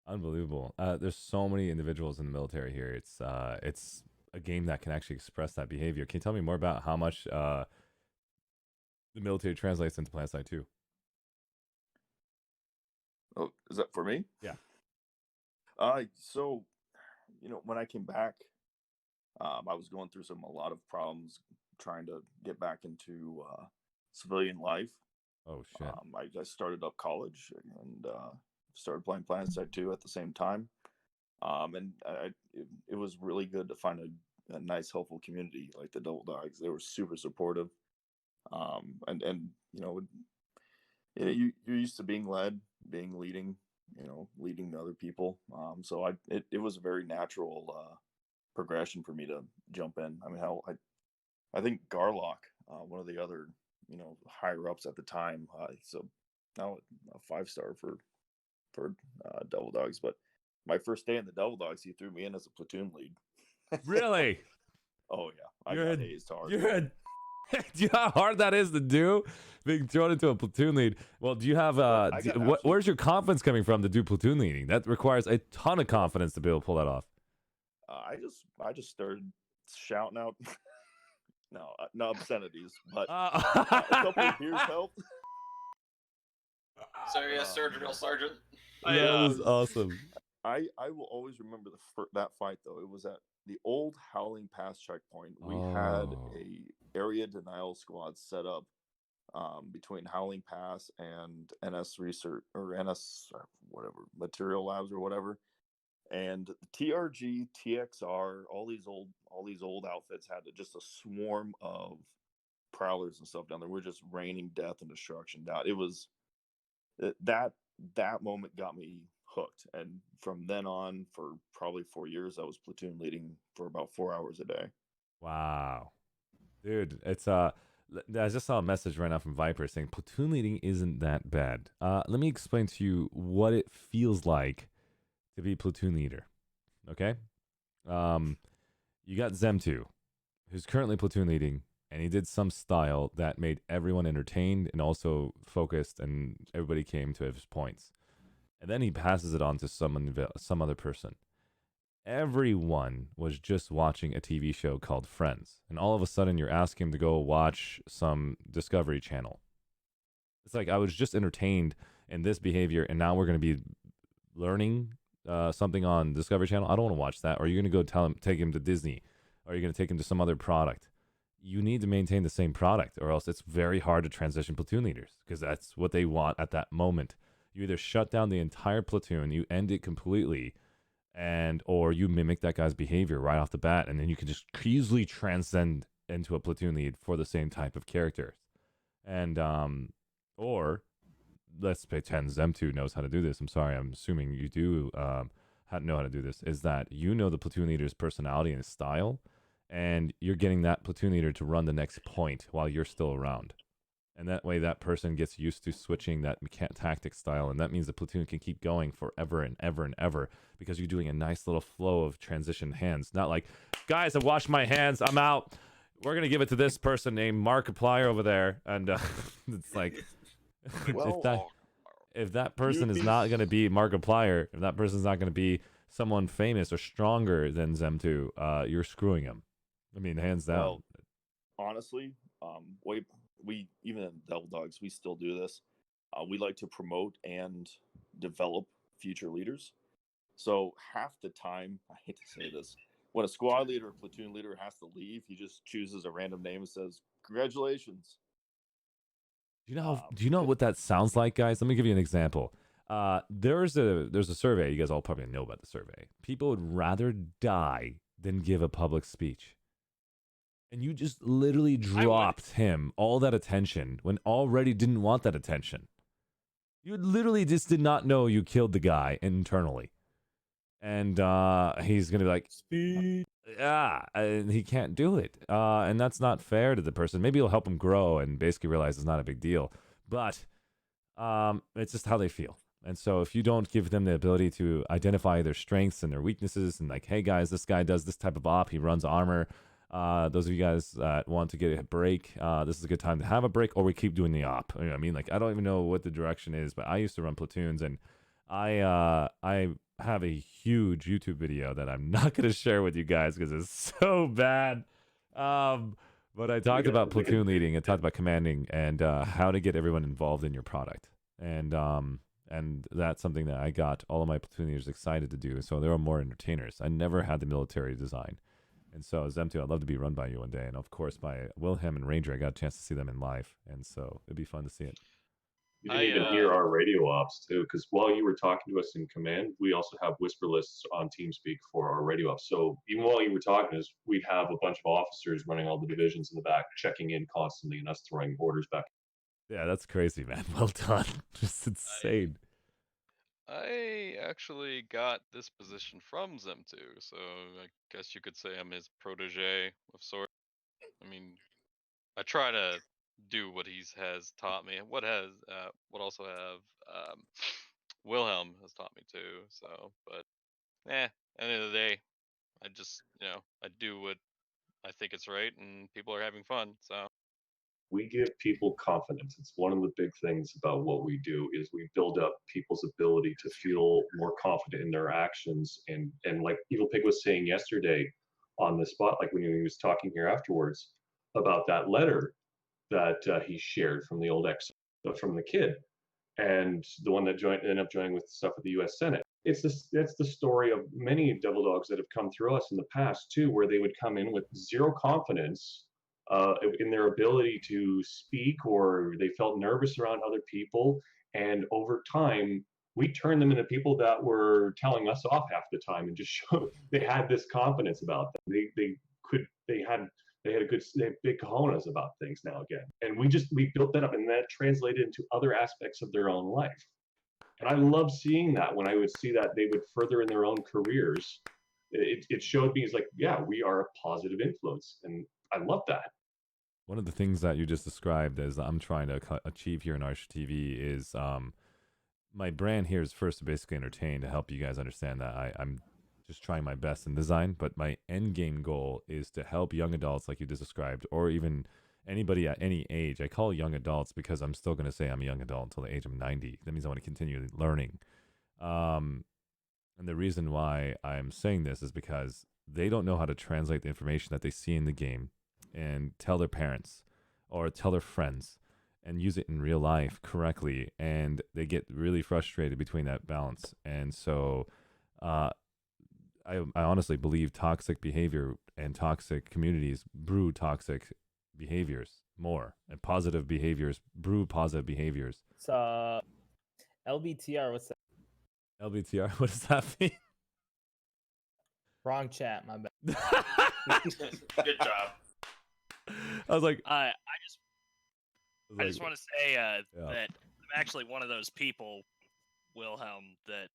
Unbelievable. There's so many individuals in the military here. It's a game that can actually express that behavior. Can you tell me more about how much the military translates into Planetside 2? Oh, is that for me? Yeah. So, when I came back, I was going through a lot of problems trying to get back into civilian life. Oh shit! I started up college and started playing Planetside 2 at the same time, and it was really good to find a nice, helpful community like the Devil Dogs. They were super supportive, and you're used to being leading other people. So it was a very natural progression for me to jump in. I mean, I think Garlock, one of the other higher ups at the time, so now a 5-star for Devil Dogs. But my first day in the Devil Dogs, he threw me in as a platoon lead. Really? Oh yeah, I got hazed hard. Do you know how hard that is to do? Being thrown into a platoon lead. Well, do you have where's your confidence coming from to do platoon leading? That requires a ton of confidence to be able to pull that off. I just started shouting out no obscenities, but a couple of beers helped. Sorry, yes, Sergeant. That was awesome. I will always remember that fight though. It was at the old Howling Pass checkpoint. We had a area denial squad set up between Howling Pass and NS Research or NS whatever Material Labs or whatever. And TRG, TXR, all these old outfits had just a swarm of prowlers and stuff down there. We're just raining death and destruction down. It was that moment got me hooked, and from then on, for probably 4 years, I was platoon leading for about 4 hours a day. Wow, dude, it's I just saw a message right now from Viper saying platoon leading isn't that bad. Let me explain to you what it feels like to be platoon leader. Okay, you got Zem2, who's currently platoon leading, and he did some style that made everyone entertained and also focused, and everybody came to his points. And then he passes it on to some other person. Everyone was just watching a TV show called Friends, and all of a sudden you're asking him to go watch some Discovery Channel. It's like I was just entertained in this behavior, and now we're going to be learning something on Discovery Channel. I don't want to watch that. Or you're going to go take him to Disney, or you're going to take him to some other product. You need to maintain the same product, or else it's very hard to transition platoon leaders, because that's what they want at that moment. You either shut down the entire platoon, you end it completely, or you mimic that guy's behavior right off the bat, and then you can just easily transcend into a platoon lead for the same type of characters. And or let's pretend Zem2 knows how to do this. I'm sorry, I'm assuming you do know how to do this. Is that you know the platoon leader's personality and his style, and you're getting that platoon leader to run the next point while you're still around. And that way that person gets used to switching that tactic style, and that means the platoon can keep going forever and ever and ever, because you're doing a nice little flow of transition hands. Not like, guys, I washed my hands, I'm out. We're going to give it to this person named Markiplier over there. And it's like, if that person is not going to be Markiplier, if that person's not going to be someone famous or stronger than Zem2, you're screwing him. I mean, hands down. Well, honestly, we even in Devil Dogs, we still do this. We like to promote and develop future leaders. So half the time, I hate to say this, when a squad leader or platoon leader has to leave, he just chooses a random name and says, "Congratulations." Do you know what that sounds like, guys? Let me give you an example. There's a survey. You guys all probably know about the survey. People would rather die than give a public speech. And you just literally dropped him all that attention when already didn't want that attention. You literally just did not know you killed the guy internally. And he's going to be like, speed. Yeah, and he can't do it. And that's not fair to the person. Maybe it'll help him grow and basically realize it's not a big deal. But it's just how they feel. And so if you don't give them the ability to identify their strengths and their weaknesses and like, hey, guys, this guy does this type of op. He runs armor. Those of you guys that want to get a break, this is a good time to have a break, or we keep doing the op. You know what I mean? Like, I don't even know what the direction is, but I used to run platoons, and I have a huge YouTube video that I'm not going to share with you guys because it's so bad. But I talked about platoon leading and talked about commanding and how to get everyone involved in your product. And that's something that I got all of my platoon leaders excited to do. So there are more entertainers. I never had the military design. And so Zem2, I'd love to be run by you one day. And of course, by Wilhelm and Ranger, I got a chance to see them in live. And so it'd be fun to see it. You didn't even hear our radio ops, too, because while you were talking to us in command, we also have whisper lists on TeamSpeak for our radio ops. So even while you were talking to us, we have a bunch of officers running all the divisions in the back, checking in constantly, and us throwing orders back. Yeah, that's crazy, man. Well done. Just insane. I actually got this position from Zem2, so I guess you could say I'm his protege of sorts. I mean, I try to do what he has taught me. What also have Wilhelm has taught me too. So, but at the end of the day, I just I do what I think it's right, and people are having fun. So we give people confidence. It's one of the big things about what we do is we build up people's ability to feel more confident in their actions. And like Evil Pig was saying yesterday on the spot, like when he was talking here afterwards about that letter that he shared from the old from the kid, and the one that ended up joining with stuff with the U.S. Senate. That's the story of many devil dogs that have come through us in the past too, where they would come in with zero confidence in their ability to speak, or they felt nervous around other people, and over time we turned them into people that were telling us off half the time, and just showed they had this confidence about them. They had big cojones about things now again, and we built that up, and that translated into other aspects of their own life. And I love seeing that. When I would see that they would further in their own careers, it showed me, it's like, yeah, we are a positive influence, and I love that. One of the things that you just described as I'm trying to achieve here in Arch TV is my brand here is first to basically entertain, to help you guys understand that I'm just trying my best in design, but my end game goal is to help young adults like you just described, or even anybody at any age. I call young adults because I'm still going to say I'm a young adult until the age of 90. That means I want to continue learning. And the reason why I'm saying this is because they don't know how to translate the information that they see in the game and tell their parents or tell their friends and use it in real life correctly, and they get really frustrated between that balance. And so I honestly believe toxic behavior and toxic communities brew toxic behaviors more, and positive behaviors brew positive behaviors. So LBTR, what's that? LBTR, what does that mean? Wrong chat, my bad. Good job. I was like, I just want to say that I'm actually one of those people, Wilhelm, that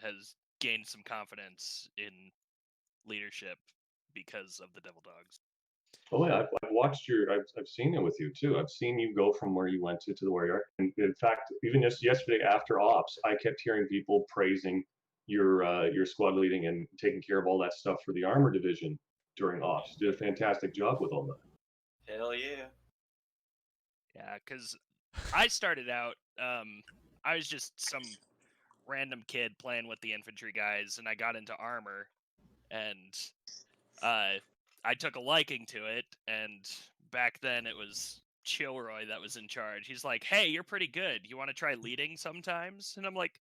has gained some confidence in leadership because of the Devil Dogs. Oh yeah, I've watched I've seen it with you too. I've seen you go from where you went to the where you are. And in fact, even just yesterday after ops, I kept hearing people praising your squad leading and taking care of all that stuff for the armor division during ops. You did a fantastic job with all that. Hell yeah. Yeah, because I started out, I was just some random kid playing with the infantry guys, and I got into armor, and I took a liking to it, and back then it was Chilroy that was in charge. He's like, "Hey, you're pretty good. You want to try leading sometimes?" And I'm like,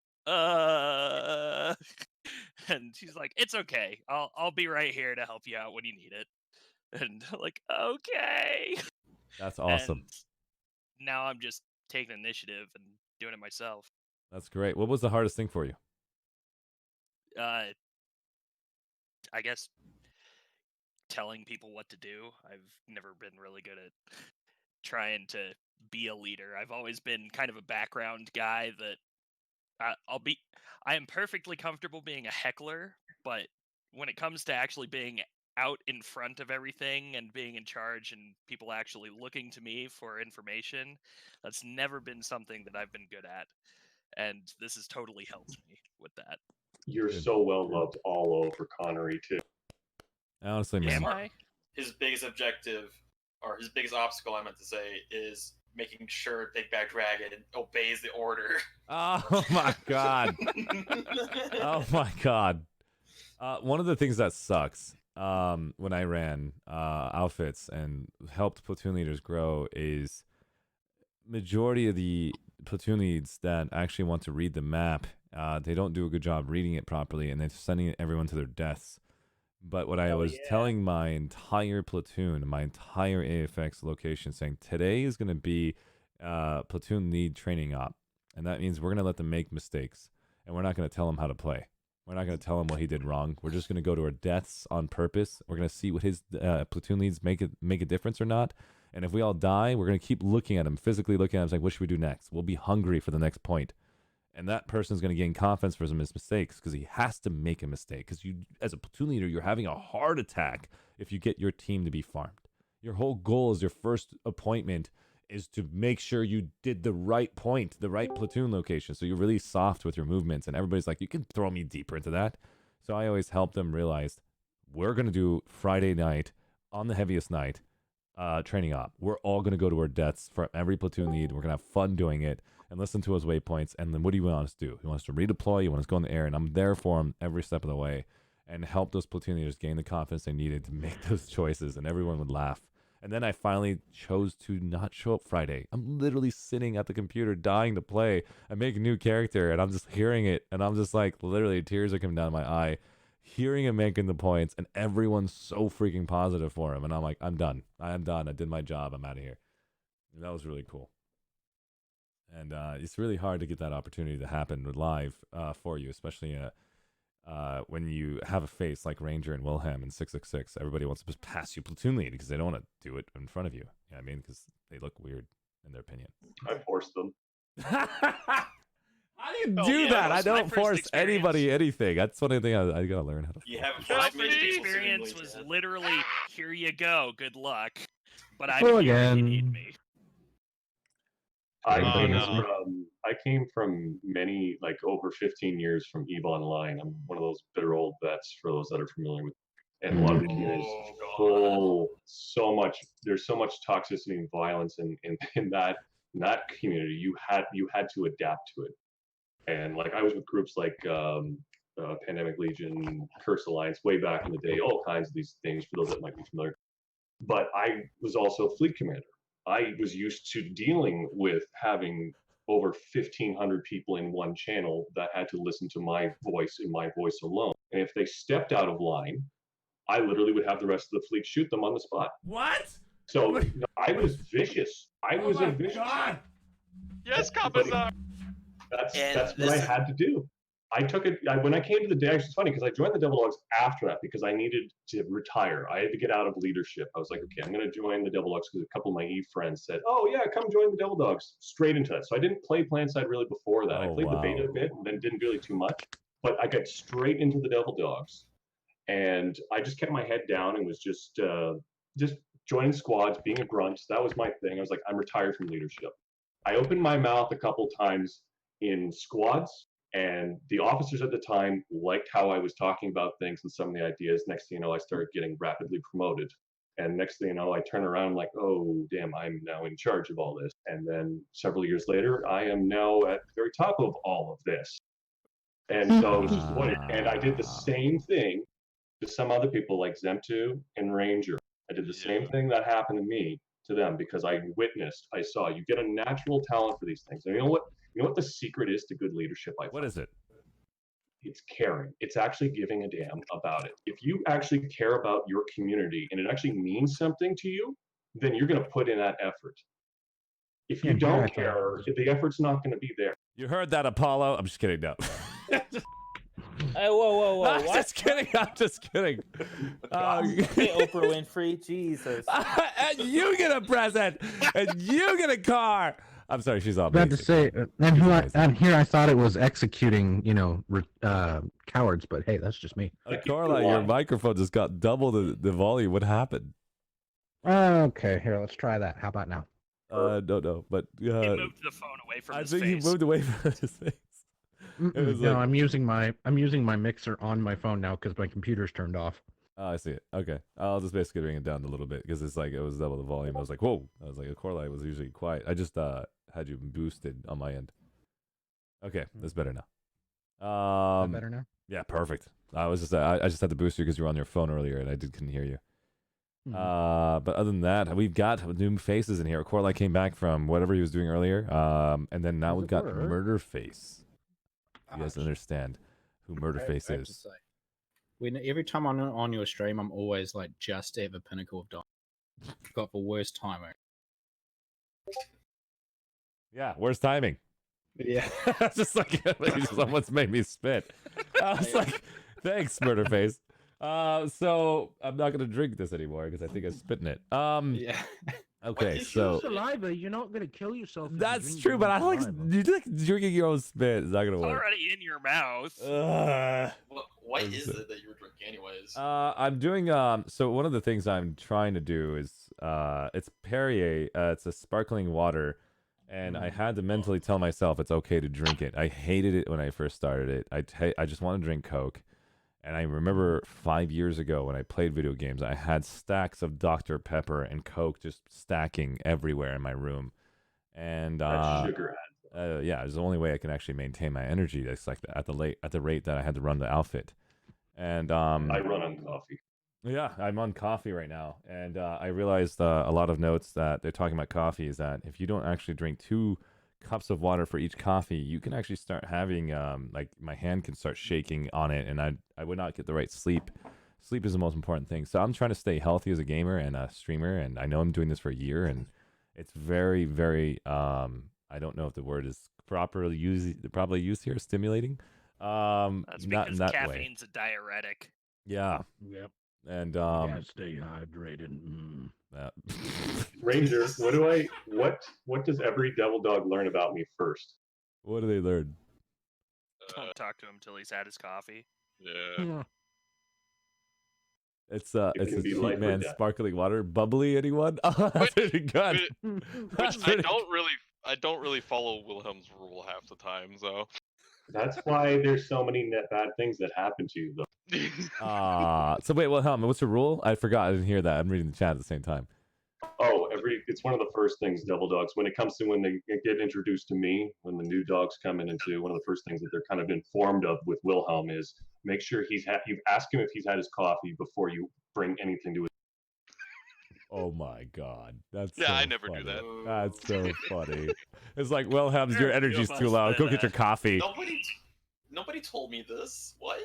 and he's like, "It's okay. I'll be right here to help you out when you need it." And I'm like, "Okay." That's awesome. And now I'm just taking initiative and doing it myself. That's great. What was the hardest thing for you? I guess telling people what to do. I've never been really good at trying to be a leader. I've always been kind of a background guy that I am perfectly comfortable being a heckler, but when it comes to actually being out in front of everything and being in charge and people actually looking to me for information, that's never been something that I've been good at. And this has totally helped me with that. You're so well loved all over Connery too. Honestly, man. His biggest objective, or his biggest obstacle, I meant to say, is making sure Big Bad Dragon obeys the order. Oh my god. Oh my god. One of the things that sucks when I ran outfits and helped platoon leaders grow is majority of the platoon leads that actually want to read the map, they don't do a good job reading it properly, and they're sending everyone to their deaths. But what I was telling my entire platoon, my entire AFX location, saying today is going to be platoon lead training op. And that means we're going to let them make mistakes. And we're not going to tell them how to play. We're not going to tell him what he did wrong. We're just going to go to our deaths on purpose. We're going to see what his platoon leads make a difference or not. And if we all die, we're going to keep looking at him, physically looking at him, like, what should we do next? We'll be hungry for the next point. And that person's going to gain confidence for his mistakes because he has to make a mistake. Because you, as a platoon leader, you're having a heart attack if you get your team to be farmed. Your whole goal is your first appointment is to make sure you did the right point, the right platoon location. So you're really soft with your movements. And everybody's like, you can throw me deeper into that. So I always help them realize we're going to do Friday night on the heaviest night training op. We're all going to go to our deaths for every platoon lead. We're going to have fun doing it and listen to his waypoints. And then what do you want us to do? You want us to redeploy? You want us to go in the air? And I'm there for him every step of the way and help those platoon leaders gain the confidence they needed to make those choices. And everyone would laugh. And then I finally chose to not show up Friday. I'm literally sitting at the computer dying to play. I make a new character and I'm just hearing it. And I'm just like, literally tears are coming down my eye, hearing him making the points. And everyone's so freaking positive for him. And I'm like, I'm done. I'm done. I did my job. I'm out of here. And that was really cool. And it's really hard to get that opportunity to happen live for you, especially when you have a face like Ranger and Wilhelm and 666. Everybody wants to just pass you platoon lead because they don't want to do it in front of you. You know what I mean? Because they look weird in their opinion. I forced them. How do you do that? I don't force anybody anything. That's one thing I gotta learn how to. You have My first experience was literally, here you go, good luck. But I'm Go here if you again. need me. I came from many, like over 15 years from EVE Online. I'm one of those bitter old vets for those that are familiar with. And a lot of the community is full, there's so much toxicity and violence in that community. You had to adapt to it. And like I was with groups like Pandemic Legion, Curse Alliance, way back in the day, all kinds of these things for those that might be familiar. But I was also fleet commander. I was used to dealing with having over 1,500 people in one channel that had to listen to my voice and my voice alone. And if they stepped out of line, I literally would have the rest of the fleet shoot them on the spot. What? So I was vicious. I was a vicious. God. Yes, Kapazar. That's what I had to do. I took it when I came to the day. It's funny because I joined the Devil Dogs after that because I needed to retire. I had to get out of leadership. I was like, okay, I'm going to join the Devil Dogs because a couple of my Eve friends said, "Oh yeah, come join the Devil Dogs." Straight into it. So I didn't play Planetside really before that. I played the beta a bit and then didn't really too much. But I got straight into the Devil Dogs, and I just kept my head down and was just joining squads, being a grunt. That was my thing. I was like, I'm retired from leadership. I opened my mouth a couple times in squads. And the officers at the time liked how I was talking about things and some of the ideas. Next thing you know, I started getting rapidly promoted. And next thing you know, I turn around like, oh, damn, I'm now in charge of all this. And then several years later, I am now at the very top of all of this. And so I was disappointed. And I did the same thing to some other people like Zemtu and Ranger. I did the same thing that happened to me to them because I witnessed, I saw you get a natural talent for these things. And you know what? You know what the secret is to good leadership? What is it? It's caring. It's actually giving a damn about it. If you actually care about your community and it actually means something to you, then you're going to put in that effort. If you don't care, the effort's not going to be there. You heard that, Apollo? I'm just kidding. No. Hey, whoa! I'm What? just kidding. I'm just kidding. Hey, Oprah Winfrey, Jesus! And you get a present, and you get a car. I'm sorry, she's all. About to say, and here I thought it was executing, cowards, but hey, that's just me. Carla, your microphone just got double the volume. What happened? Okay, here, let's try that. How about now? No, but He moved the phone away from his face. I think he moved away from his face. No, I'm using my mixer on my phone now because my computer's turned off. Oh, I see it. Okay, I'll just basically bring it down a little bit because it's like it was double the volume. I was like, whoa! I was like, a core light was usually quiet. I just had you boosted on my end. Okay, that's better now. Better now? Yeah, perfect. I just had to boost you because you were on your phone earlier and I couldn't hear you. But other than that, we've got new faces in here. Corlight came back from whatever he was doing earlier. And then now we've got Murderface. You guys understand who Murderface is. Every time I'm on your stream, I'm always like just at the pinnacle of dying. Got the worst timer. Yeah, worst timing. Yeah. Just like someone's made me spit. I was like, thanks, Murderface. So I'm not gonna drink this anymore because I think I spit in it. Yeah. Okay, Just so use saliva. You're not gonna kill yourself. If you that's drink true, your but own I don't like saliva. you like drinking your own spit. It's not gonna It's work. already in your mouth. What Is is it- it that you were drinking, anyways? I'm doing so one of the things I'm trying to do is it's Perrier, it's a sparkling water, and I had to mentally tell myself it's okay to drink it. I hated it when I first started it. I just want to drink Coke. And I remember 5 years ago when I played video games, I had stacks of Dr. Pepper and Coke just stacking everywhere in my room. And That sugar yeah, it's the only way I can actually maintain my energy. It's like at the rate that I had to run the outfit. And I run on coffee. yeah, I'm on coffee right now, and I realized a lot of notes that they're talking about coffee is that if you don't actually drink 2 cups of water for each coffee, you can actually start having like my hand can start shaking on it, and I would not get the right sleep. Sleep is the most important thing. So I'm trying to stay healthy as a gamer and a streamer, and I know I'm doing this for a year, and it's very, very I don't know if the word is properly used here, stimulating. That's Not because in that way. caffeine's a diuretic. Yeah. Yep. And You gotta stay hydrated. Ranger, what does every devil dog learn about me first? What do they learn? Don't talk to him till he's had his coffee. Yeah. It's can a be cheap life or man death. sparkling water. Bubbly, anyone? Oh, that's pretty good. Which I don't really follow Wilhelm's rule half the time, so. That's why there's so many bad things that happen to you, though. So wait, Wilhelm, what's the rule? I forgot. I didn't hear that. I'm reading the chat at the same time. Oh, it's one of the first things devil dogs when they get introduced to me, when the new dogs come into one of the first things that they're kind of informed of with Wilhelm is make sure you ask him if he's had his coffee before you bring anything to his. Oh my god, that's Yeah, so I never funny. do that. That's so funny. It's like Wilhelm's, your energy's too loud. Go get your coffee. Nobody told me this. What?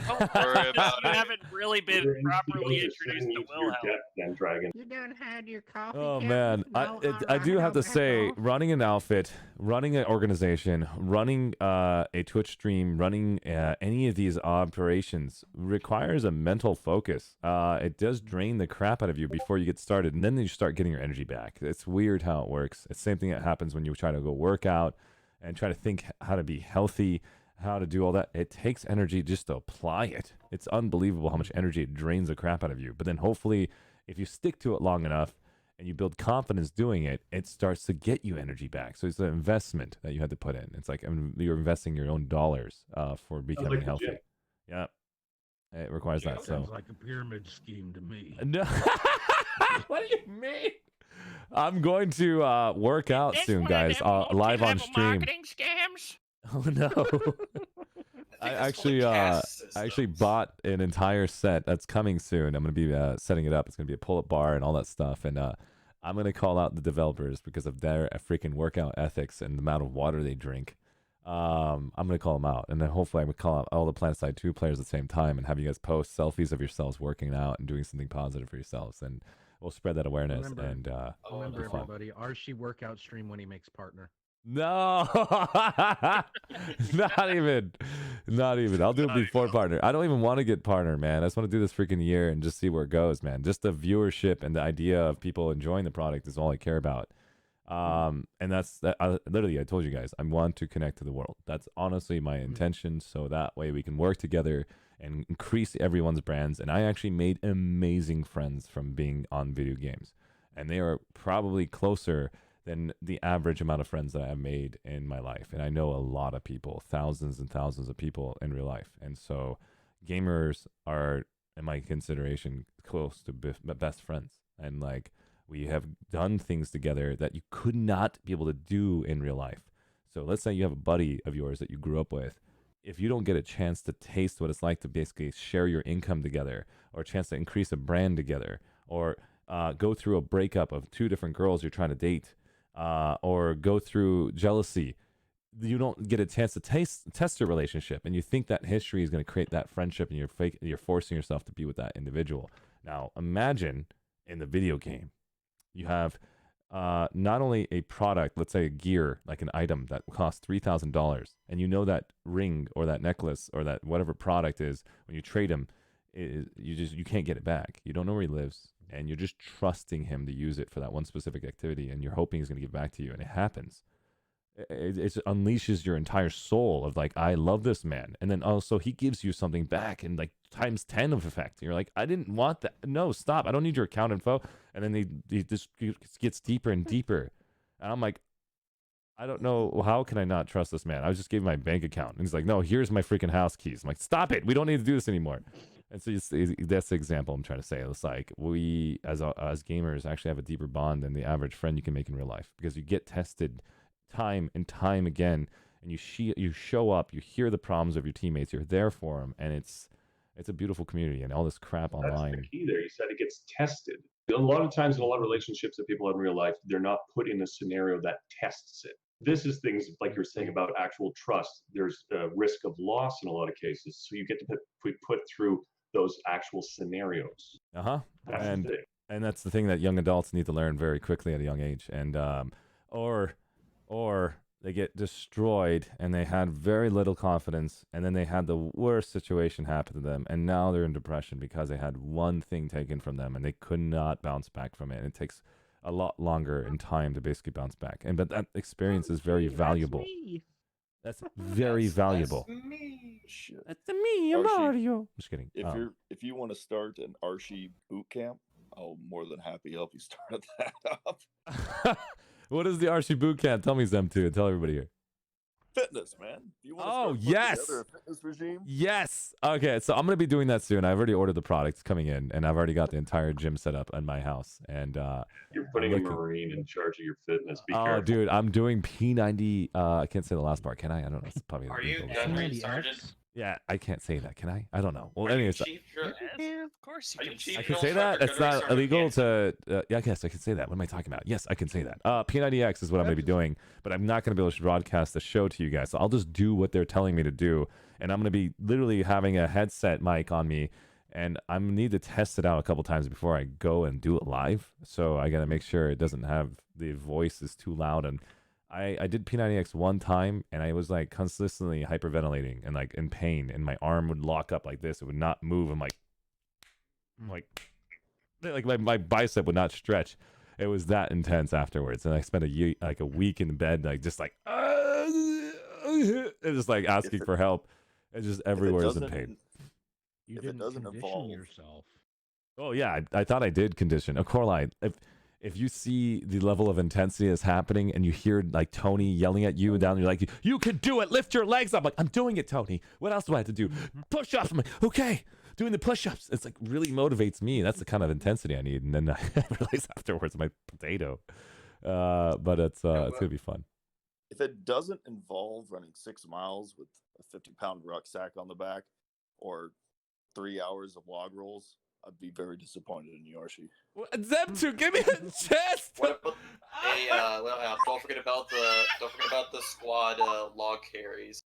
Don't worry about You it. haven't really been properly introduced to Wilhelm. Then dragon. You done had your coffee. Oh Captain? man, No, I do have to alright, say, running an outfit, running an organization, running a Twitch stream, running any of these operations requires a mental focus. It does drain the crap out of you before you get started, and then you start getting your energy back. It's weird how it works. It's the same thing that happens when you try to go work out and try to think how to be healthy, how to do all that. It takes energy just to apply it. It's unbelievable how much energy it drains the crap out of you. But then hopefully, if you stick to it long enough and you build confidence doing it, it starts to get you energy back. So it's an investment that you had to put in. It's like you're investing your own dollars for becoming the healthy. gym. Yeah, it requires that. Sounds So like a pyramid scheme to me. no, what do you mean? I'm going to work out soon, guys. Live on stream. Marketing scams. Oh no. I actually bought an entire set that's coming soon. I'm gonna be setting it up. It's gonna be a pull-up bar and all that stuff. And I'm gonna call out the developers because of their freaking workout ethics and the amount of water they drink. I'm gonna call them out, and then hopefully I would call out all the Planetside 2 players at the same time and have you guys post selfies of yourselves working out and doing something positive for yourselves, and we'll spread that awareness. Remember, And be fun. everybody, Archie workout stream when he makes partner. No, not even. I'll do it before partner. I don't even want to get partner, man. I just want to do this freaking year and just see where it goes, man. Just the viewership and the idea of people enjoying the product is all I care about. And that's that. Literally, I told you guys, I want to connect to the world. That's honestly my intention. So that way we can work together and increase everyone's brands. And I actually made amazing friends from being on video games, and they are probably closer than the average amount of friends that I've made in my life. And I know a lot of people, thousands and thousands of people in real life. And so gamers are, in my consideration, close to best friends. And like, we have done things together that you could not be able to do in real life. So let's say you have a buddy of yours that you grew up with. If you don't get a chance to taste what it's like to basically share your income together, or a chance to increase a brand together, or go through a breakup of 2 different girls you're trying to date, or go through jealousy, you don't get a chance to test your relationship, and you think that history is going to create that friendship, and you're forcing yourself to be with that individual. Now imagine in the video game you have not only a product, let's say a gear, like an item that costs $3,000, and you know that ring or that necklace or that whatever product is, when you trade him, you can't get it back. You don't know where he lives. and you're just trusting him to use it for that one specific activity, and you're hoping he's going to give back to you, and it happens. It unleashes your entire soul of like, I love this man, and then also he gives you something back and like times 10 of effect. You're like, I didn't want that. No, stop. I don't need your account info. And then he just gets deeper and deeper, and I'm like, I don't know, how can I not trust this man? I was just giving my bank account, and he's like, no, here's my freaking house keys. I'm like, stop it. We don't need to do this anymore. And so that's the example I'm trying to say. It's like we as gamers actually have a deeper bond than the average friend you can make in real life, because you get tested time and time again, and you show up, you hear the problems of your teammates, you're there for them, and it's a beautiful community. And all this crap online. That's the key there. You said it gets tested. A lot of times in a lot of relationships that people have in real life, they're not put in a scenario that tests it. This is things like you're saying about actual trust. There's a risk of loss in a lot of cases, so you get to put through those actual scenarios. And that's the thing that young adults need to learn very quickly at a young age. And or they get destroyed and they had very little confidence, and then they had the worst situation happen to them, and now they're in depression because they had one thing taken from them and they could not bounce back from it. And it takes a lot longer in time to basically bounce back. But that experience is very valuable. That's very valuable. That's me. Shit. That's me, Archie, Mario. Just kidding. If you want to start an Archie boot camp, I'll more than happy help you start that up. What is the Archie boot camp? Tell me, Zem2, tell everybody here. Fitness, man. You want to Oh, start yes. putting together a fitness regime? Yes. Okay, so I'm gonna be doing that soon. I've already ordered the products coming in, and I've already got the entire gym set up in my house. And You're putting a Marine in charge of your fitness. Be oh, careful. dude, I'm doing P90. I can't say the last part, can I? I don't know. It's probably Are you illegal. gun range sergeant? Yeah, I can't say that, can I? I don't know. Well, Are you anyways, chief drill? Yeah, of course you Are you can. chief I can drill say that. instructor, It's gun range not sergeant? illegal to. Yeah, I guess I can say that. What am I talking about? Yes, I can say that. P90X is what I'm going to be doing, but I'm not going to be able to broadcast the show to you guys. So I'll just do what they're telling me to do, and I'm going to be literally having a headset mic on me, and I need to test it out a couple times before I go and do it live. So I got to make sure it doesn't have the voice is too loud. And I did P90X one time, and I was like consistently hyperventilating and like in pain, and my arm would lock up like this. It would not move. I'm like my bicep would not stretch. It was that intense afterwards, and I spent a week in bed, like just like and just like asking for help. It's just everywhere is in pain. You didn't condition yourself. Oh yeah, I thought I did condition. Coraline, if you see the level of intensity that's happening, and you hear like Tony yelling at you down, you're like, you can do it. Lift your legs up. Like, I'm doing it, Tony. What else do I have to do? Push-ups. I'm like, okay, doing the push-ups. It's like really motivates me. That's the kind of intensity I need. And then I realize afterwards my potato. But it's gonna be fun. If it doesn't involve running 6 miles with a 50-pound rucksack on the back or 3 hours of log rolls, I'd be very disappointed in you, Archie. Zem2, give me a chest. Hey, don't forget about the squad log carries.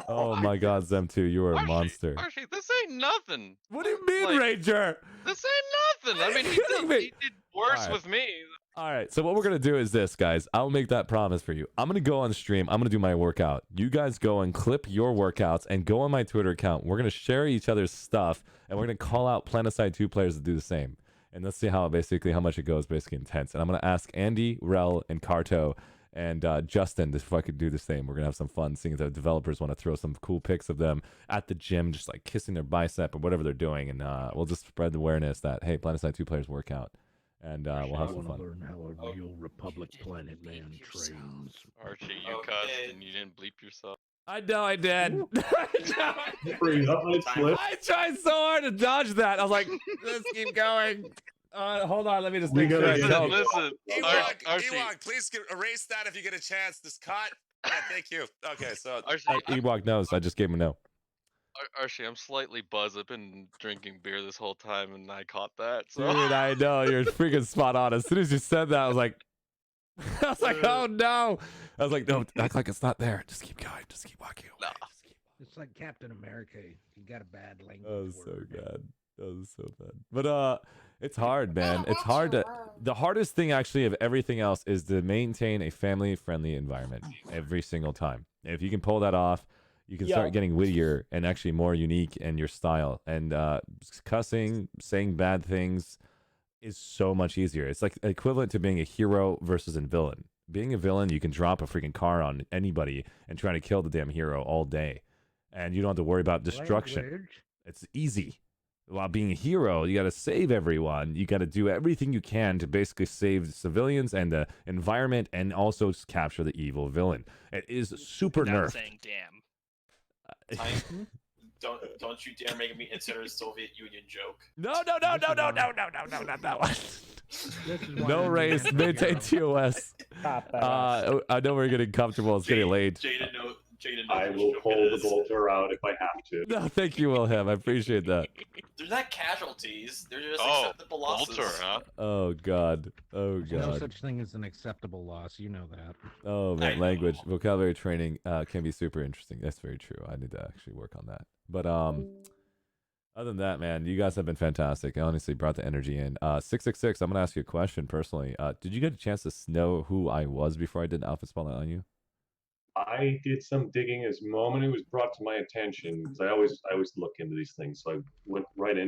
Oh my God, Zem2, you are a monster. Archie, this ain't nothing. What do you mean, Ranger? This ain't nothing. I mean, he did worse Alright. with me. All right, so what we're going to do is this, guys. I'll make that promise for you. I'm going to go on stream. I'm going to do my workout. You guys go and clip your workouts and go on my Twitter account. We're going to share each other's stuff, and we're going to call out Planetside 2 players to do the same. And let's see how much it goes, basically intense. And I'm going to ask Andy, Rel, and Carto, and Justin if I could do the same. We're going to have some fun seeing if the developers want to throw some cool pics of them at the gym, just like kissing their bicep or whatever they're doing. And we'll just spread the awareness that, hey, Planetside 2 players work out. And we'll have some fun. Learn how a real Republic planet man trains. Archie, you cussed and you didn't bleep yourself. I know I did. I I tried so hard to dodge that. I was like, let's keep going. Hold on, let me just make sure I don't. Listen, Ewok, please erase that if you get a chance. This cut. Yeah, thank you. Okay, so Ewok knows. I just gave him a no. Archie, I'm slightly buzzed. I've been drinking beer this whole time, and I caught that. So. Dude, I know you're freaking spot on. As soon as you said that, I was like, oh no. I was like, no, act like it's not there. Just keep going. Just keep walking away. It's like Captain America. He got a bad language. That was so bad. That was so bad. But it's hard, man. It's hard to. The hardest thing actually of everything else is to maintain a family-friendly environment every single time. If you can pull that off, you can start getting wittier and actually more unique in your style. And cussing, saying bad things, is so much easier. It's like equivalent to being a hero versus a villain. Being a villain, you can drop a freaking car on anybody and try to kill the damn hero all day, and you don't have to worry about destruction. Language. It's easy. While being a hero, you got to save everyone. You got to do everything you can to basically save the civilians and the environment, and also capture the evil villain. It is super Not nerfed. saying damn. Don't you dare make me consider a Soviet Union joke. No, not that one. This is why No I'm race, being maintain TOS. Stop that. I know we're getting comfortable. It's getting late. Jaden knows I which will joke pull it the is. bolter out if I have to. No, thank you, Wilhelm. I appreciate that. They're not casualties. They're just Oh, acceptable losses. Bolter, huh? Oh God. Oh There's no God. such thing as an acceptable loss. You know that. Oh man, language, vocabulary training can be super interesting. That's very true. I need to actually work on that. But other than that, man, you guys have been fantastic. I honestly brought the energy in. 666, I'm gonna ask you a question personally. Did you get a chance to know who I was before I did Alpha Spotlight on you? I did some digging as moment it was brought to my attention, because I always look into these things, so I went right in.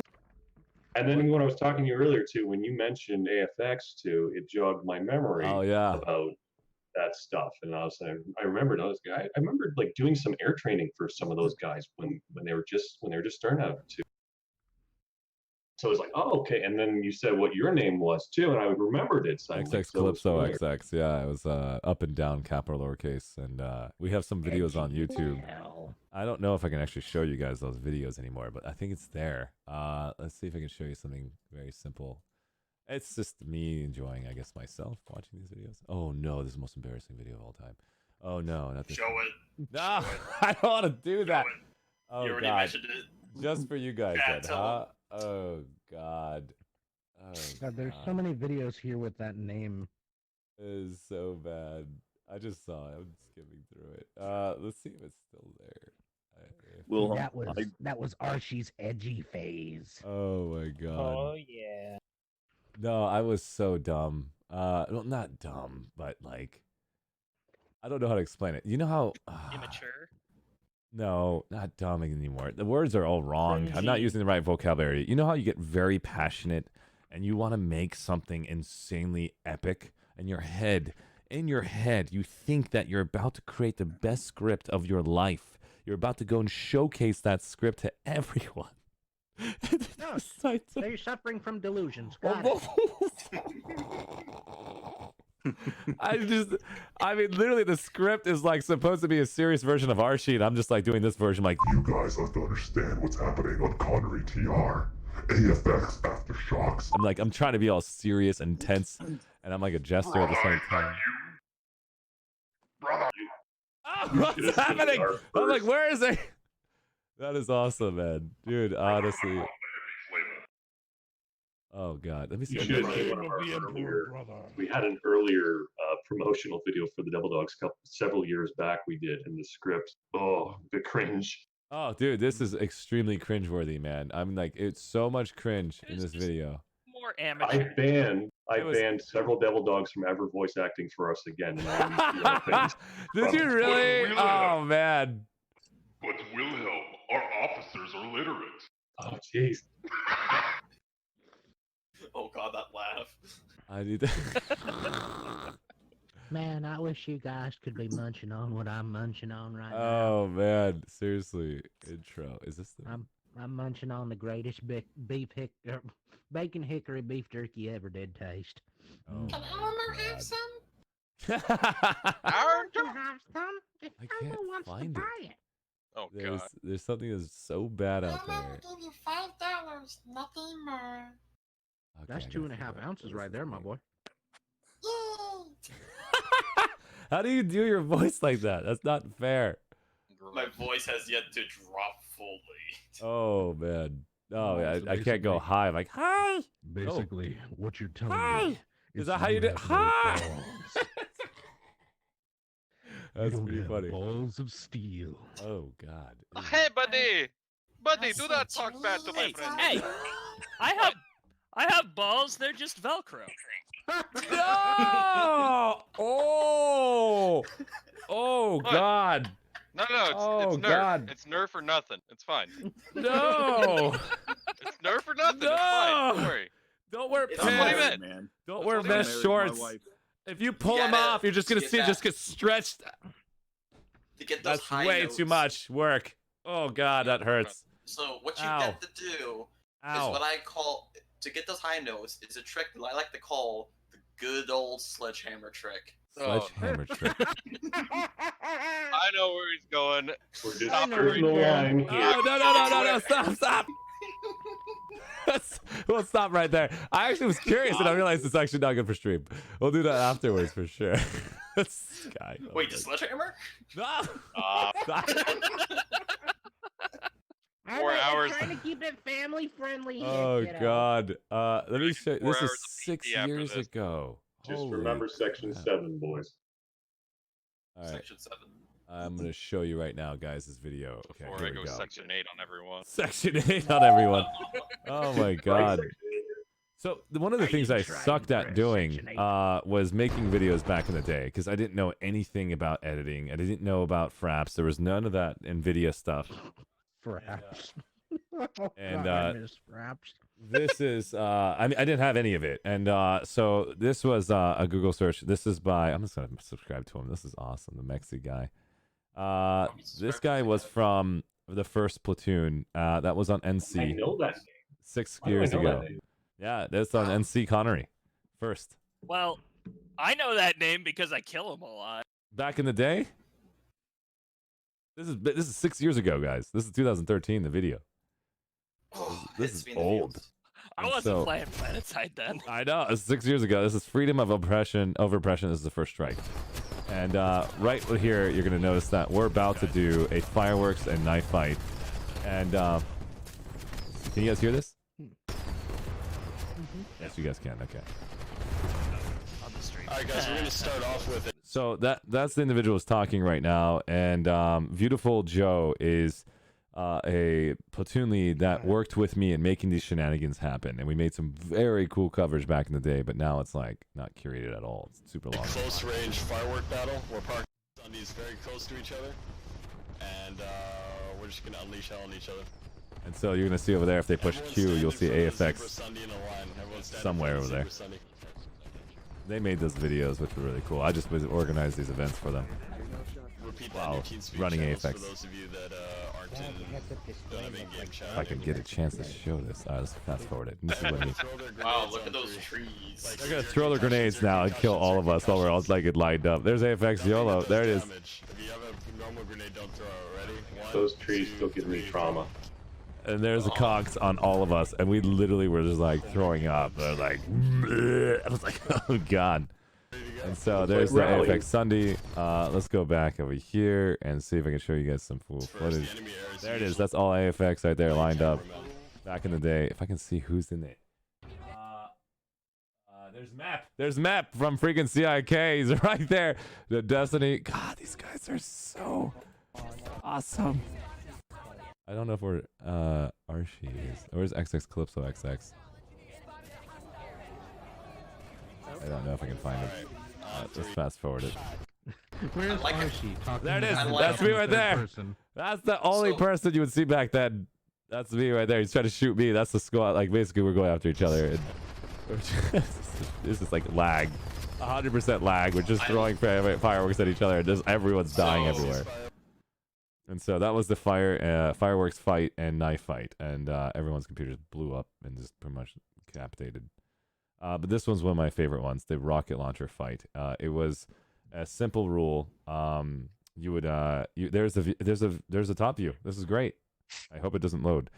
And then when I was talking to you earlier too, when you mentioned AFX too, it jogged my memory about that stuff. And I remembered I remembered like doing some air training for some of those guys when they were just starting out too. So I was like, oh, okay. And then you said what your name was too, and I remembered it. So I'm like, XX Calypso XX. Yeah, it was up and down, capital lowercase, and we have some videos on YouTube. I don't know if I can actually show you guys those videos anymore, but I think it's there. Let's see if I can show you something very simple. It's just me enjoying, I guess, myself watching these videos. Oh no, this is the most embarrassing video of all time. Oh no, not this. Show it. No, I don't want to do that. Oh You already God. mentioned it. Just for you guys, Yeah, then, tell huh? Oh God. Oh God, there's so many videos here with that name. It is so bad. I just saw it. I'm skipping through it. Let's see if it's still there. Well, that was Archie's edgy phase. Oh my God. Oh yeah. No, I was so dumb. Well, not dumb, but like, I don't know how to explain it. You know how Immature. No, not dumb anymore. The words are all wrong. I'm not using the right vocabulary. You know how you get very passionate and you want to make something insanely epic, and in your head, you think that you're about to create the best script of your life. You're about to go and showcase that script to everyone. No, so you're suffering from delusions. Got it. I mean, literally, the script is like supposed to be a serious version of Archie, and I'm just like doing this version, like. You guys have to understand what's happening on Connery TR. AFX aftershocks. I'm trying to be all serious and tense, and I'm like a jester at the same time. Oh, what's happening? I'm like, where is it? That is awesome, man, dude. Honestly. Oh God, let me see. We had an earlier promotional video for the Devil Dogs several years back. We did in the script. Oh, the cringe. Oh, dude, this is extremely cringeworthy, man. I'm like, it's so much cringe in this video. More amateur. I banned several Devil Dogs from ever voice acting for us again. Did you really? Oh man. But Wilhelm, our officers are literate. Oh jeez. Oh God, that laugh. I need to. Man, I wish you guys could be munching on what I'm munching on right now. Oh man, seriously. Intro. Is this the? I'm munching on the greatest bacon hickory beef jerky ever did taste. Oh, Can Elmo have some? Elmo have some? If I Elmo can't wants to find buy it. it. Oh There's God. there's something that's so bad out Elmo there. will give you $5, nothing more. Okay, That's I 2.5 gotta ounces right there, my boy. Yay! How do you do your voice like that? That's not fair. My voice has yet to drop fully. Oh man. Oh, So I can't go basically- high. I'm like, hi. Basically, what you're telling Hi. me Is that how you do? have no Hi. balls. That's You don't pretty have funny. balls of steel. Oh God. Hey, buddy. Buddy, do not talk bad to my friend. Hey, I have balls. They're just Velcro. No! Oh! Oh What? God! No, Oh, it's Nerf. God. It's Nerf or nothing. It's fine. No! It's Nerf or nothing. It's fine. Don't No! worry. Don't wear It's I'm Hey, married, man. Don't wear I'm mesh married, my shorts. wife- If you pull them gotta off, you're just gonna get see it that- just get stretched. To get those That's high way notes. too much work. Oh god, that hurts. So what you Ow. get to do is Ow. what I call to get those high notes is a trick that I like to call the good old sledgehammer trick. Sledgehammer trick. I know where he's going. We're just Stop it skirting the right line there. here. Oh, no, stop. We'll stop right there. I actually was curious and I realized it's actually not good for stream. We'll do that afterwards for sure. This guy. Wait, the sledgehammer? No. Stop. 4 I'm hours. trying to keep it family friendly here. Oh kiddo. god. Let me show. 4 This hours is of 6 PT after years this. ago. Just Holy remember section crap. 7, boys. All right. Section 7. I'm gonna show you right now, guys. This video. Okay, Before here I we go go. Section 8 on everyone. Section 8 on everyone. Oh my god. So one of the things I sucked at doing was making videos back in the day because I didn't know anything about editing. I didn't know about fraps. There was none of that NVIDIA stuff. Fraps. And God, I miss fraps. this is I mean I didn't have any of it. And so this was a Google search. This is by I'm just gonna subscribe to him. This is awesome. The Mexi guy. This guy was from the first Platoon. That was on NC. I know that name. 6 Why do I years know ago. that name? Yeah, that's on NC Connery. First. Well, I know that name because I kill him a lot. Back in the day? This is 6 years ago, guys. This is 2013, the video. This is old. I And wasn't so- playing Planetside then. I know, it's 6 years ago. This is freedom of oppression, over oppression. This is the first strike. And right here, you're going to notice that we're about to do a fireworks and knife fight. And can you guys hear this? Yes, you guys can. Okay. All right, guys, we're going to start off with it. So that's the individual who's talking right now, and Beautiful Joe is a platoon lead that worked with me in making these shenanigans happen, and we made some very cool coverage back in the day, but now it's like not curated at all. It's super long. Close range firework battle. We're parked on these very close to each other, and we're just going to unleash hell on each other. And so you're gonna see over there if they push Q, you'll see AFX Sunday in a line. Everyone's standing somewhere in over front there. of Sunday. They made those videos, which were really cool. I just organized these events for them. Repeat that in Wow, your TeamSpeak running channels AFX. for those of you that aren't don't have in-game chat. If I can get a chance to show this, let's fast forward it. This is what it means. Wow, look at those trees. They're gonna throw their grenades now and kill all of us while we're all like lined up. There's AFX YOLO. There it is. If you have a normal grenade, don't throw it already. Those trees still give me trauma. And there's the conks on all of us, and we literally were just like throwing up. They're like, I was like, oh god. And so there's the AFX Sunday. Let's go back over here and see if I can show you guys some cool footage. There it is. That's all AFX right there lined up. Back in the day, if I can see who's in it. There's Map. There's Map from freaking CIK. He's right there. The Destiny. God, these guys are so awesome. I don't know if we're Archie is. Where's XX Calypso XX? I don't know if I can find it. Let's fast forward it. Where's Archie? Talking There it is. about That's me the right third there. person? That's the only person you would see back then. That's me right there. He's trying to shoot me. That's the squad. Like basically, we're going after each other. And this is like lag, 100% lag. We're just throwing fireworks at each other, and just everyone's dying everywhere. And so that was the fireworks fight and knife fight, and everyone's computers blew up and just pretty much decapitated. But this one's one of my favorite ones, the rocket launcher fight. It was a simple rule. You would there's a top view. This is great. I hope it doesn't load.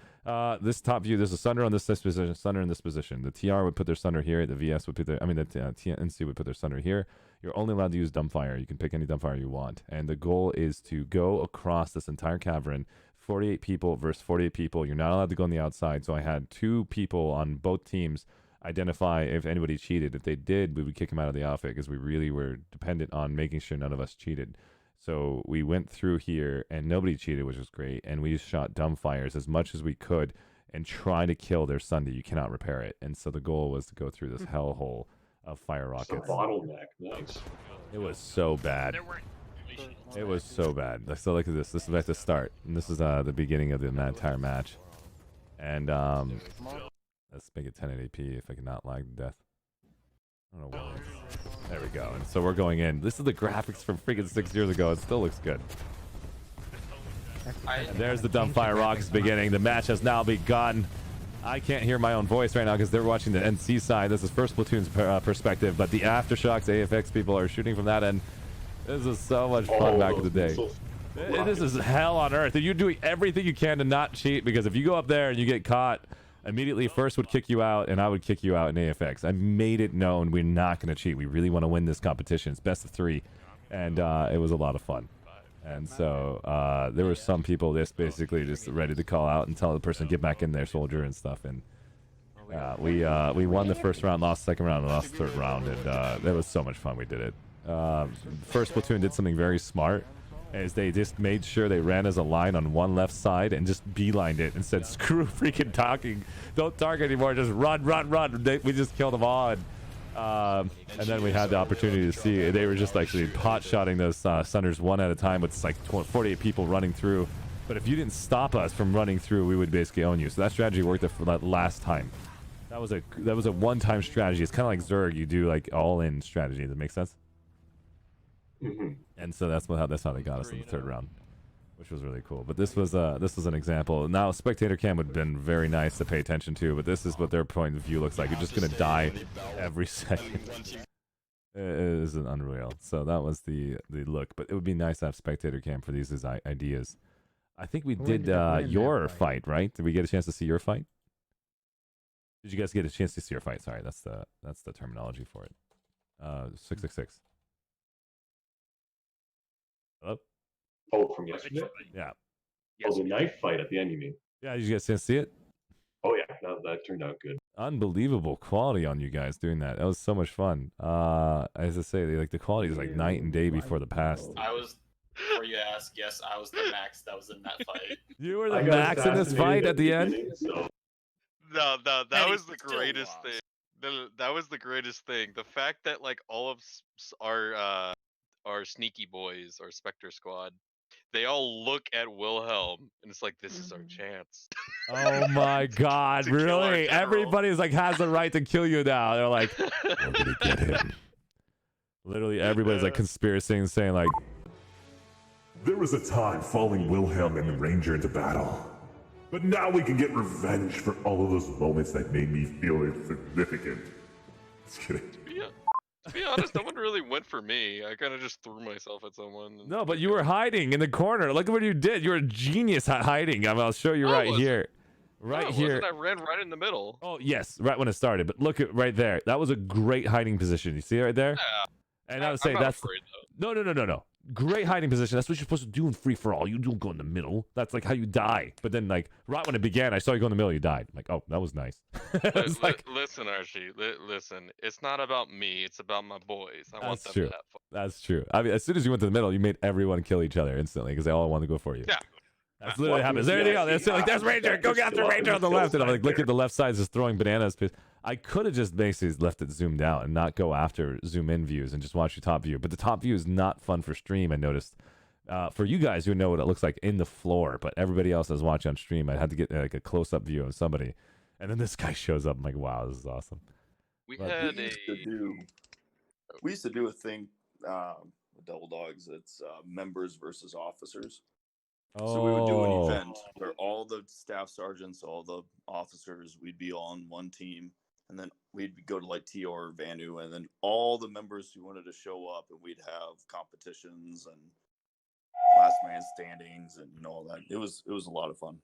This top view, there's a Sunder on this position, Sunder in this position. The TR would put their Sunder here. The VS would put their, the TNC would put their Sunder here. You're only allowed to use dumbfire. You can pick any dumbfire you want. And the goal is to go across this entire cavern, 48 people versus 48 people. You're not allowed to go on the outside. So I had 2 people on both teams identify if anybody cheated. If they did, we would kick them out of the outfit because we really were dependent on making sure none of us cheated. So we went through here and nobody cheated, which was great. And we just shot dumbfires as much as we could and try to kill their Sunday. You cannot repair it. And so the goal was to go through this hellhole of fire It's a rockets. bottleneck. Nice. It was so bad. It was so bad. So look at this. This is like the start. And this is the beginning of the entire match. And Let's make it 1080p if I cannot lag to death. I don't know why. There we go. And so we're going in. This is the graphics from freaking 6 years ago. It still looks good. And there's the Dumbfire Rockets beginning. The match has now begun. I can't hear my own voice right now because they're watching the NC side. This is First Platoon's perspective, but the Aftershocks AFX people are shooting from that end. This is so much fun back in the day. This is hell on earth. You're doing everything you can to not cheat, because if you go up there and you get caught, immediately First would kick you out and I would kick you out in AFX. I made it known we're not going to cheat. We really want to win this competition. It's best of 3, and it was a lot of fun. And so there were some people basically just ready to call out and tell the person get back in there, soldier and stuff. And we won the first round, lost the second round, and lost the third round, and it was so much fun. We did it. First Platoon did something very smart, is they just made sure they ran as a line on one left side and just beelined it and said, screw freaking talking, don't talk anymore, just run. We just killed them all. And then we had the opportunity to see they were just actually pot-shotting those Sunners one at a time with like 48 people running through. But if you didn't stop us from running through, we would basically own you. So that strategy worked for that last time. That was a one-time strategy. It's kind of like Zerg. You do like all-in strategy. Does that make sense? And so that's how they got us in the third round, which was really cool. But this was an example. Now spectator cam would have been very nice to pay attention to, but this is what their point of view looks like. You're just gonna die every second. It is unreal. So that was the look. But it would be nice to have spectator cam for these ideas. I think we did your fight, right? Did we get a chance to see your fight? Did you guys get a chance to see your fight? Sorry, that's the terminology for it. 666. Hello? Oh, from yesterday? Yeah. Oh, the knife fight at the end, you mean? Yeah, did you guys see it? Oh, yeah. That turned out good. Unbelievable quality on you guys doing that. That was so much fun. As I say, the quality is like night and day before the past. I was, before you ask, yes, I was the max that was in that fight. You were the max in this fight at the end? No, that was the greatest thing. That was the greatest thing. The fact that like all of our sneaky boys, our Spectre squad, they all look at Wilhelm and it's like, this is our chance. Oh my god, really? Everybody's like has the right to kill you now. They're like, we're gonna get him. Literally everybody's like conspiracy and saying like, there was a time following Wilhelm and the Ranger into battle. But now we can get revenge for all of those moments that made me feel insignificant. Just kidding. To be honest, no one really went for me. I kind of just threw myself at someone. no, but you were hiding in the corner. Look at what you did. You're a genius at hiding. I'll show you right here. Right here. I ran right in the middle. Oh, yes, right when it started. But look at right there. That was a great hiding position. You see it right there? Yeah. And I would say that's afraid, no. Great hiding position. That's what you're supposed to do in free for all. You don't go in the middle. That's like how you die. But then, like right when it began, I saw you go in the middle. You died. I'm like, oh, that was nice. Listen, Archie. Listen. It's not about me. It's about my boys. I want them true. to have fun. That's true. I mean, as soon as you went to the middle, you made everyone kill each other instantly because they all wanted to go for you. Yeah. That's literally what happens. There you go. They're like, there's Ranger. Go get the Ranger on the left. And I'm like, look at the left side, just throwing bananas. I could have just basically left it zoomed out and not go after zoom in views and just watch your top view. But the top view is not fun for stream, I noticed. For you guys who know what it looks like in the floor, but everybody else that's watching on stream, I had to get like a close up view of somebody. And then this guy shows up. I'm like, wow, this is awesome. We used to do a thing with Double Dogs. It's members versus officers. So we would do an event where all the staff sergeants, all the officers, we'd be on one team, and then we'd go to like TR or Vanu, and then all the members who wanted to show up, and we'd have competitions and last man standings and all that. It was a lot of fun.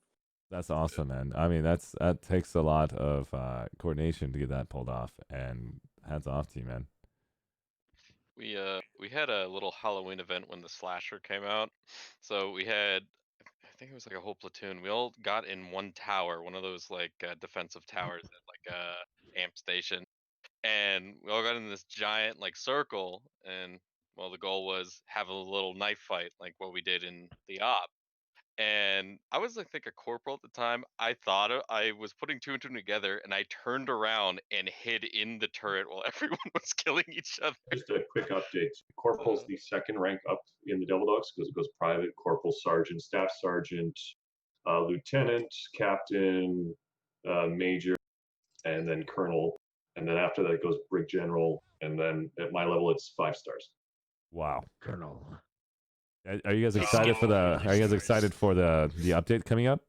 That's awesome, man. I mean, that takes a lot of coordination to get that pulled off, and hats off to you, man. We had a little Halloween event when the slasher came out, so we had, I think it was like a whole platoon. We all got in one tower, one of those like defensive towers at like a amp station, and we all got in this giant like circle, and well, the goal was have a little knife fight like what we did in the op. And I was, I think, a corporal at the time. I thought I was putting two and two together, and I turned around and hid in the turret while everyone was killing each other. Just a quick update. Corporal's the second rank up in the Devil Dogs because it goes private, corporal, sergeant, staff sergeant, lieutenant, captain, major, and then colonel, and then after that it goes brig general, and then at my level it's 5 stars. Wow. Colonel. Are you guys excited for the? Are you guys excited for the update coming up?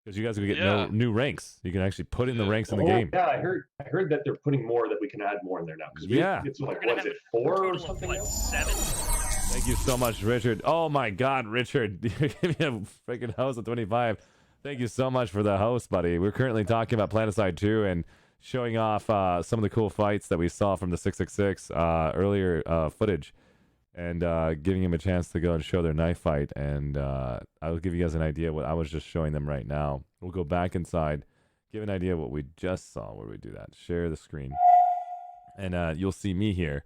Because you guys will get new ranks. You can actually put in the ranks in the game. Yeah, I heard that they're putting more, that we can add more in there now. Yeah. It's like, what is it, 4 or something? What, 7? Thank you so much, Richard. Oh my God, Richard, you're giving me a freaking host of 25. Thank you so much for the host, buddy. We're currently talking about Planetside 2 and showing off some of the cool fights that we saw from the 666 earlier footage, and giving him a chance to go and show their knife fight. And I'll give you guys an idea what I was just showing them right now. We'll go back inside, give an idea of what we just saw. Where we do that? Share the screen, and you'll see me here.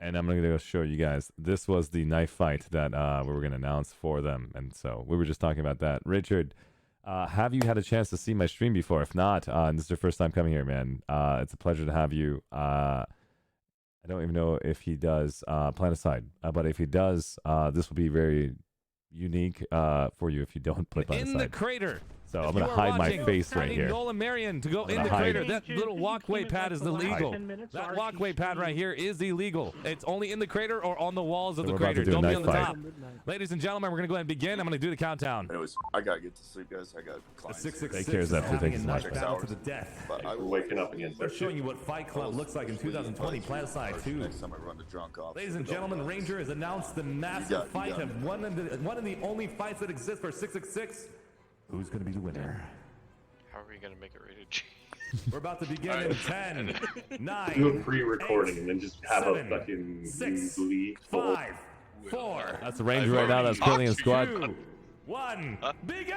And I'm going to go show you guys. This was the knife fight that we were going to announce for them. And so we were just talking about that. Richard, have you had a chance to see my stream before? If not, and this is your first time coming here, man, it's a pleasure to have you. I don't even know if he does Planetside, but if he does, this will be very unique for you if you don't play Planetside. In the crater. So If I'm going you to are hide my watching, face right I need here. Nolan Marion to go in in the the crater. crater. That little walkway pad is illegal. 10 minutes, That Archie walkway pad right here is illegal. It's only in the crater or on the walls of So the we're about crater. to do a Don't be knife on the fight. top. Ladies and gentlemen, we're going to go ahead and begin. I'm going to do the countdown. Anyways, I gotta get to sleep, guys. I got clients. 666 Take care of that, having thank a you so knife much. battle To the death. But I We're will waking up again. We're showing you what Fight Club looks like in 2020 Planetside 2. Next time I run the drunk off. Ladies and gentlemen, Ranger has announced the massive fight of one of the only fights that exists for 666. Who's going to be the winner? How are we gonna make it rated G? We're about to begin in 10, 9, Do a pre-recording and then just have 7, a fucking 6, league full. 5, 4. That's the Ranger right now. That's currently in squad. 2, 1, begin!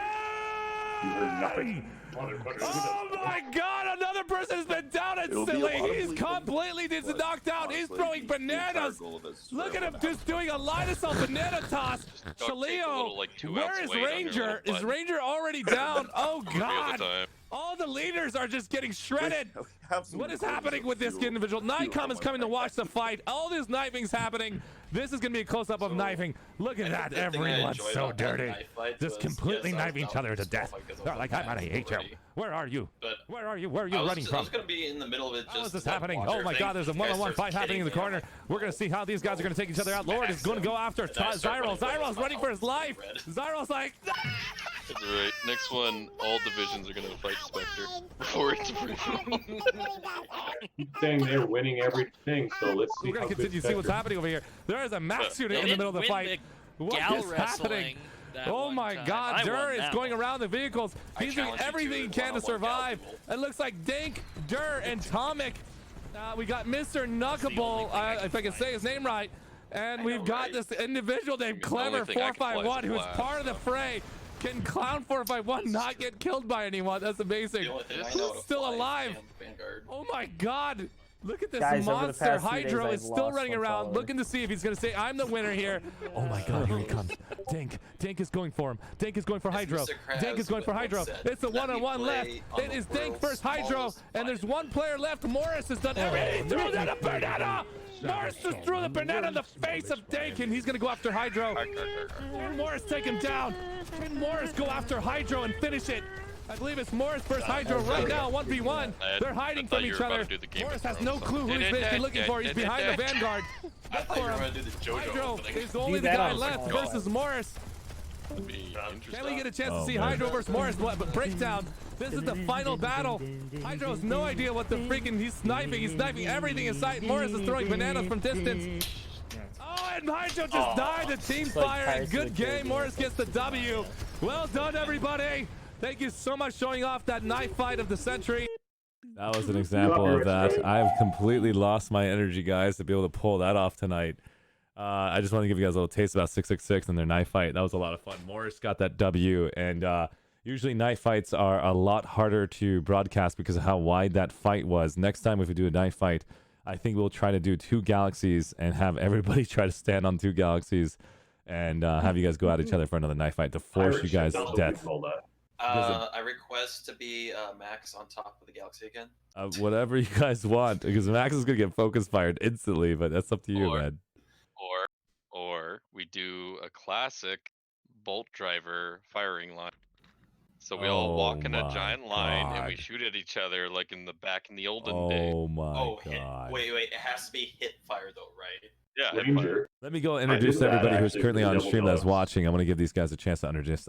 You heard nothing. Oh my God! Another person has been down It'll be a instantly. lot of He's bleeding, completely but knocked out. He's honestly, throwing the entire bananas. goal of this is Look at for him everyone just doing a line assault banana toss. duct tape a Shaleo, little, like, 2 where ounce is weight on your Ranger? little Is butt. Ranger already down? Oh Reveal the God! time. All the leaders are just getting shredded. Have some What is recordings happening of with this few- individual? few Nikon is of coming my to watch the fight. All this knifing's happening. This is going to be a close-up of knifing. Look at that. the thing I Everyone's enjoyed so about that dirty. knife fight Just was, completely yes, I was knifing each down other for to this death. fight 'cause I was They're like, I'm mad out of hate you. already. Where are you? But Where are you? Where are you I was running I from? was gonna be in the middle of it. Just How is this like, happening? watch Oh my everything. God, there's a This guy one-on-one starts fight happening in the hitting me. corner. We're going to see how these guys are going to take each other out. Lord is going to go after And I start Zyril. running away Zyrill's with my running for his life. Zyrill's like, That's right. Next one, all divisions are gonna fight Spectre before it's saying they're winning everything, so let's see. we're going to continue to see what's happening over here. There is a max unit in the middle of the fight. What gal is happening? wrestling that Oh one my time. God, I Durr won is that going one. around the vehicles. He's doing challenge you everything he to can to one-on-one survive. It looks like Dank, Durr, and Tomic. We got Mr. Knuckable, if I can say his name right. And we've got this individual named the only Clever thing I can fly is 451 a who's flag, part of the fray. Can Clown 451 not get killed by anyone? That's amazing. The only thing I know Who's to still fly is alive? Vanguard. Oh my God. Look at this Guys, over the monster. past few Hydro days, is I've still lost running one around follower. looking to see if he's going to say, I'm the winner here. Oh my God, here he comes. Dank is going for him. Dank is going for Hydro. Mr. Krabs Dank is going for once Hydro. said, It's a "Let me one-on-one left. play on It the is Dank world's versus Hydro, smallest and there's one player left. Morris has done everything. He threw down a banana. Morris just threw the banana in the face of Dank, and he's going to go after Hydro. Can Morris take him down? Can Morris go after Hydro and finish it? I believe it's Morris versus Hydro right now, 1v1. They're hiding from each other. Morris has no clue who he's basically looking for. He's behind the Vanguard. I Look thought you for were him. gonna do the JoJo Hydro opening. is only Do the that guy on left call. versus Morris. Can we get a chance to see Hydro versus Morris? But breakdown. This is the final battle. Hydro has no idea what the freaking he's sniping. He's sniping everything in sight. Morris is throwing bananas from distance. Oh, and Hydro just died. The team like fire. Tyson Good the game. Kid. Morris gets the W. Well done, everybody. Thank you so much showing off that knife fight of the century. That was an example of that. I've completely lost my energy, guys, to be able to pull that off tonight. I just want to give you guys a little taste about 666 and their knife fight. That was a lot of fun. Morris got that W, and usually knife fights are a lot harder to broadcast because of how wide that fight was. Next time if we do a knife fight, I think we'll try to do 2 galaxies and have everybody try to stand on 2 galaxies and have you guys go at each other for another knife fight to force you guys to death. I request to be Max on top of the galaxy again. Whatever you guys want, because Max is gonna get focus fired instantly, but that's up to you, man. Or we do a classic bolt driver firing line. So we all walk in a my giant line and we God. shoot at each other like in the olden days. Oh my Oh, hit. God. Wait. It has to be hit fire though, right? Yeah, hit Ranger. Let me go I introduce did that everybody who's actually currently for on Devil stream that's Dogs. watching. I want to give these guys a chance to introduce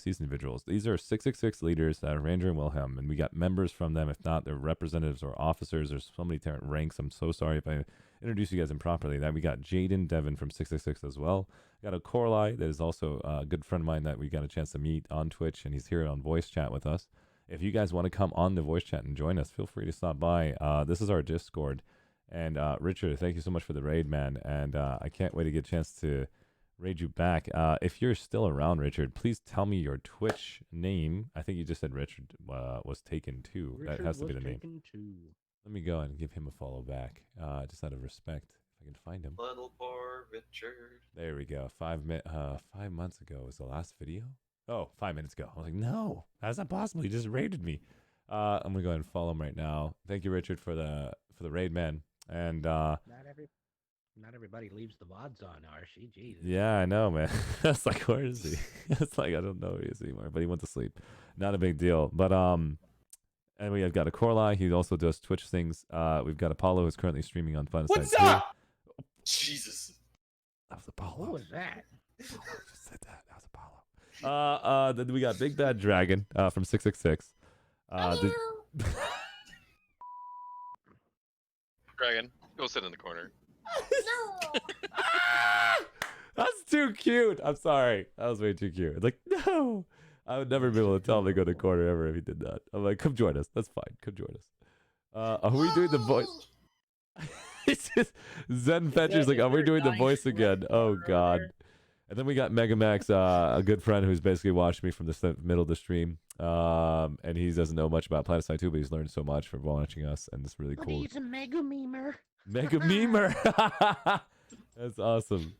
these individuals. These are 666 leaders, Ranger and Wilhelm, and we got members from them. If not, they're representatives or officers. There's so many different ranks. I'm so sorry if I introduce you guys improperly. Then we got Jaden Devin from 666 as well. Got a Corlai that is also a good friend of mine that we got a chance to meet on Twitch, and he's here on voice chat with us. If you guys want to come on the voice chat and join us, feel free to stop by. This is our Discord. And Richard, thank you so much for the raid, man. And I can't wait to get a chance to raid you back. If you're still around, Richard, please tell me your Twitch name. I think you just said Richard was taken too. Richard that has to be was the name. taken too. Let me go and give him a follow back, just out of respect. If I can find him. Little poor Richard. There we go. 5 months ago was the last video. Oh, 5 minutes ago. I was like, no, how's that possible? You just raided me. I'm gonna go ahead and follow him right now. Thank you, Richard, for the raid, man. And Not everybody leaves the VODs on, Archie. Jesus. yeah, I know, man. It's like, where is he? It's like, I don't know where he is anymore, but he went to sleep. Not a big deal. But and we have got a Corlai. He also does Twitch things. We've got Apollo who's currently streaming on Planetside. What's up? Jesus. That was Apollo. What was that? Apollo just said that. That was Apollo. Then we got Big Bad Dragon from 666. Dragon, go sit in the corner. That's too cute. I'm sorry. That was way too cute. Like, no. I would never be able to tell him to go to the corner ever if he did that. I'm like, come join us. That's fine. Come join us. Are we doing the voice? It's just Zen Fetcher's like, are we doing the voice again? Oh, God. And then we got Megamax, a good friend who's basically watched me from the middle of the stream. And he doesn't know much about Planetside 2, but he's learned so much from watching us, and it's really cool. He's a mega memer. Mega memer. That's awesome.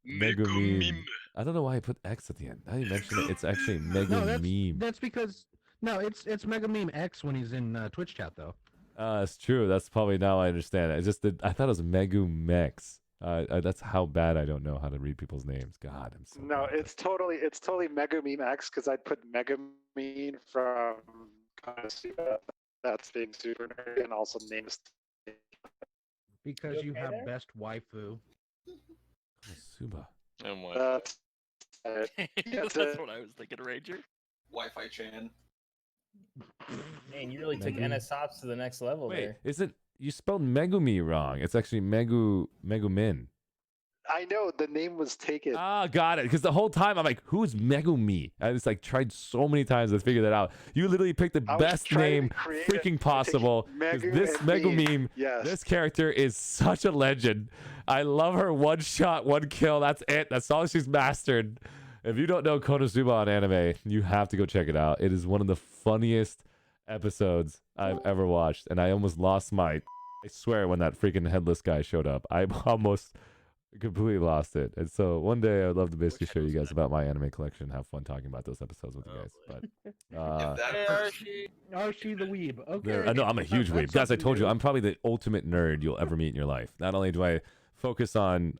Mega meme. I don't know why I put X at the end. Now you mention it, it's actually mega meme. That's because it's Mega Meme X when he's in Twitch chat though. It's true. That's probably now I understand it. It's just that I thought it was Megumex. That's how bad I don't know how to read people's names. God, I'm so No, it's totally Mega Meme X because I'd put Mega Meme from Konosuba. That's being super nerdy and also names. Because you have best waifu. Suba. And what? That's That's what I was thinking, Ranger. Wi-Fi Chan. Man, you really took NSOPs to the next level Wait, there. isn't you spelled Megumi wrong? It's actually Megumin. I know the name was taken. Ah, got it. Because the whole time I'm like, who's Megumi? I just like tried so many times to figure that out. You literally picked the best name freaking possible. 'Cause this Megumeme, this character is such a legend. I love her one shot, one kill. That's it. That's all she's mastered. If you don't know Konosuba on anime, you have to go check it out. It is one of the funniest episodes I've ever watched. And I almost lost I swear when that freaking headless guy showed up, I almost completely lost it. And so one day I'd love to basically show you guys about my anime collection, have fun talking about those episodes with you guys. But Archie the weeb. Okay. I know I'm a huge weeb. Guys, I told you I'm probably the ultimate nerd you'll ever meet in your life. Not only do I focus on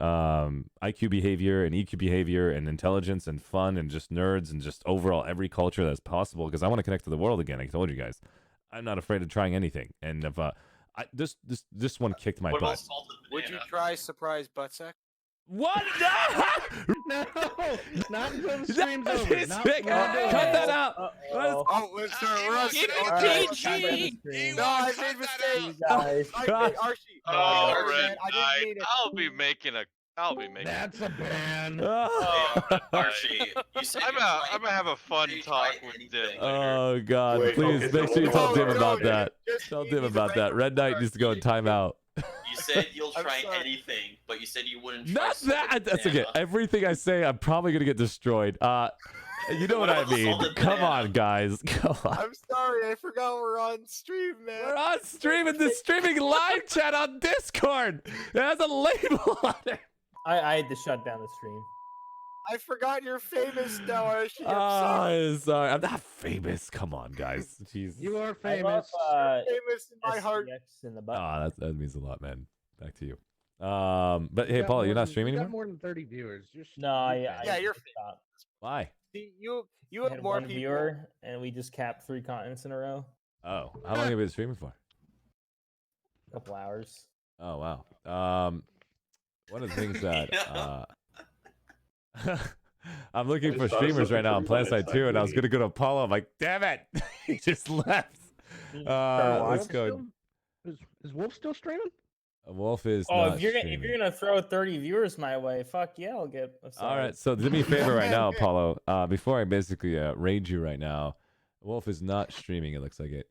IQ behavior and EQ behavior and intelligence and fun and just nerds and just overall every culture that's possible because I want to connect to the world again. I told you guys. I'm not afraid of trying anything. And if this one kicked my butt. Would you try surprise butt sack? What? No, not until the stream's over. Cut that out. Oh, we're on. No, I made mistakes. Archie. I'll be making a. That's a ban. Archie, you said I'm gonna have a fun talk with Dim. Oh God! Please make sure you tell Dim about that. Tell Dim about that. Red Knight needs to go in timeout. You said you'll try anything, but you said you wouldn't try Not that. That's okay. Everything I say, I'm probably gonna get destroyed. You know what I mean? Come on, guys. Come on. I'm sorry, I forgot we're on stream, man. We're on stream in the streaming live chat on Discord. It has a label on it. I had to shut down the stream. I forgot you're famous now, Archie. I'm sorry. I'm not famous. Come on, guys. Jeez. You are famous. Famous in my heart. In the butt. Ah, that means a lot, man. Back to you. But hey, We got Paul, more you're not than- streaming we got anymore? more than 30 viewers. No, Yeah, you're stopped. Why? See, you We have had more one people. viewer, and we just capped 3 continents in a row. Oh, how long have you been streaming for? A couple hours. Oh wow. One of the things that I'm looking I for just thought of streamers right something now on from Planetside Planetside, too, and I was really. gonna go to Apollo. I'm like, damn it, he just left. Let's go. Is Wolf still streaming? Wolf is Oh, not if you're streaming. gonna throw 30 viewers my way, fuck yeah, I'll get. All right, so do me a favor right now, Apollo. Before I basically raid you right now, Wolf is not streaming. It looks like it.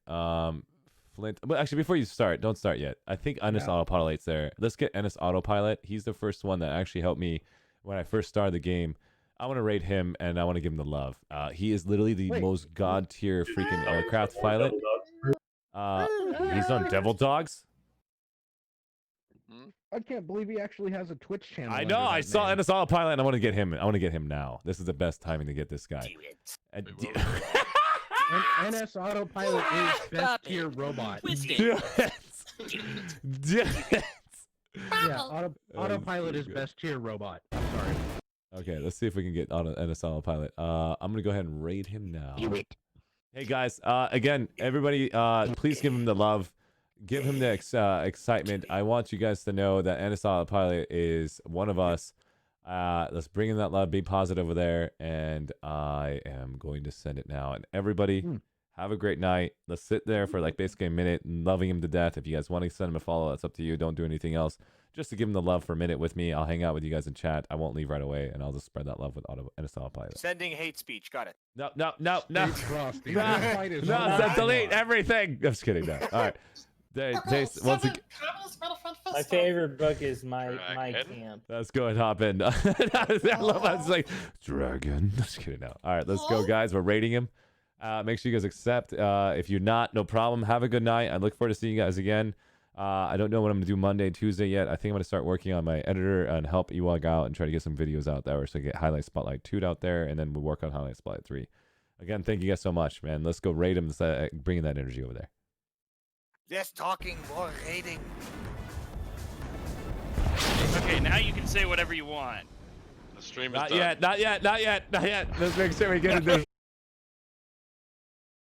Flint, but actually, before you start, don't start yet. I think Ennis Autopilot's there. Let's get Ennis Autopilot. He's the first one that actually helped me when I first started the game. I want to rate him, and I want to give him the love. He is literally the most god tier freaking aircraft pilot. He's on Devil Dogs. I can't believe he actually has a Twitch channel. I know. I saw Ennis Autopilot, and I want to get him. I want to get him now. This is the best timing to get this guy. NS Autopilot is best tier robot. Yeah, Autopilot is best tier robot. I'm sorry. Okay, let's see if we can get on NS Autopilot. I'm gonna go ahead and raid him now. Hey guys, again, everybody, please give him the love. Give him the excitement. I want you guys to know that NS Autopilot is one of us. Let's bring in that love. Be positive over there. And I am going to send it now. And everybody, have a great night. Let's sit there for like basically a minute, loving him to death. If you guys want to send him a follow, that's up to you. Don't do anything else. Just to give him the love for a minute with me. I'll hang out with you guys in chat. I won't leave right away. And I'll just spread that love with NS Autopilot. Sending hate speech. Got it. No. Delete everything. I'm just kidding. No. All right. Once again, my favorite book is my camp. let's go and hop in. I love how it's like dragon. Just kidding. No. All right, let's go, guys. We're rating him. Make sure you guys accept. If you're not, no problem. Have a good night. I look forward to seeing you guys again. I don't know what I'm gonna do Monday, Tuesday yet. I think I'm gonna start working on my editor and help Ewok out and try to get some videos out there so I get Highlight Spotlight 2 out there, and then we'll work on Highlight Spotlight 3. Again, thank you guys so much, man. Let's go rate him. Bringing that energy over there. Less talking, more rating. Okay, now you can say whatever you want. The stream is Not done. yet. Let's make sure we get it.